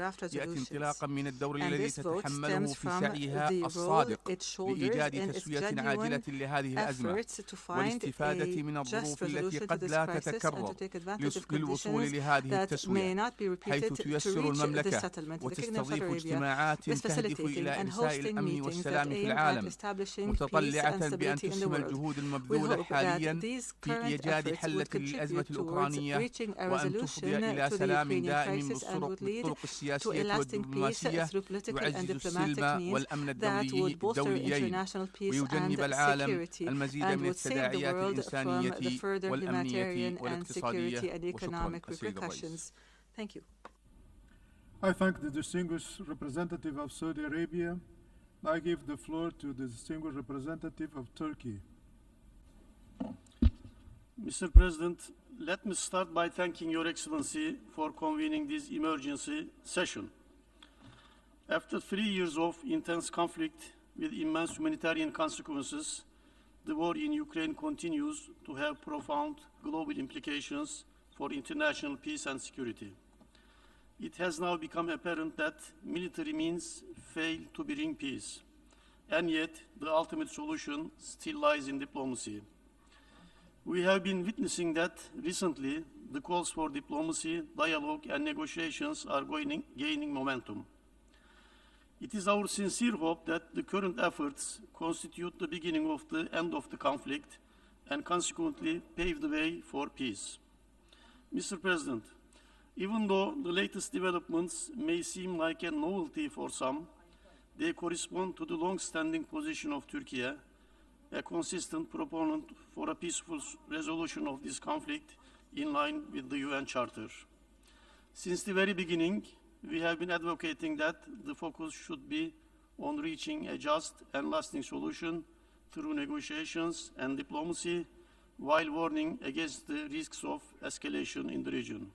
draft
يأتي
resolutions.
انطلاقا من الدور
And
الذي
this vote
تتحمله
stems
في
from
سعيها
the role
الصادق
it shoulders
لإيجاد
in its
تسوية عاجلة
genuine
لهذه الأزمة
efforts to find
والاستفادة
a
من
just
الظروف التي
resolution to
قد
this
لا
crisis
التسرب للوصول لهذه التسوية، حيث تيسر المملكة وتستضيف اجتماعات تهدف إلى إرساء الأمن والسلام في العالم، متطلعة بأن تسهم الجهود المبذولة حاليا في إيجاد حل للأزمة الأوكرانية وأن تفضي إلى سلام دائم بالطرق السياسية والدبلوماسية يعزز السلم والأمن الدوليين ويجنب العالم المزيد من التداعيات الإنسانية والأمنية والاقتصادية. وشكرا السيد الرئيس.
Thank you.
I thank the distinguished representative of Saudi Arabia. I give the floor to the distinguished representative of Turkey.
Mr. President, let me start by thanking Your Excellency for convening this emergency session. After 3 years of intense conflict with immense humanitarian consequences, the war in Ukraine continues to have profound global implications for international peace and security. It has now become apparent that military means fail to bring peace, and yet the ultimate solution still lies in diplomacy. We have been witnessing that recently the calls for diplomacy, dialogue, and negotiations are gaining momentum. It is our sincere hope that the current efforts constitute the beginning of the end of the conflict and consequently pave the way for peace. Mr. President, even though the latest developments may seem like a novelty for some, they correspond to the long-standing position of Turkey, a consistent proponent for a peaceful resolution of this conflict in line with the UN Charter. Since the very beginning, we have been advocating that the focus should be on reaching a just and lasting solution through negotiations and diplomacy, while warning against the risks of escalation in the region.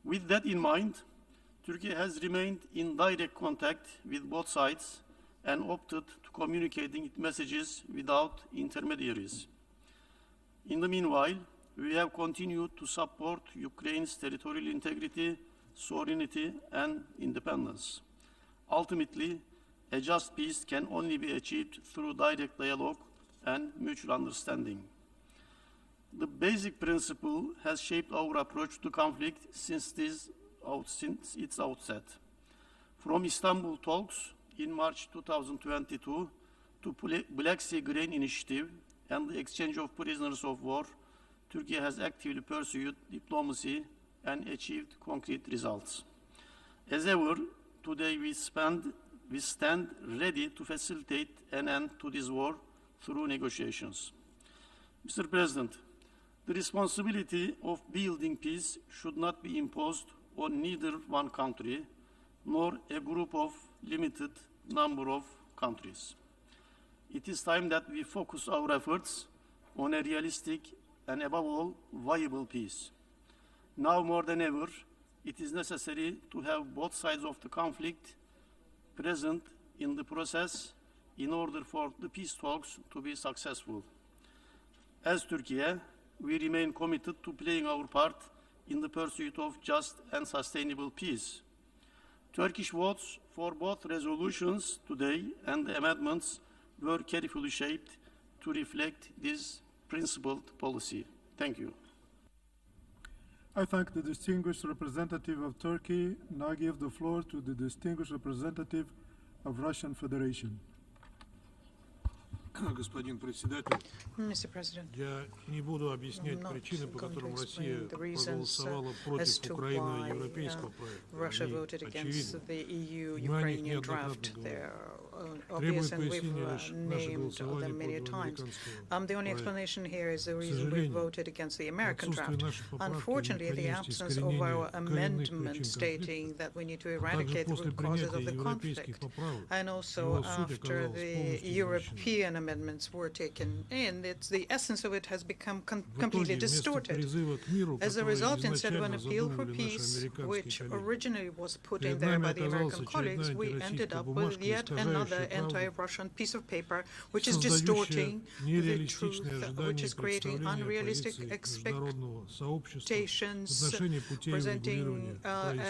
With that in mind, Turkey has remained in direct contact with both sides and opted to communicating its messages without intermediaries. In the meanwhile, we have continued to support Ukraine's territorial integrity, sovereignty, and independence. Ultimately, a just peace can only be achieved through direct dialogue and mutual understanding. The basic principle has shaped our approach to conflict since its outset. From Istanbul talks in March 2022 to Black Sea Grain Initiative and the exchange of prisoners of war, Turkey has actively pursued diplomacy and achieved concrete results. As ever, today we stand ready to facilitate an end to this war through negotiations. Mr. President, the responsibility of building peace should not be imposed on neither one country nor a group of limited number of countries. It is time that we focus our efforts on a realistic and, above all, viable peace. Now more than ever, it is necessary to have both sides of the conflict present in the process in order for the peace talks to be successful. As Turkey, we remain committed to playing our part in the pursuit of just and sustainable peace. Turkish votes for both resolutions today and the amendments were carefully shaped to reflect this principled policy. Thank you.
I thank the distinguished representative of Turkey. Now give the floor to the distinguished representative of Russian Federation.
Господин председатель,
Mr. President,
я не буду объяснять причины, по которым Россия проголосовала против Украины европейского проекта. Они очевидны. Мы о них неоднократно говорили. Требует пояснения лишь наше голосование против американского
The only explanation here is the reason we voted against the American draft. Unfortunately, the absence of our amendment stating that we need to eradicate the root causes of the conflict, and also after the European amendments were taken in, the essence of it has become completely distorted. As a result, instead of an appeal for peace, which originally was put in there by the American colleagues, we ended up with yet another another anti-Russian piece of paper, which is distorting the truth, which is creating unrealistic expectations, presenting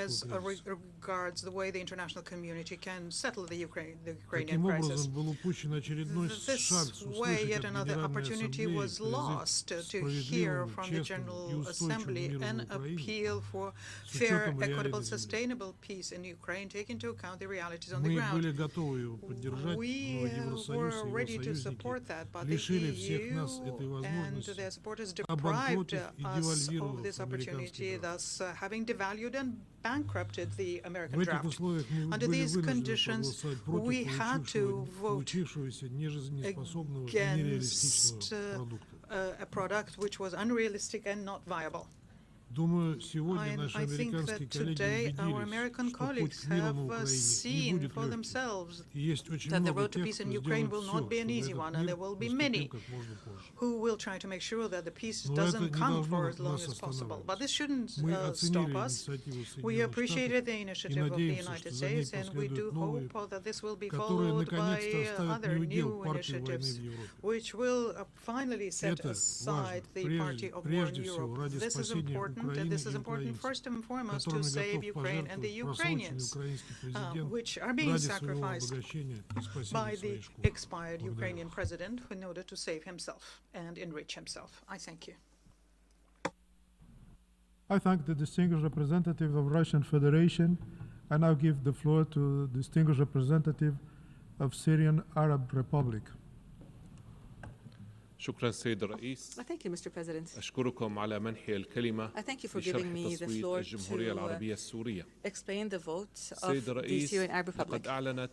as regards the way the international community can settle the Ukrainian crisis. This way, yet another opportunity was lost to hear from the General Assembly an appeal for fair, equitable, sustainable peace in Ukraine, taking into account the realities on the ground. We were ready to support that, but the EU and their supporters deprived us of this opportunity, thus having devalued and bankrupted the American draft. Under these conditions, we had to vote against a product which was unrealistic and not viable. I think that today our American colleagues have seen for themselves that the road to peace in Ukraine will not be an easy one, and there will be many who will try to make sure that the peace doesn't come for as long as possible. But this shouldn't stop us. We appreciated the initiative of the United States, and we do hope that this will be followed by other new initiatives, which will finally set aside the party of war in Europe. This is important. And this is important first and foremost to save Ukraine and the Ukrainians, which are being sacrificed by the expired Ukrainian president in order to save himself and enrich himself. I thank you.
I thank the distinguished representative of Russian Federation. I now give the floor to the distinguished representative of Syrian Arab Republic.
شكرا سيد الرئيس.
Thank you, Mr. President.
أشكركم على منح الكلمة
I thank you for giving me the floor
الجمهورية العربية السورية.
Explain the vote of
سيد
the
الرئيس،
Syrian Arab Republic.
لقد أعلنت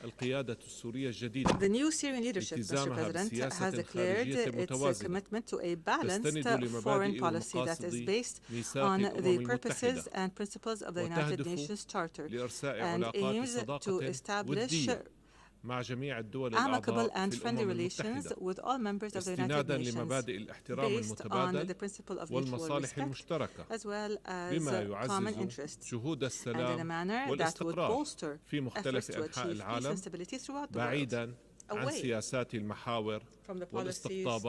القيادة السورية الجديدة
The new Syrian leadership, Mr. President, has declared its commitment to a balanced foreign policy that is based on the purposes and principles of the United Nations Charter and aims to establish amicable and friendly relations with all members of the United Nations based on the principle of mutual respect as well as common interests and in a manner that would bolster efforts to achieve peace and stability throughout the world. Away from the policies of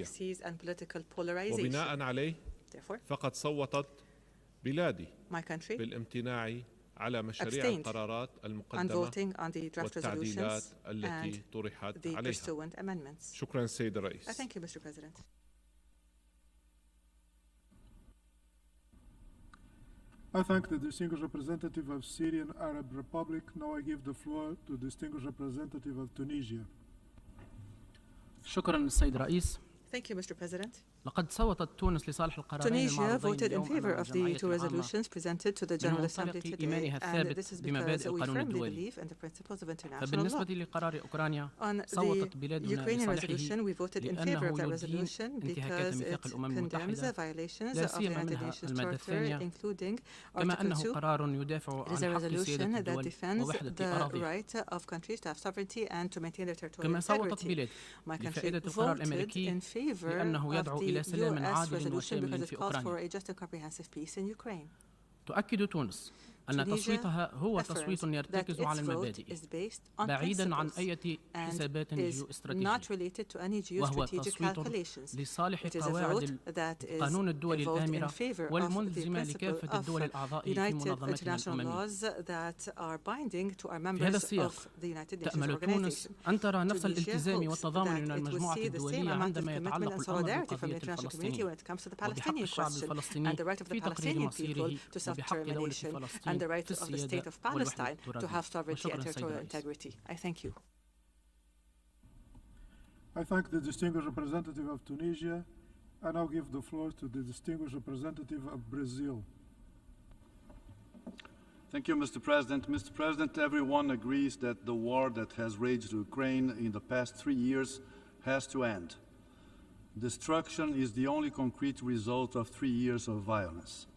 axes and political polarization. Therefore, my country
على مشاريع القرارات المقدمة والتعديلات التي طرحت عليها. شكرا سيد الرئيس.
Thank you, Mr. President.
I thank the distinguished representative of Syrian Arab Republic. Now I give the floor to the distinguished representative of Tunisia.
شكرا السيد الرئيس.
Thank you, Mr. President.
لقد صوتت تونس لصالح القرارين
Tunisia voted in favor of the two resolutions presented to the General Assembly today, and this is because we firmly believe in the principles of international law. On the Ukrainian resolution, we voted in favor of that resolution because it condemns violations of the United Nations Charter, including Article 2. It is a resolution that defends the right of countries to have sovereignty and to maintain their territorial integrity. My country voted in favor of the U.S. resolution because it calls for a just and comprehensive peace in Ukraine.
تؤكد تونس أن تصويتها هو تصويت يرتكز على المبادئ بعيدا عن أي حسابات جيوستراتيجية وهو تصويت لصالح قواعد القانون الدولي الآمرة والملزمة لكافة الدول الأعضاء في منظمتنا الأممية. في هذا السياق تأمل تونس أن ترى نفس الالتزام والتضامن من المجموعة الدولية عندما يتعلق الأمر بالقضية الفلسطينية وبحق الشعب الفلسطيني في تقرير مصيره وبحق دولة فلسطين
the right of the state of Palestine to have sovereignty and territorial integrity. I thank you.
I thank the distinguished representative of Tunisia. I now give the floor to the distinguished representative of Brazil.
Thank you, Mr. President. Mr. President, everyone agrees that the war that has raged Ukraine in the past 3 years has to end. Destruction is the only concrete result of 3 years of violence.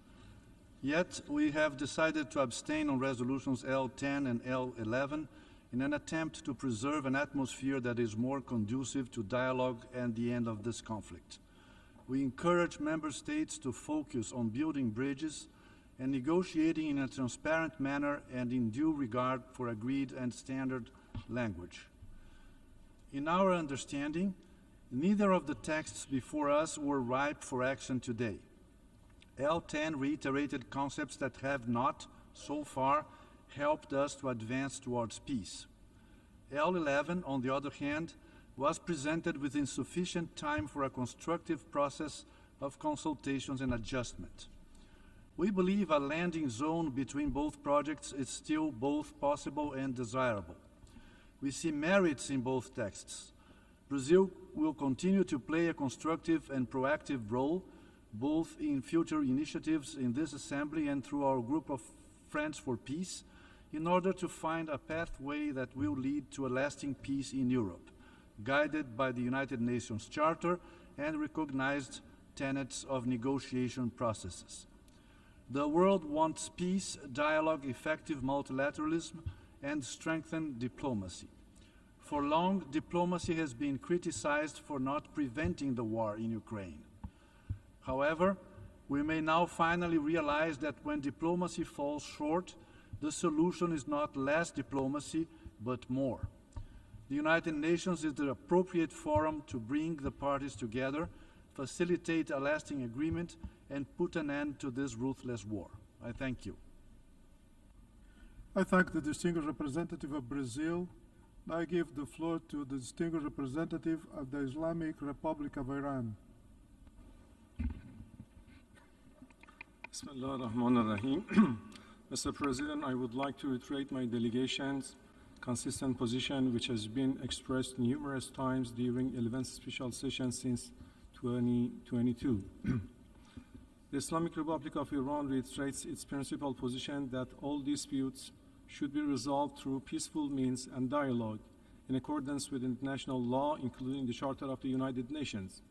Yet, we have decided to abstain on resolutions L10 and L11 in an attempt to preserve an atmosphere that is more conducive to dialogue and the end of this conflict. We encourage member states to focus on building bridges and negotiating in a transparent manner and in due regard for agreed and standard language. In our understanding, neither of the texts before us were ripe for action today. L10 reiterated concepts that have not, so far, helped us to advance towards peace. L11, on the other hand, was presented with insufficient time for a constructive process of consultations and adjustment. We believe a landing zone between both projects is still both possible and desirable. We see merits in both texts. Brazil will continue to play a constructive and proactive role, both in future initiatives in this Assembly and through our group of Friends for Peace, in order to find a pathway that will lead to a lasting peace in Europe, guided by the United Nations Charter and recognized tenets of negotiation processes. The world wants peace, dialogue, effective multilateralism, and strengthened diplomacy. For long, diplomacy has been criticized for not preventing the war in Ukraine. However, we may now finally realize that when diplomacy falls short, the solution is not less diplomacy, but more. The United Nations is the appropriate forum to bring the parties together, facilitate a lasting agreement, and put an end to this ruthless war. I thank you.
I thank the distinguished representative of Brazil. I give the floor to the distinguished representative of the Islamic Republic of Iran.
Bismillah ar-Rahman ar-Rahim. Mr. President, I would like to reiterate my delegation's consistent position, which has been expressed numerous times during 11th special session since 2022. The Islamic Republic of Iran reiterates its principal position that all disputes should be resolved through peaceful means and dialogue in accordance with international law, including the Charter of the United Nations.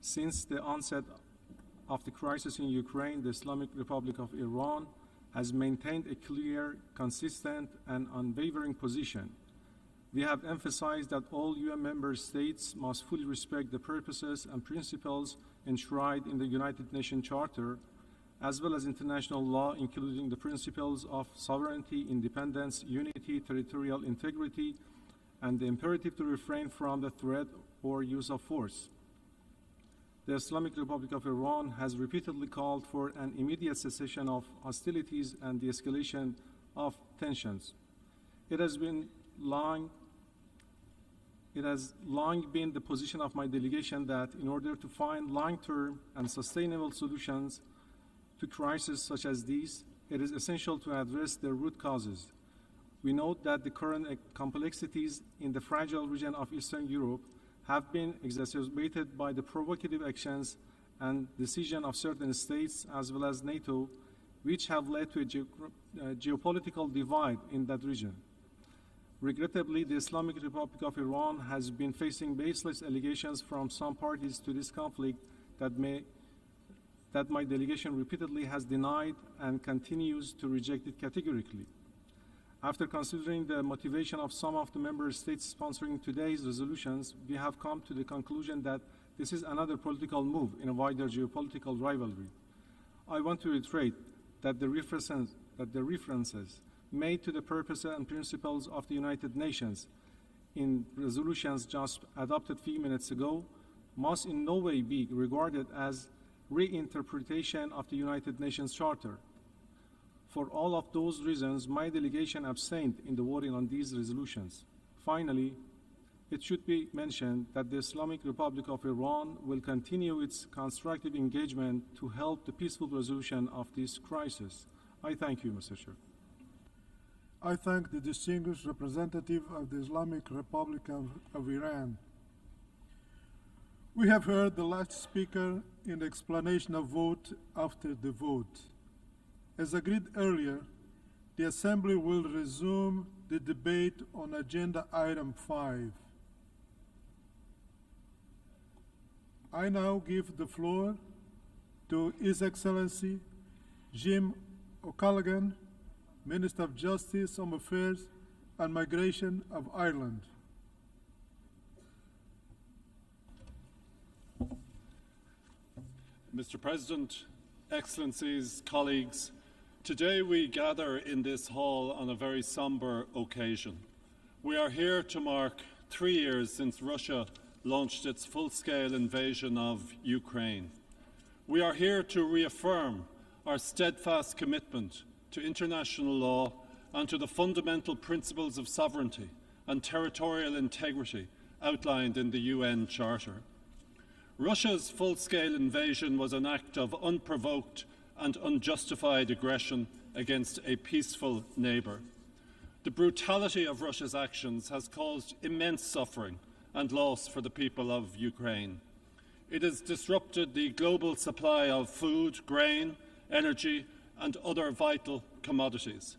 Since the onset of the crisis in Ukraine, the Islamic Republic of Iran has maintained a clear, consistent, and unwavering position. We have emphasized that all UN member states must fully respect the purposes and principles enshrined in the United Nations Charter, as well as international law, including the principles of sovereignty, independence, unity, territorial integrity, and the imperative to refrain from the threat or use of force. The Islamic Republic of Iran has repeatedly called for an immediate cessation of hostilities and the escalation of tensions. It has long been the position of my delegation that in order to find long-term and sustainable solutions to crises such as these, it is essential to address their root causes. We note that the current complexities in the fragile region of Eastern Europe have been exacerbated by the provocative actions and decision of certain states as well as NATO, which have led to a geopolitical divide in that region. Regrettably, the Islamic Republic of Iran has been facing baseless allegations from some parties to this conflict that my delegation repeatedly has denied and continues to reject it categorically. After considering the motivation of some of the member states sponsoring today's resolutions, we have come to the conclusion that this is another political move in a wider geopolitical rivalry. I want to reiterate that the references made to the purpose and principles of the United Nations in resolutions just adopted a few minutes ago must in no way be regarded as reinterpretation of the United Nations Charter. For all of those reasons, my delegation abstained in the voting on these resolutions. Finally, it should be mentioned that the Islamic Republic of Iran will continue its constructive engagement to help the peaceful resolution of this crisis. I thank you, Mr. Chair.
I thank the distinguished representative of the Islamic Republic of Iran. We have heard the last speaker in the explanation of vote after the vote. As agreed earlier, the Assembly will resume the debate on Agenda Item 5. I now give the floor to His Excellency Jim O'Callaghan, Minister of Justice, Home Affairs and Migration of Ireland.
Mr. President, Excellencies, colleagues, today we gather in this hall on a very somber occasion. We are here to mark 3 years since Russia launched its full-scale invasion of Ukraine. We are here to reaffirm our steadfast commitment to international law and to the fundamental principles of sovereignty and territorial integrity outlined in the UN Charter. Russia's full-scale invasion was an act of unprovoked and unjustified aggression against a peaceful neighbour. The brutality of Russia's actions has caused immense suffering and loss for the people of Ukraine. It has disrupted the global supply of food, grain, energy and other vital commodities.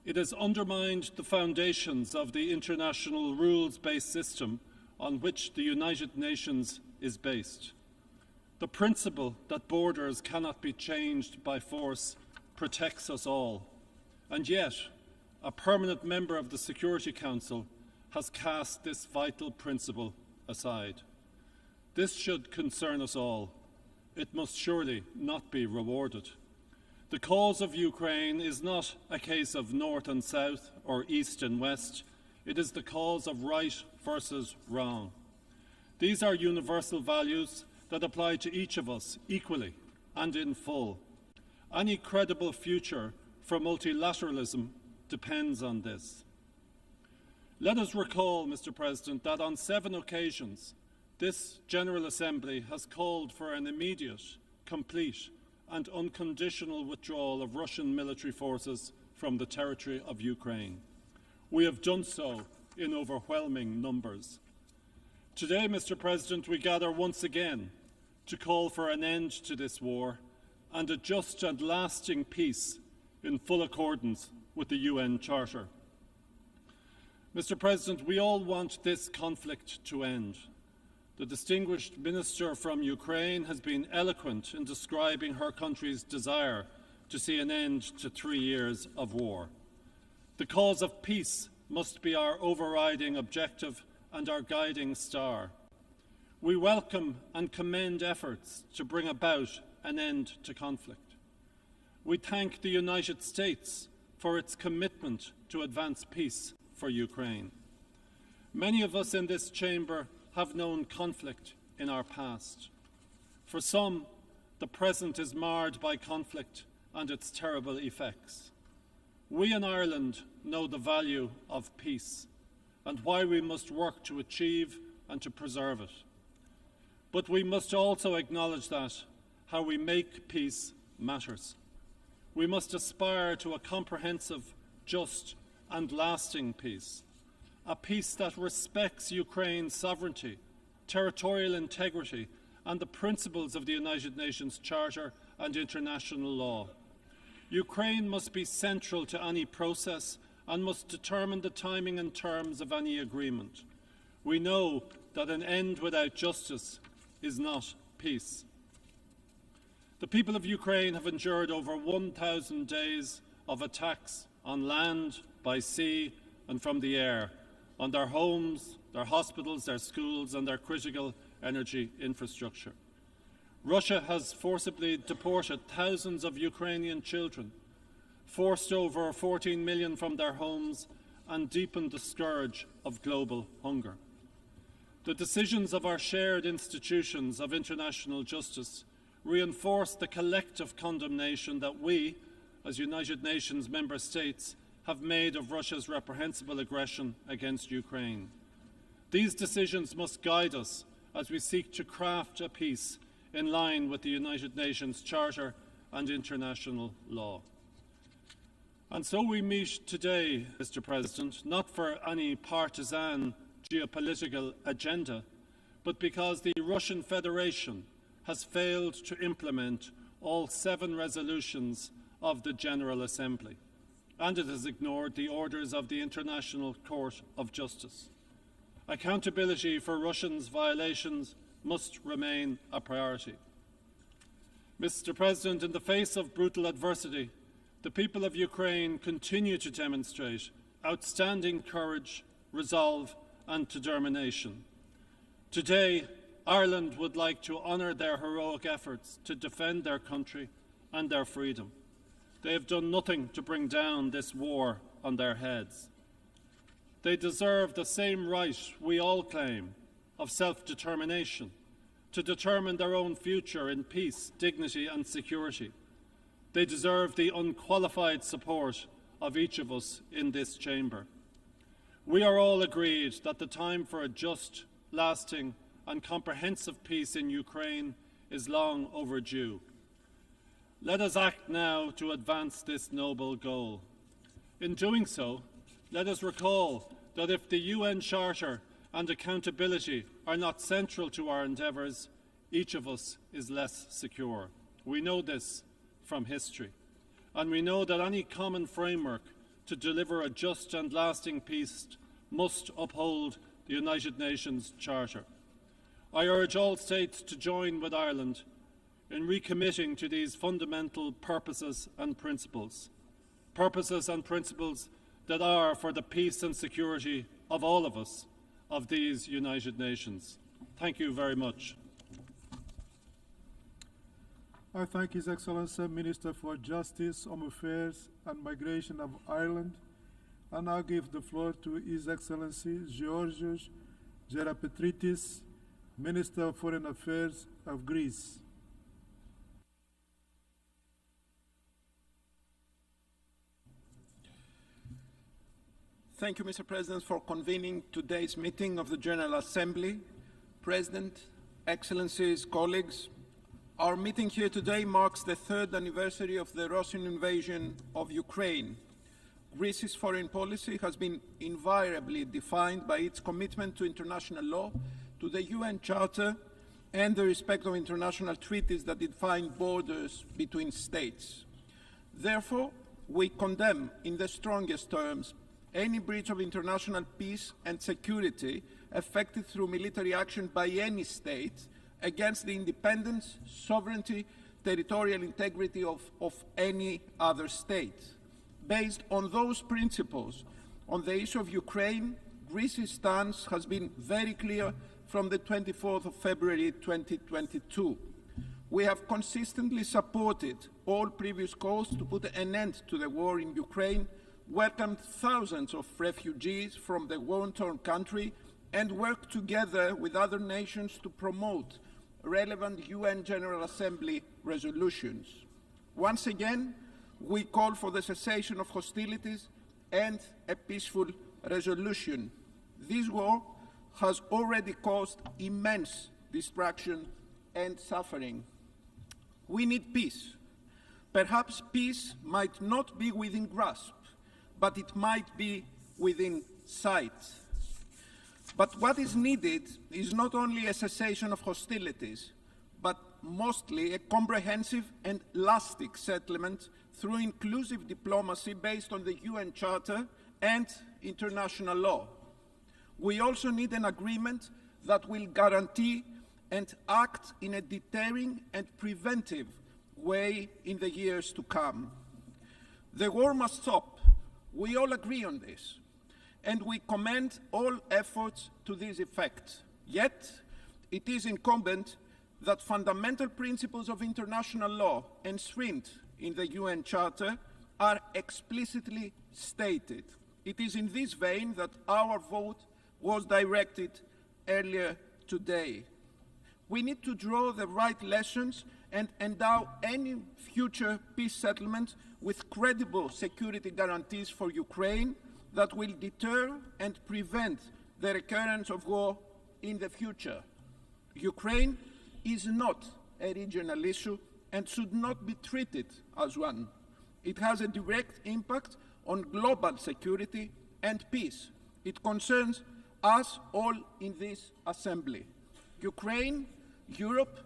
It has undermined the foundations of the international rules-based system on which the United Nations is based. The principle that borders cannot be changed by force protects us all, and yet a permanent member of the Security Council has cast this vital principle aside. This should concern us all. It must surely not be rewarded. The cause of Ukraine is not a case of North and South or East and West. It is the cause of right versus wrong. These are universal values that apply to each of us equally and in full. Any credible future for multilateralism depends on this. Let us recall, Mr. President, that on 7 occasions this General Assembly has called for an immediate, complete and unconditional withdrawal of Russian military forces from the territory of Ukraine. We have done so in overwhelming numbers. Today, Mr. President, we gather once again to call for an end to this war and a just and lasting peace in full accordance with the UN Charter. Mr. President, we all want this conflict to end. The distinguished minister from Ukraine has been eloquent in describing her country's desire to see an end to 3 years of war. The cause of peace must be our overriding objective and our guiding star. We welcome and commend efforts to bring about an end to conflict. We thank the United States for its commitment to advance peace for Ukraine. Many of us in this chamber have known conflict in our past. For some, the present is marred by conflict and its terrible effects. We in Ireland know the value of peace and why we must work to achieve and to preserve it. But we must also acknowledge that how we make peace matters. We must aspire to a comprehensive, just and lasting peace, a peace that respects Ukraine's sovereignty, territorial integrity and the principles of the United Nations Charter and international law. Ukraine must be central to any process and must determine the timing and terms of any agreement. We know that an end without justice is not peace. The people of Ukraine have endured over 1,000 days of attacks on land, by sea and from the air, on their homes, their hospitals, their schools and their critical energy infrastructure. Russia has forcibly deported thousands of Ukrainian children, forced over 14 million from their homes and deepened the scourge of global hunger. The decisions of our shared institutions of international justice reinforce the collective condemnation that we, as United Nations member states, have made of Russia's reprehensible aggression against Ukraine. These decisions must guide us as we seek to craft a peace in line with the United Nations Charter and international law. And so we meet today, Mr. President, not for any partisan geopolitical agenda, but because the Russian Federation has failed to implement all 7 resolutions of the General Assembly, and it has ignored the orders of the International Court of Justice. Accountability for Russia's violations must remain a priority. Mr. President, in the face of brutal adversity, the people of Ukraine continue to demonstrate outstanding courage, resolve and determination. Today, Ireland would like to honour their heroic efforts to defend their country and their freedom. They have done nothing to bring down this war on their heads. They deserve the same right we all claim of self-determination, to determine their own future in peace, dignity and security. They deserve the unqualified support of each of us in this chamber. We are all agreed that the time for a just, lasting and comprehensive peace in Ukraine is long overdue. Let us act now to advance this noble goal. In doing so, let us recall that if the UN Charter and accountability are not central to our endeavours, each of us is less secure. We know this from history, and we know that any common framework to deliver a just and lasting peace must uphold the United Nations Charter. I urge all states to join with Ireland in recommitting to these fundamental purposes and principles that are for the peace and security of all of us, of these United Nations. Thank you very much.
I thank His Excellency Minister for Justice, Home Affairs and Migration of Ireland, and now give the floor to His Excellency Georgios Gerapetritis, Minister of Foreign Affairs of Greece.
Thank you, Mr. President, for convening today's meeting of the General Assembly. President, Excellencies, colleagues, our meeting here today marks the 3rd anniversary of the Russian invasion of Ukraine. Greece's foreign policy has been invariably defined by its commitment to international law, to the UN Charter, and the respect of international treaties that define borders between states. Therefore, we condemn in the strongest terms any breach of international peace and security effected through military action by any state against the independence, sovereignty, territorial integrity of any other state. Based on those principles, on the issue of Ukraine, Greece's stance has been very clear from the 24th of February 2022. We have consistently supported all previous calls to put an end to the war in Ukraine, welcomed thousands of refugees from the war-torn country, and worked together with other nations to promote relevant UN General Assembly resolutions. Once again, we call for the cessation of hostilities and a peaceful resolution. This war has already caused immense destruction and suffering. We need peace. Perhaps peace might not be within grasp, but it might be within sight. But what is needed is not only a cessation of hostilities, but mostly a comprehensive and lasting settlement through inclusive diplomacy based on the UN Charter and international law. We also need an agreement that will guarantee and act in a deterring and preventive way in the years to come. The war must stop. We all agree on this, and we commend all efforts to this effect. Yet, it is incumbent that fundamental principles of international law enshrined in the UN Charter are explicitly stated. It is in this vein that our vote was directed earlier today. We need to draw the right lessons and endow any future peace settlement with credible security guarantees for Ukraine that will deter and prevent the recurrence of war in the future. Ukraine is not a regional issue and should not be treated as one. It has a direct impact on global security and peace. It concerns us all in this assembly. Ukraine, Europe,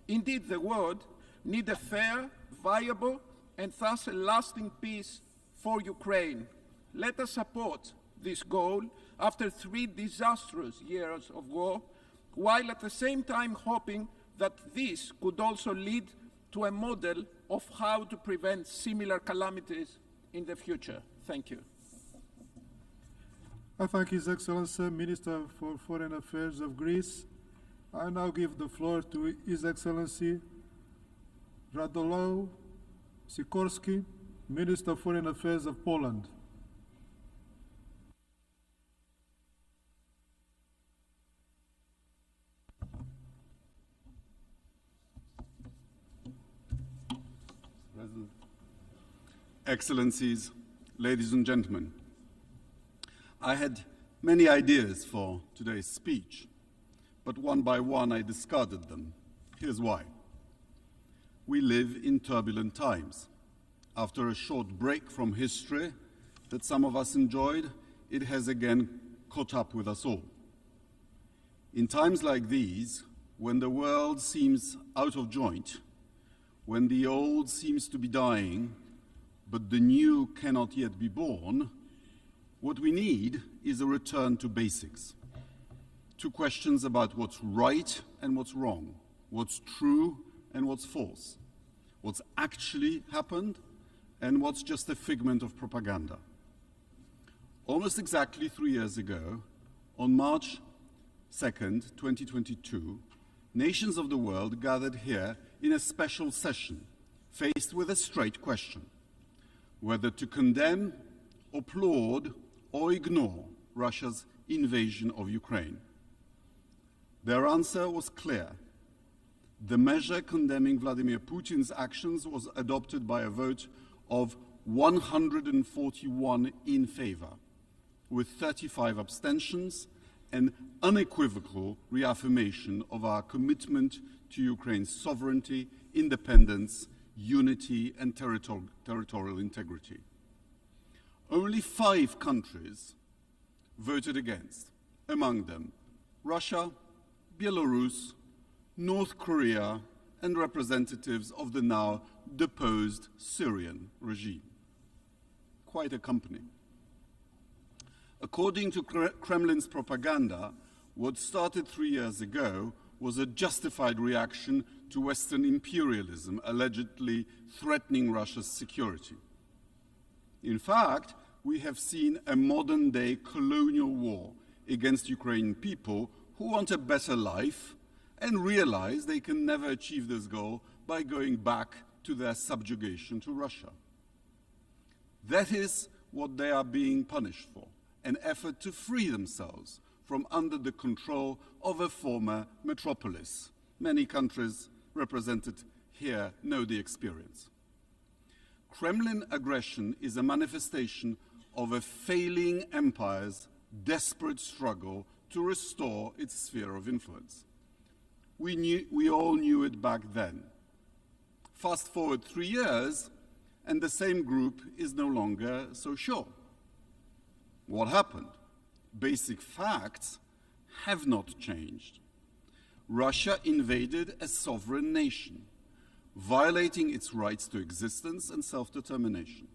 indeed the world, need a fair, viable, and thus a lasting peace for Ukraine. Let us support this goal after 3 disastrous years of war, while at the same time hoping that this could also lead to a model of how to prevent similar calamities in the future. Thank you.
I thank His Excellency Minister for Foreign Affairs of Greece. I now give the floor to His Excellency Radosław Sikorski, Minister of Foreign Affairs of Poland.
Excellencies, ladies and gentlemen, I had many ideas for today's speech, but one by one I discarded them. Here's why. We live in turbulent times. After a short break from history that some of us enjoyed, it has again caught up with us all. In times like these, when the world seems out of joint, when the old seems to be dying, but the new cannot yet be born, what we need is a return to basics, to questions about what's right and what's wrong, what's true and what's false, what's actually happened and what's just a figment of propaganda. Almost exactly 3 years ago, on March 2nd, 2022, nations of the world gathered here in a special session, faced with a straight question: whether to condemn, applaud, or ignore Russia's invasion of Ukraine. Their answer was clear. The measure condemning Vladimir Putin's actions was adopted by a vote of 141 in favor, with 35 abstentions, and unequivocal reaffirmation of our commitment to Ukraine's sovereignty, independence, unity, and territorial integrity. Only 5 countries voted against, among them Russia, Belarus, North Korea, and representatives of the now deposed Syrian regime. Quite a company. According to Kremlin's propaganda, what started 3 years ago was a justified reaction to Western imperialism allegedly threatening Russia's security. In fact, we have seen a modern-day colonial war against Ukrainian people who want a better life and realize they can never achieve this goal by going back to their subjugation to Russia. That is what they are being punished for, an effort to free themselves from under the control of a former metropolis. Many countries represented here know the experience. Kremlin aggression is a manifestation of a failing empire's desperate struggle to restore its sphere of influence. We all knew it back then. Fast forward 3 years, and the same group is no longer so sure. What happened? Basic facts have not changed. Russia invaded a sovereign nation, violating its rights to existence and self-determination.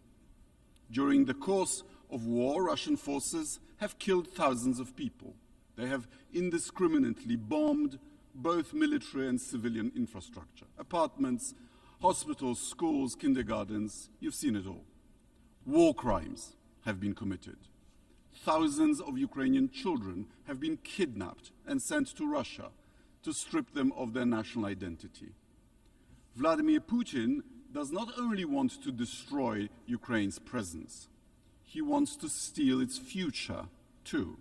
During the course of war, Russian forces have killed thousands of people. They have indiscriminately bombed both military and civilian infrastructure, apartments, hospitals, schools, kindergartens, you've seen it all. War crimes have been committed. Thousands of Ukrainian children have been kidnapped and sent to Russia to strip them of their national identity. Vladimir Putin does not only want to destroy Ukraine's presence, he wants to steal its future too.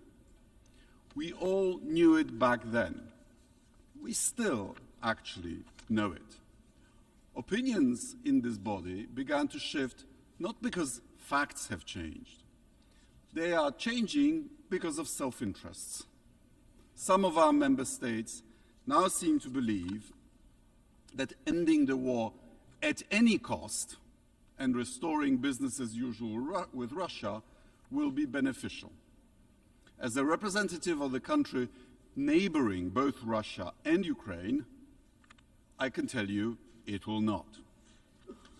We all knew it back then. We still actually know it. Opinions in this body began to shift not because facts have changed. They are changing because of self-interests. Some of our member states now seem to believe that ending the war at any cost and restoring business as usual with Russia will be beneficial. As a representative of the country neighboring both Russia and Ukraine, I can tell you it will not.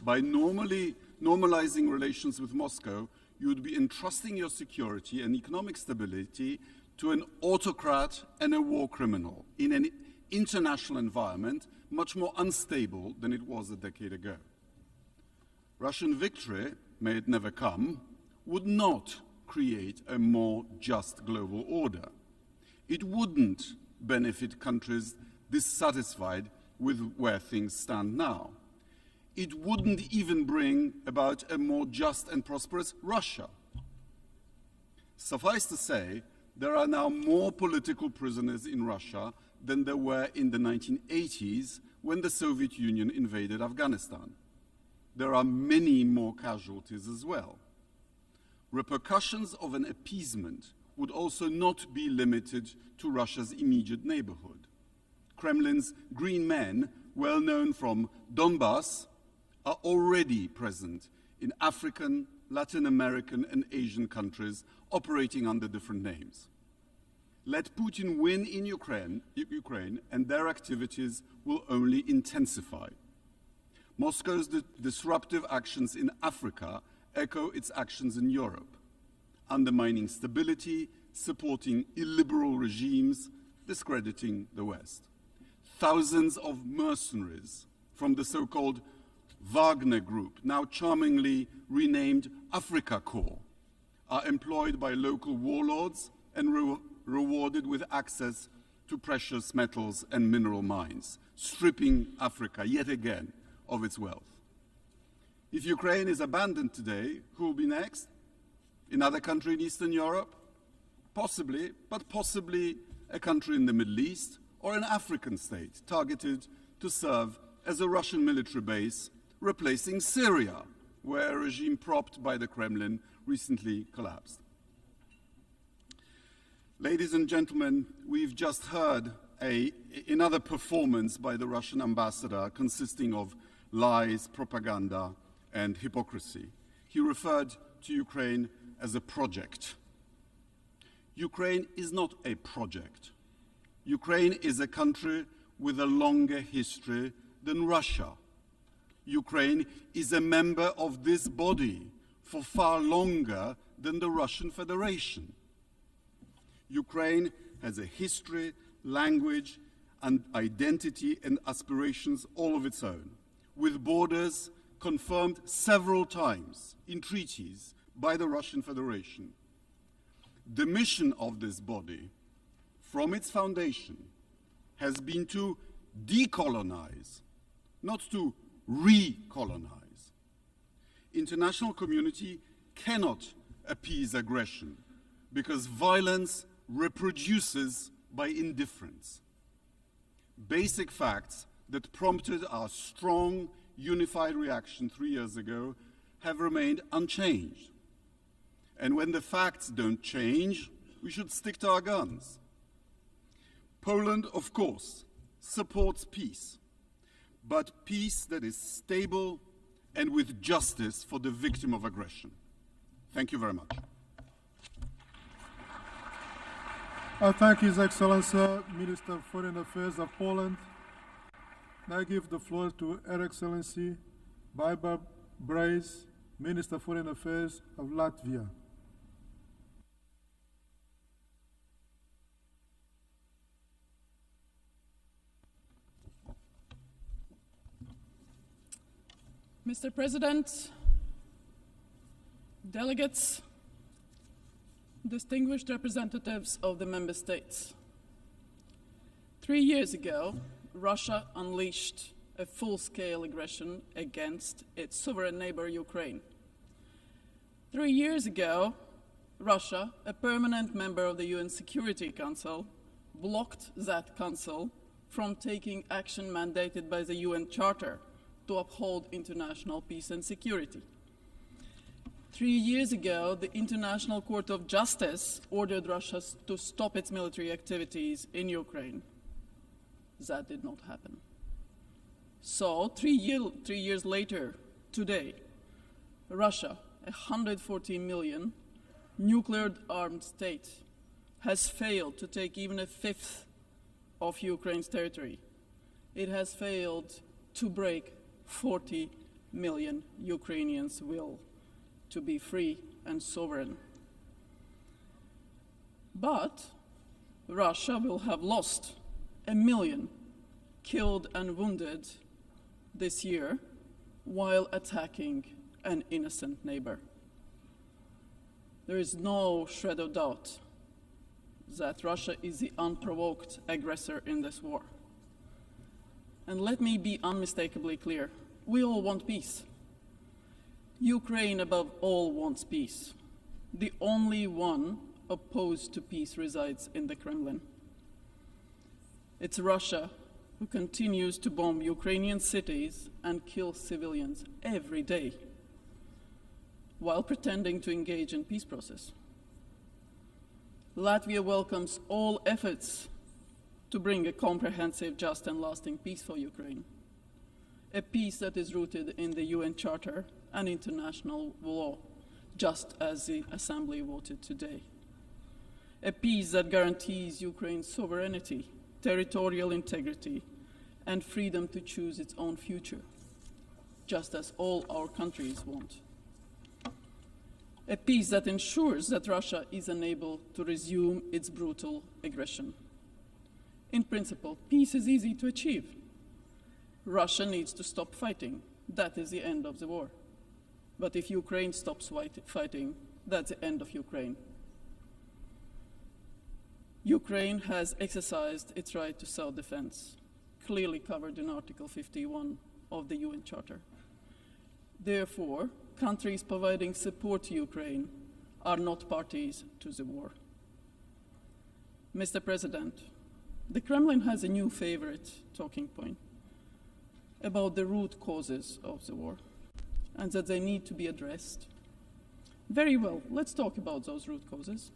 By normalizing relations with Moscow, you would be entrusting your security and economic stability to an autocrat and a war criminal in an international environment much more unstable than it was a decade ago. Russian victory, may it never come, would not create a more just global order. It wouldn't benefit countries dissatisfied with where things stand now. It wouldn't even bring about a more just and prosperous Russia. Suffice to say, there are now more political prisoners in Russia than there were in the 1980s when the Soviet Union invaded Afghanistan.
there are many more casualties as well. Repercussions of an appeasement would also not be limited to Russia's immediate neighborhood. Kremlin's green men, well known from Donbass, are already present in African, Latin American, and Asian countries operating under different names. Let Putin win in Ukraine, and their activities will only intensify. Moscow's disruptive actions in Africa echo its actions in Europe, undermining stability, supporting illiberal regimes, discrediting the West. Thousands of mercenaries from the so-called Wagner Group, now charmingly renamed Afrika Korps, are employed by local warlords and rewarded with access to precious metals and mineral mines, stripping Africa yet again of its wealth. If Ukraine is abandoned today, who will be next? Another country in Eastern Europe? Possibly, but possibly a country in the Middle East or an African state targeted to serve as a Russian military base, replacing Syria, where a regime propped by the Kremlin recently collapsed. Ladies and gentlemen, we've just heard another performance by the Russian ambassador consisting of lies, propaganda, and hypocrisy. He referred to Ukraine as a project. Ukraine is not a project. Ukraine is a country with a longer history than Russia. Ukraine is a member of this body for far longer than the Russian Federation. Ukraine has a history, language, and identity and aspirations all of its own, with borders confirmed several times in treaties by the Russian Federation. The mission of this body, from its foundation, has been to decolonize, not to recolonize. International community cannot appease aggression because violence reproduces by indifference. Basic facts that prompted our strong, unified reaction 3 years ago have remained unchanged. And when the facts don't change, we should stick to our guns. Poland, of course, supports peace, but peace that is stable and with justice for the victim of aggression. Thank you very much.
I thank His Excellency, Minister of Foreign Affairs of Poland. Now I give the floor to Her Excellency Baiba Brace, Minister of Foreign Affairs of Latvia.
Mr. President, delegates, distinguished representatives of the member states. 3 years ago, Russia unleashed a full-scale aggression against its sovereign neighbor, Ukraine. 3 years ago, Russia, a permanent member of the UN Security Council, blocked that council from taking action mandated by the UN Charter to uphold international peace and security. 3 years ago, the International Court of Justice ordered Russia to stop its military activities in Ukraine. That did not happen. So, 3 years later, today, Russia, a 114 million nuclear-armed state, has failed to take even a fifth of Ukraine's territory. It has failed to break 40 million Ukrainians' will to be free and sovereign. But Russia will have lost 1 million killed and wounded this year while attacking an innocent neighbor. There is no shred of doubt that Russia is the unprovoked aggressor in this war. And let me be unmistakably clear, we all want peace. Ukraine, above all, wants peace. The only one opposed to peace resides in the Kremlin. It's Russia who continues to bomb Ukrainian cities and kill civilians every day while pretending to engage in peace process. Latvia welcomes all efforts to bring a comprehensive, just and lasting peace for Ukraine, a peace that is rooted in the UN Charter and international law, just as the Assembly voted today. A peace that guarantees Ukraine's sovereignty, territorial integrity, and freedom to choose its own future, just as all our countries want. A peace that ensures that Russia is unable to resume its brutal aggression. In principle, peace is easy to achieve. Russia needs to stop fighting. That is the end of the war. But if Ukraine stops fighting, that's the end of Ukraine. Ukraine has exercised its right to self-defense, clearly covered in Article 51 of the UN Charter. Therefore, countries providing support to Ukraine are not parties to the war. Mr. President, the Kremlin has a new favorite talking point about the root causes of the war and that they need to be addressed. Very well, let's talk about those root causes.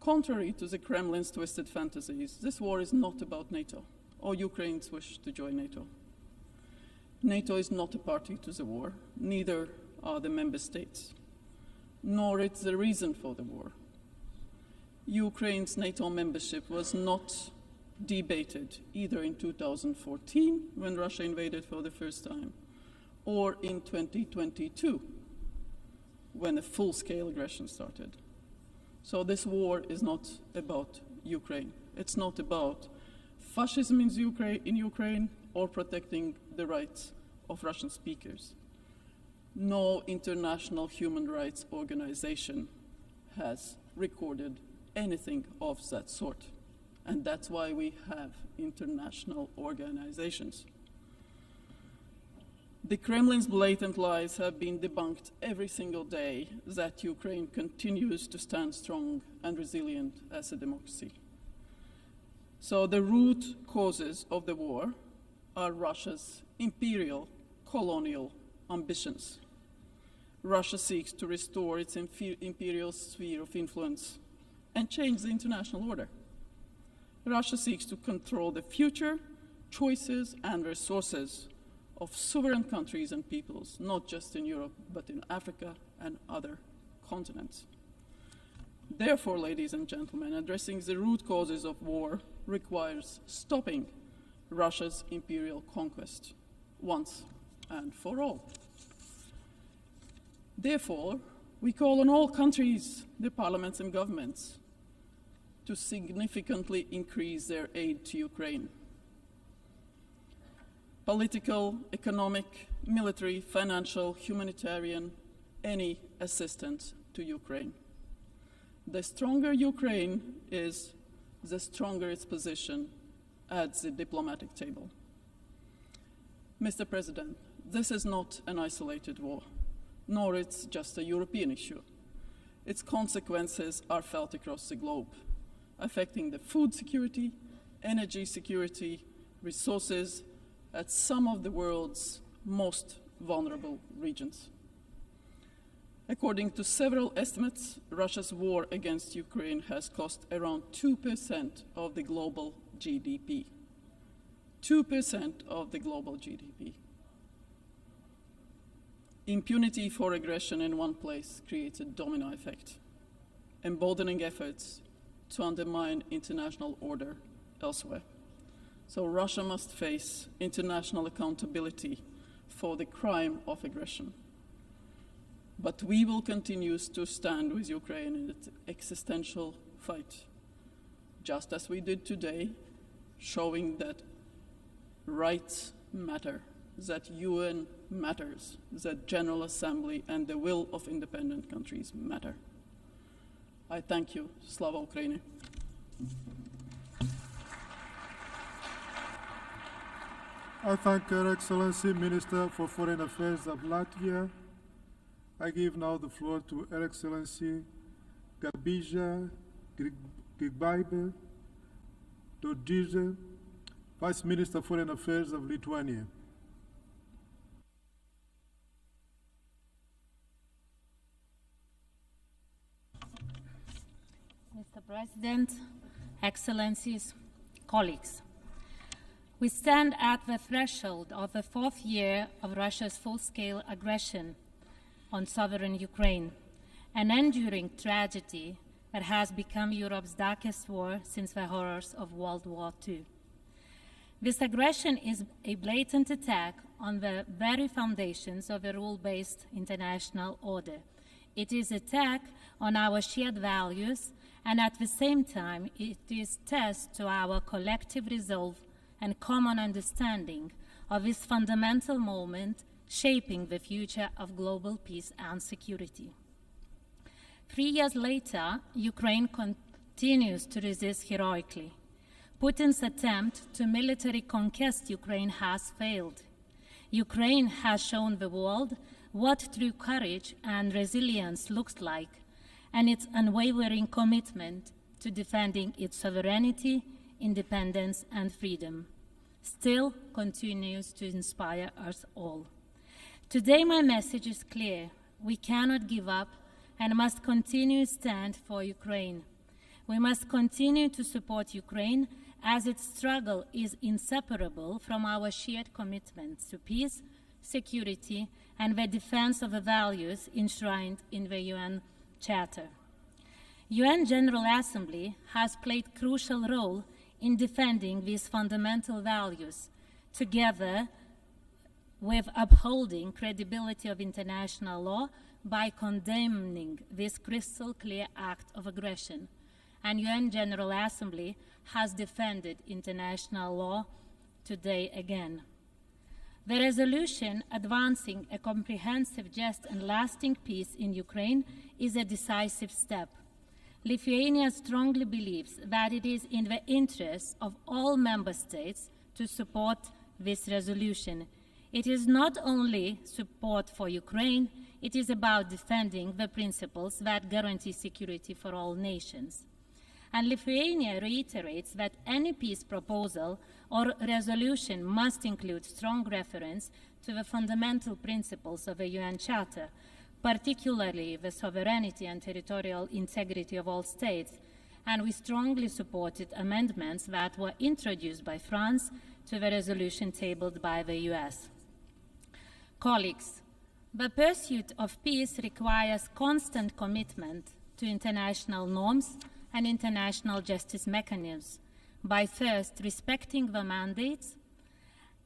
Contrary to the Kremlin's twisted fantasies, this war is not about NATO or Ukraine's wish to join NATO. NATO is not a party to the war, neither are the member states, nor is the reason for the war. Ukraine's NATO membership was not debated either in 2014, when Russia invaded for the first time, or in 2022, when a full-scale aggression started. So this war is not about Ukraine. It's not about fascism in Ukraine or protecting the rights of Russian speakers. No international human rights organization has recorded anything of that sort. And that's why we have international organizations. The Kremlin's blatant lies have been debunked every single day that Ukraine continues to stand strong and resilient as a democracy. So the root causes of the war are Russia's imperial colonial ambitions. Russia seeks to restore its imperial sphere of influence and change the international order. Russia seeks to control the future, choices, and resources of sovereign countries and peoples, not just in Europe, but in Africa and other continents. Therefore, ladies and gentlemen, addressing the root causes of war requires stopping Russia's imperial conquest once and for all. Therefore, we call on all countries, their parliaments and governments, to significantly increase their aid to Ukraine. Political, economic, military, financial, humanitarian, any assistance to Ukraine. The stronger Ukraine is, the stronger its position at the diplomatic table. Mr. President, this is not an isolated war, nor it's just a European issue. Its consequences are felt across the globe, affecting the food security, energy security, resources at some of the world's most vulnerable regions. According to several estimates, Russia's war against Ukraine has cost around 2% of the global GDP. 2% of the global GDP. Impunity for aggression in one place creates a domino effect, emboldening efforts to undermine international order elsewhere. So Russia must face international accountability for the crime of aggression. But we will continue to stand with Ukraine in its existential fight, just as we did today, showing that rights matter, that UN matters, that General Assembly and the will of independent countries matter. I thank you. Slava Ukraini.
I thank Her Excellency Minister for Foreign Affairs of Latvia. I give now the floor to Her Excellency Gabija Grigaibe Dodjije, Vice Minister of Foreign Affairs of Lithuania.
Mr. President, Excellencies, colleagues, we stand at the threshold of the fourth year of Russia's full-scale aggression on sovereign Ukraine, an enduring tragedy that has become Europe's darkest war since the horrors of World War II. This aggression is a blatant attack on the very foundations of a rule-based international order. It is an attack on our shared values, and at the same time, it is a test to our collective resolve and common understanding of this fundamental moment shaping the future of global peace and security. 3 years later, Ukraine continues to resist heroically. Putin's attempt to military conquest Ukraine has failed. Ukraine has shown the world what true courage and resilience looks like, and its unwavering commitment to defending its sovereignty, independence, and freedom still continues to inspire us all. Today, my message is clear. We cannot give up and must continue to stand for Ukraine. We must continue to support Ukraine as its struggle is inseparable from our shared commitment to peace, security, and the defense of the values enshrined in the UN Charter. UN General Assembly has played a crucial role in defending these fundamental values, together with upholding credibility of international law by condemning this crystal clear act of aggression. And UN General Assembly has defended international law today again. The resolution advancing a comprehensive, just, and lasting peace in Ukraine is a decisive step. Lithuania strongly believes that it is in the interests of all member states to support this resolution. It is not only support for Ukraine, it is about defending the principles that guarantee security for all nations. And Lithuania reiterates that any peace proposal or resolution must include strong reference to the fundamental principles of the UN Charter, particularly the sovereignty and territorial integrity of all states, and we strongly supported amendments that were introduced by France to the resolution tabled by the US. Colleagues, the pursuit of peace requires constant commitment to international norms and international justice mechanisms, by first respecting the mandates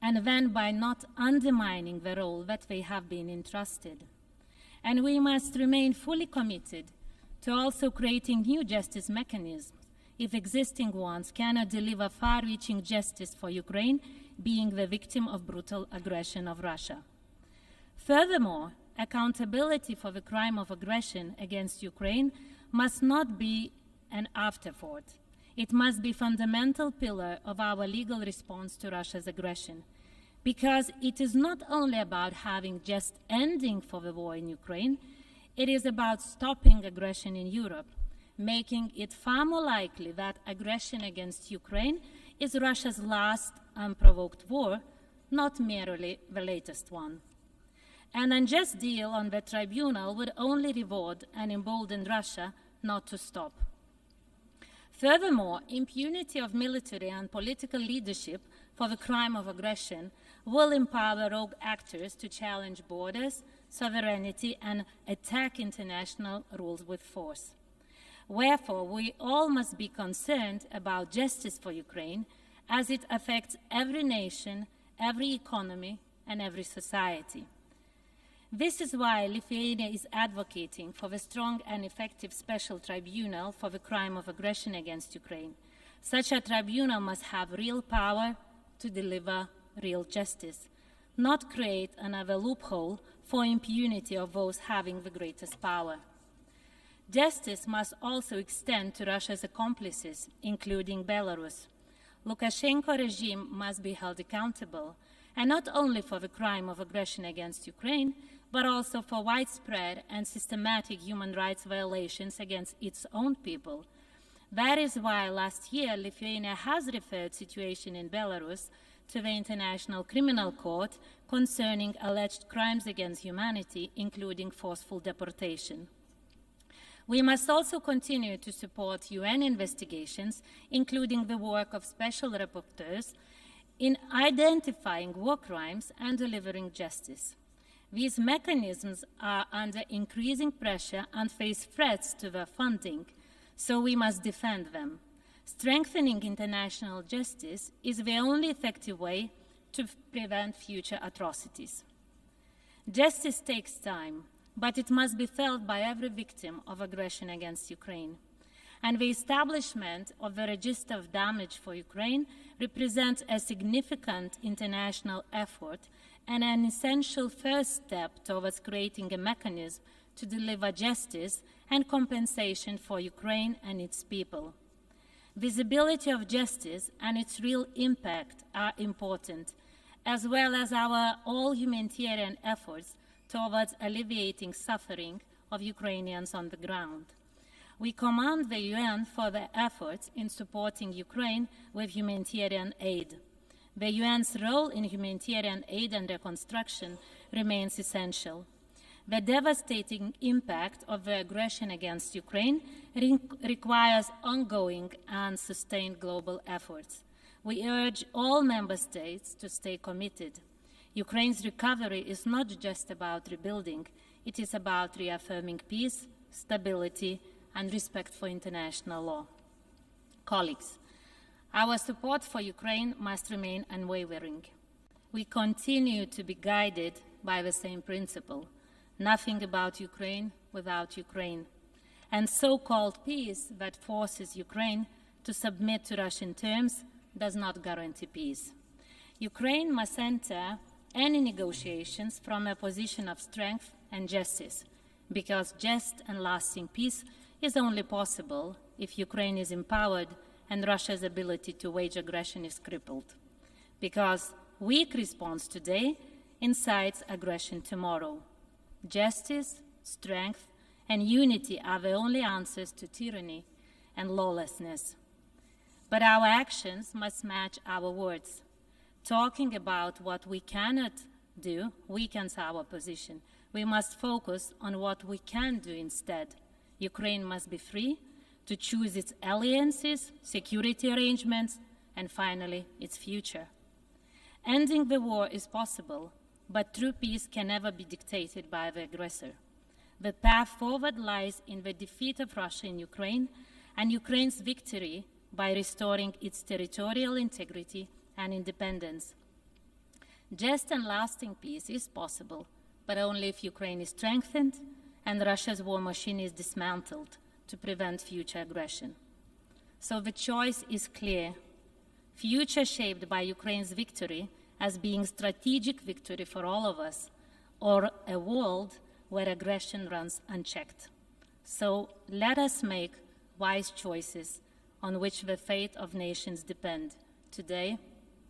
and then by not undermining the role that they have been entrusted. And we must remain fully committed to also creating new justice mechanisms if existing ones cannot deliver far-reaching justice for Ukraine being the victim of brutal aggression of Russia. Furthermore, accountability for the crime of aggression against Ukraine must not be an afterthought. It must be a fundamental pillar of our legal response to Russia's aggression, because it is not only about having just ending for the war in Ukraine, it is about stopping aggression in Europe, making it far more likely that aggression against Ukraine is Russia's last unprovoked war, not merely the latest one. An unjust deal on the tribunal would only reward and embolden Russia not to stop. Furthermore, impunity of military and political leadership for the crime of aggression will empower rogue actors to challenge borders, sovereignty, and attack international rules with force. Wherefore, we all must be concerned about justice for Ukraine, as it affects every nation, every economy, and every society. This is why Lithuania is advocating for the strong and effective special tribunal for the crime of aggression against Ukraine. Such a tribunal must have real power to deliver real justice, not create another loophole for impunity of those having the greatest power. Justice must also extend to Russia's accomplices, including Belarus. Lukashenko regime must be held accountable, and not only for the crime of aggression against Ukraine, but also for widespread and systematic human rights violations against its own people. That is why last year Lithuania has referred situation in Belarus to the International Criminal Court concerning alleged crimes against humanity, including forceful deportation. We must also continue to support UN investigations, including the work of special rapporteurs, in identifying war crimes and delivering justice. These mechanisms are under increasing pressure and face threats to their funding, so we must defend them. Strengthening international justice is the only effective way to prevent future atrocities. Justice takes time, but it must be felt by every victim of aggression against Ukraine. And the establishment of the Register of Damage for Ukraine represents a significant international effort and an essential first step towards creating a mechanism to deliver justice and compensation for Ukraine and its people. Visibility of justice and its real impact are important, as well as our all humanitarian efforts towards alleviating suffering of Ukrainians on the ground. We commend the UN for their efforts in supporting Ukraine with humanitarian aid. The UN's role in humanitarian aid and reconstruction remains essential. The devastating impact of the aggression against Ukraine requires ongoing and sustained global efforts. We urge all member states to stay committed. Ukraine's recovery is not just about rebuilding, it is about reaffirming peace, stability, and respect for international law. Colleagues, our support for Ukraine must remain unwavering. We continue to be guided by the same principle: nothing about Ukraine without Ukraine. And so-called peace that forces Ukraine to submit to Russian terms does not guarantee peace. Ukraine must enter any negotiations from a position of strength and justice, because just and lasting peace is only possible if Ukraine is empowered and Russia's ability to wage aggression is crippled. Because weak response today incites aggression tomorrow. Justice, strength, and unity are the only answers to tyranny and lawlessness. But our actions must match our words. Talking about what we cannot do weakens our position. We must focus on what we can do instead. Ukraine must be free to choose its alliances, security arrangements, and finally, its future. Ending the war is possible, but true peace can never be dictated by the aggressor. The path forward lies in the defeat of Russia in Ukraine and Ukraine's victory by restoring its territorial integrity and independence. Just and lasting peace is possible, but only if Ukraine is strengthened and Russia's war machine is dismantled to prevent future aggression. So the choice is clear: future shaped by Ukraine's victory as being strategic victory for all of us, or a world where aggression runs unchecked. So let us make wise choices on which the fate of nations depend today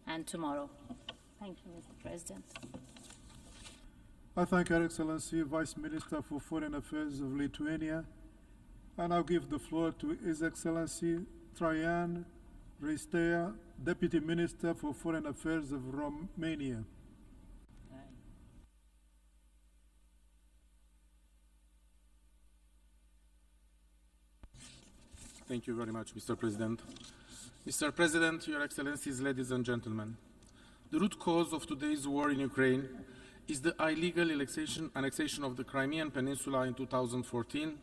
and tomorrow. Thank you, Mr. President.
I thank Her Excellency Vice Minister for Foreign Affairs of Lithuania, and I'll give the floor to His Excellency Traian Ristea, Deputy Minister for Foreign Affairs of Romania.
Thank you very much, Mr. President. Mr. President, Your Excellencies, ladies and gentlemen, the root cause of today's war in Ukraine is the illegal annexation of the Crimean Peninsula in 2014,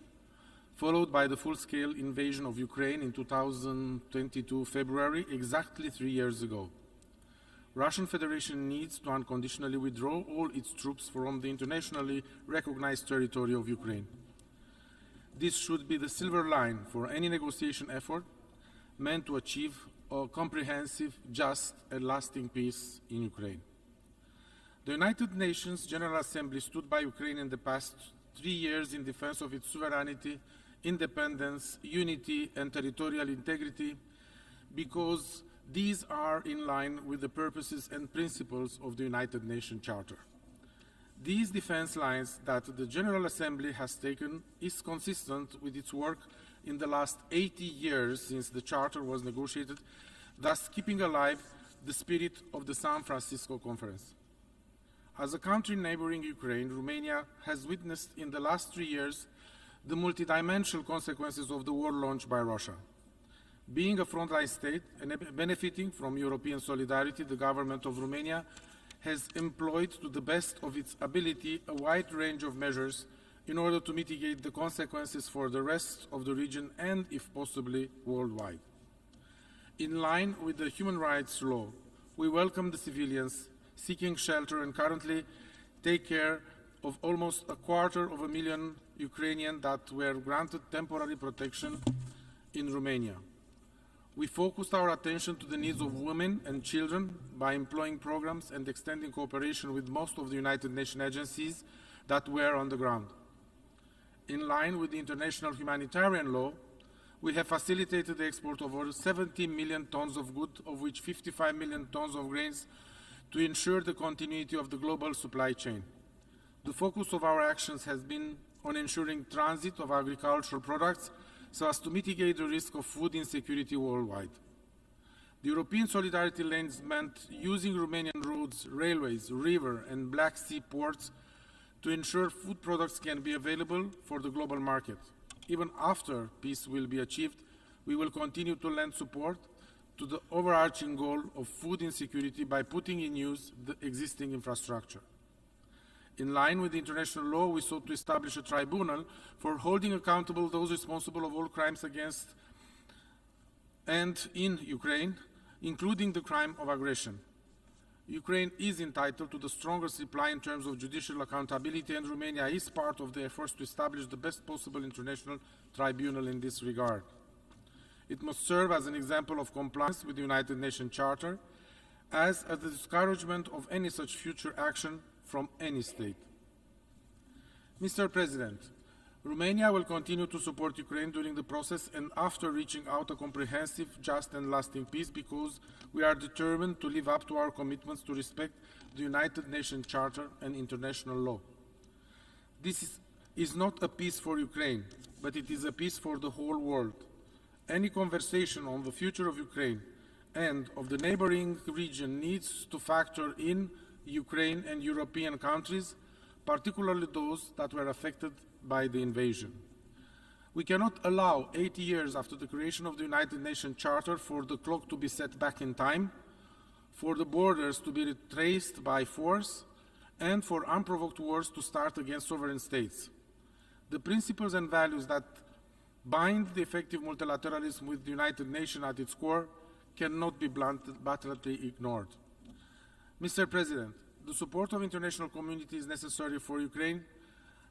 followed by the full-scale invasion of Ukraine in 2022 February, exactly 3 years ago. Russian Federation needs to unconditionally withdraw all its troops from the internationally recognized territory of Ukraine. This should be the silver line for any negotiation effort meant to achieve a comprehensive, just, and lasting peace in Ukraine. The United Nations General Assembly stood by Ukraine in the past 3 years in defense of its sovereignty, independence, unity, and territorial integrity, because these are in line with the purposes and principles of the United Nations Charter. These defense lines that the General Assembly has taken is consistent with its work
in the last 80 years since the Charter was negotiated, thus keeping alive the spirit of the San Francisco Conference. As a country neighboring Ukraine, Romania has witnessed in the last 3 years the multidimensional consequences of the war launched by Russia. Being a frontline state and benefiting from European solidarity, the government of Romania has employed to the best of its ability a wide range of measures in order to mitigate the consequences for the rest of the region and, if possibly, worldwide. In line with the human rights law, we welcome the civilians seeking shelter and currently take care of almost 250,000 Ukrainians that were granted temporary protection in Romania. We focused our attention to the needs of women and children by employing programs and extending cooperation with most of the United Nations agencies that were on the ground. In line with the international humanitarian law, we have facilitated the export of over 70 million tons of goods, of which 55 million tons of grains, to ensure the continuity of the global supply chain. The focus of our actions has been on ensuring transit of agricultural products so as to mitigate the risk of food insecurity worldwide. The European Solidarity Lanes meant using Romanian roads, railways, river and Black Sea ports to ensure food products can be available for the global market. Even after peace will be achieved, we will continue to lend support to the overarching goal of food insecurity by putting in use the existing infrastructure. In line with international law, we sought to establish a tribunal for holding accountable those responsible of all crimes against and in Ukraine, including the crime of aggression. Ukraine is entitled to the strongest reply in terms of judicial accountability, and Romania is part of the efforts to establish the best possible international tribunal in this regard. It must serve as an example of compliance with the United Nations Charter, as a discouragement of any such future action from any state. Mr. President, Romania will continue to support Ukraine during the process and after reaching out a comprehensive, just and lasting peace, because we are determined to live up to our commitments to respect the United Nations Charter and international law. This is not a peace for Ukraine, but it is a peace for the whole world. Any conversation on the future of Ukraine and of the neighboring region needs to factor in Ukraine and European countries, particularly those that were affected by the invasion. We cannot allow 80 years after the creation of the United Nations Charter for the clock to be set back in time, for the borders to be retraced by force, and for unprovoked wars to start against sovereign states. The principles and values that bind the effective multilateralism with the United Nations at its core cannot be bluntly ignored. Mr. President, the support of the international community is necessary for Ukraine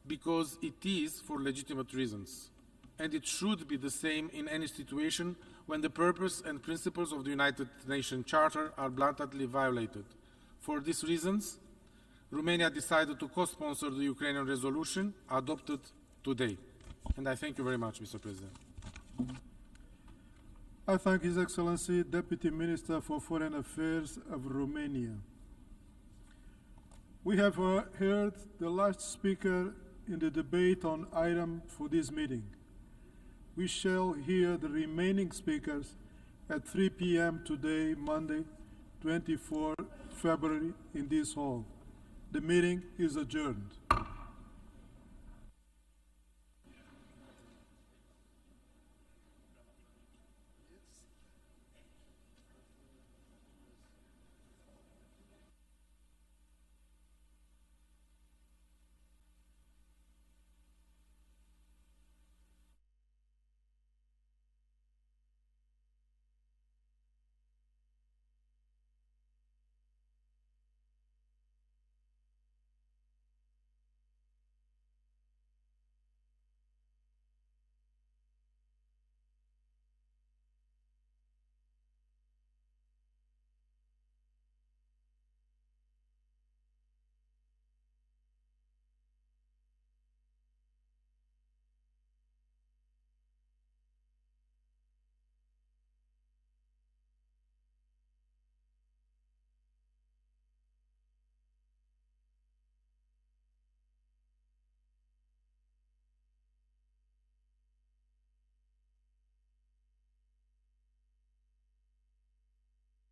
because it is for legitimate reasons, and it should be the same in any situation when the purpose and principles of the United Nations Charter are blatantly violated. For these reasons, Romania decided to co-sponsor the Ukrainian resolution adopted today. And I thank you very much, Mr. President.
I thank His Excellency, Deputy Minister for Foreign Affairs of Romania. We have heard the last speaker in the debate on item for this meeting. We shall hear the remaining speakers at 3 p.m. today, Monday, 24 February, in this hall. The meeting is adjourned.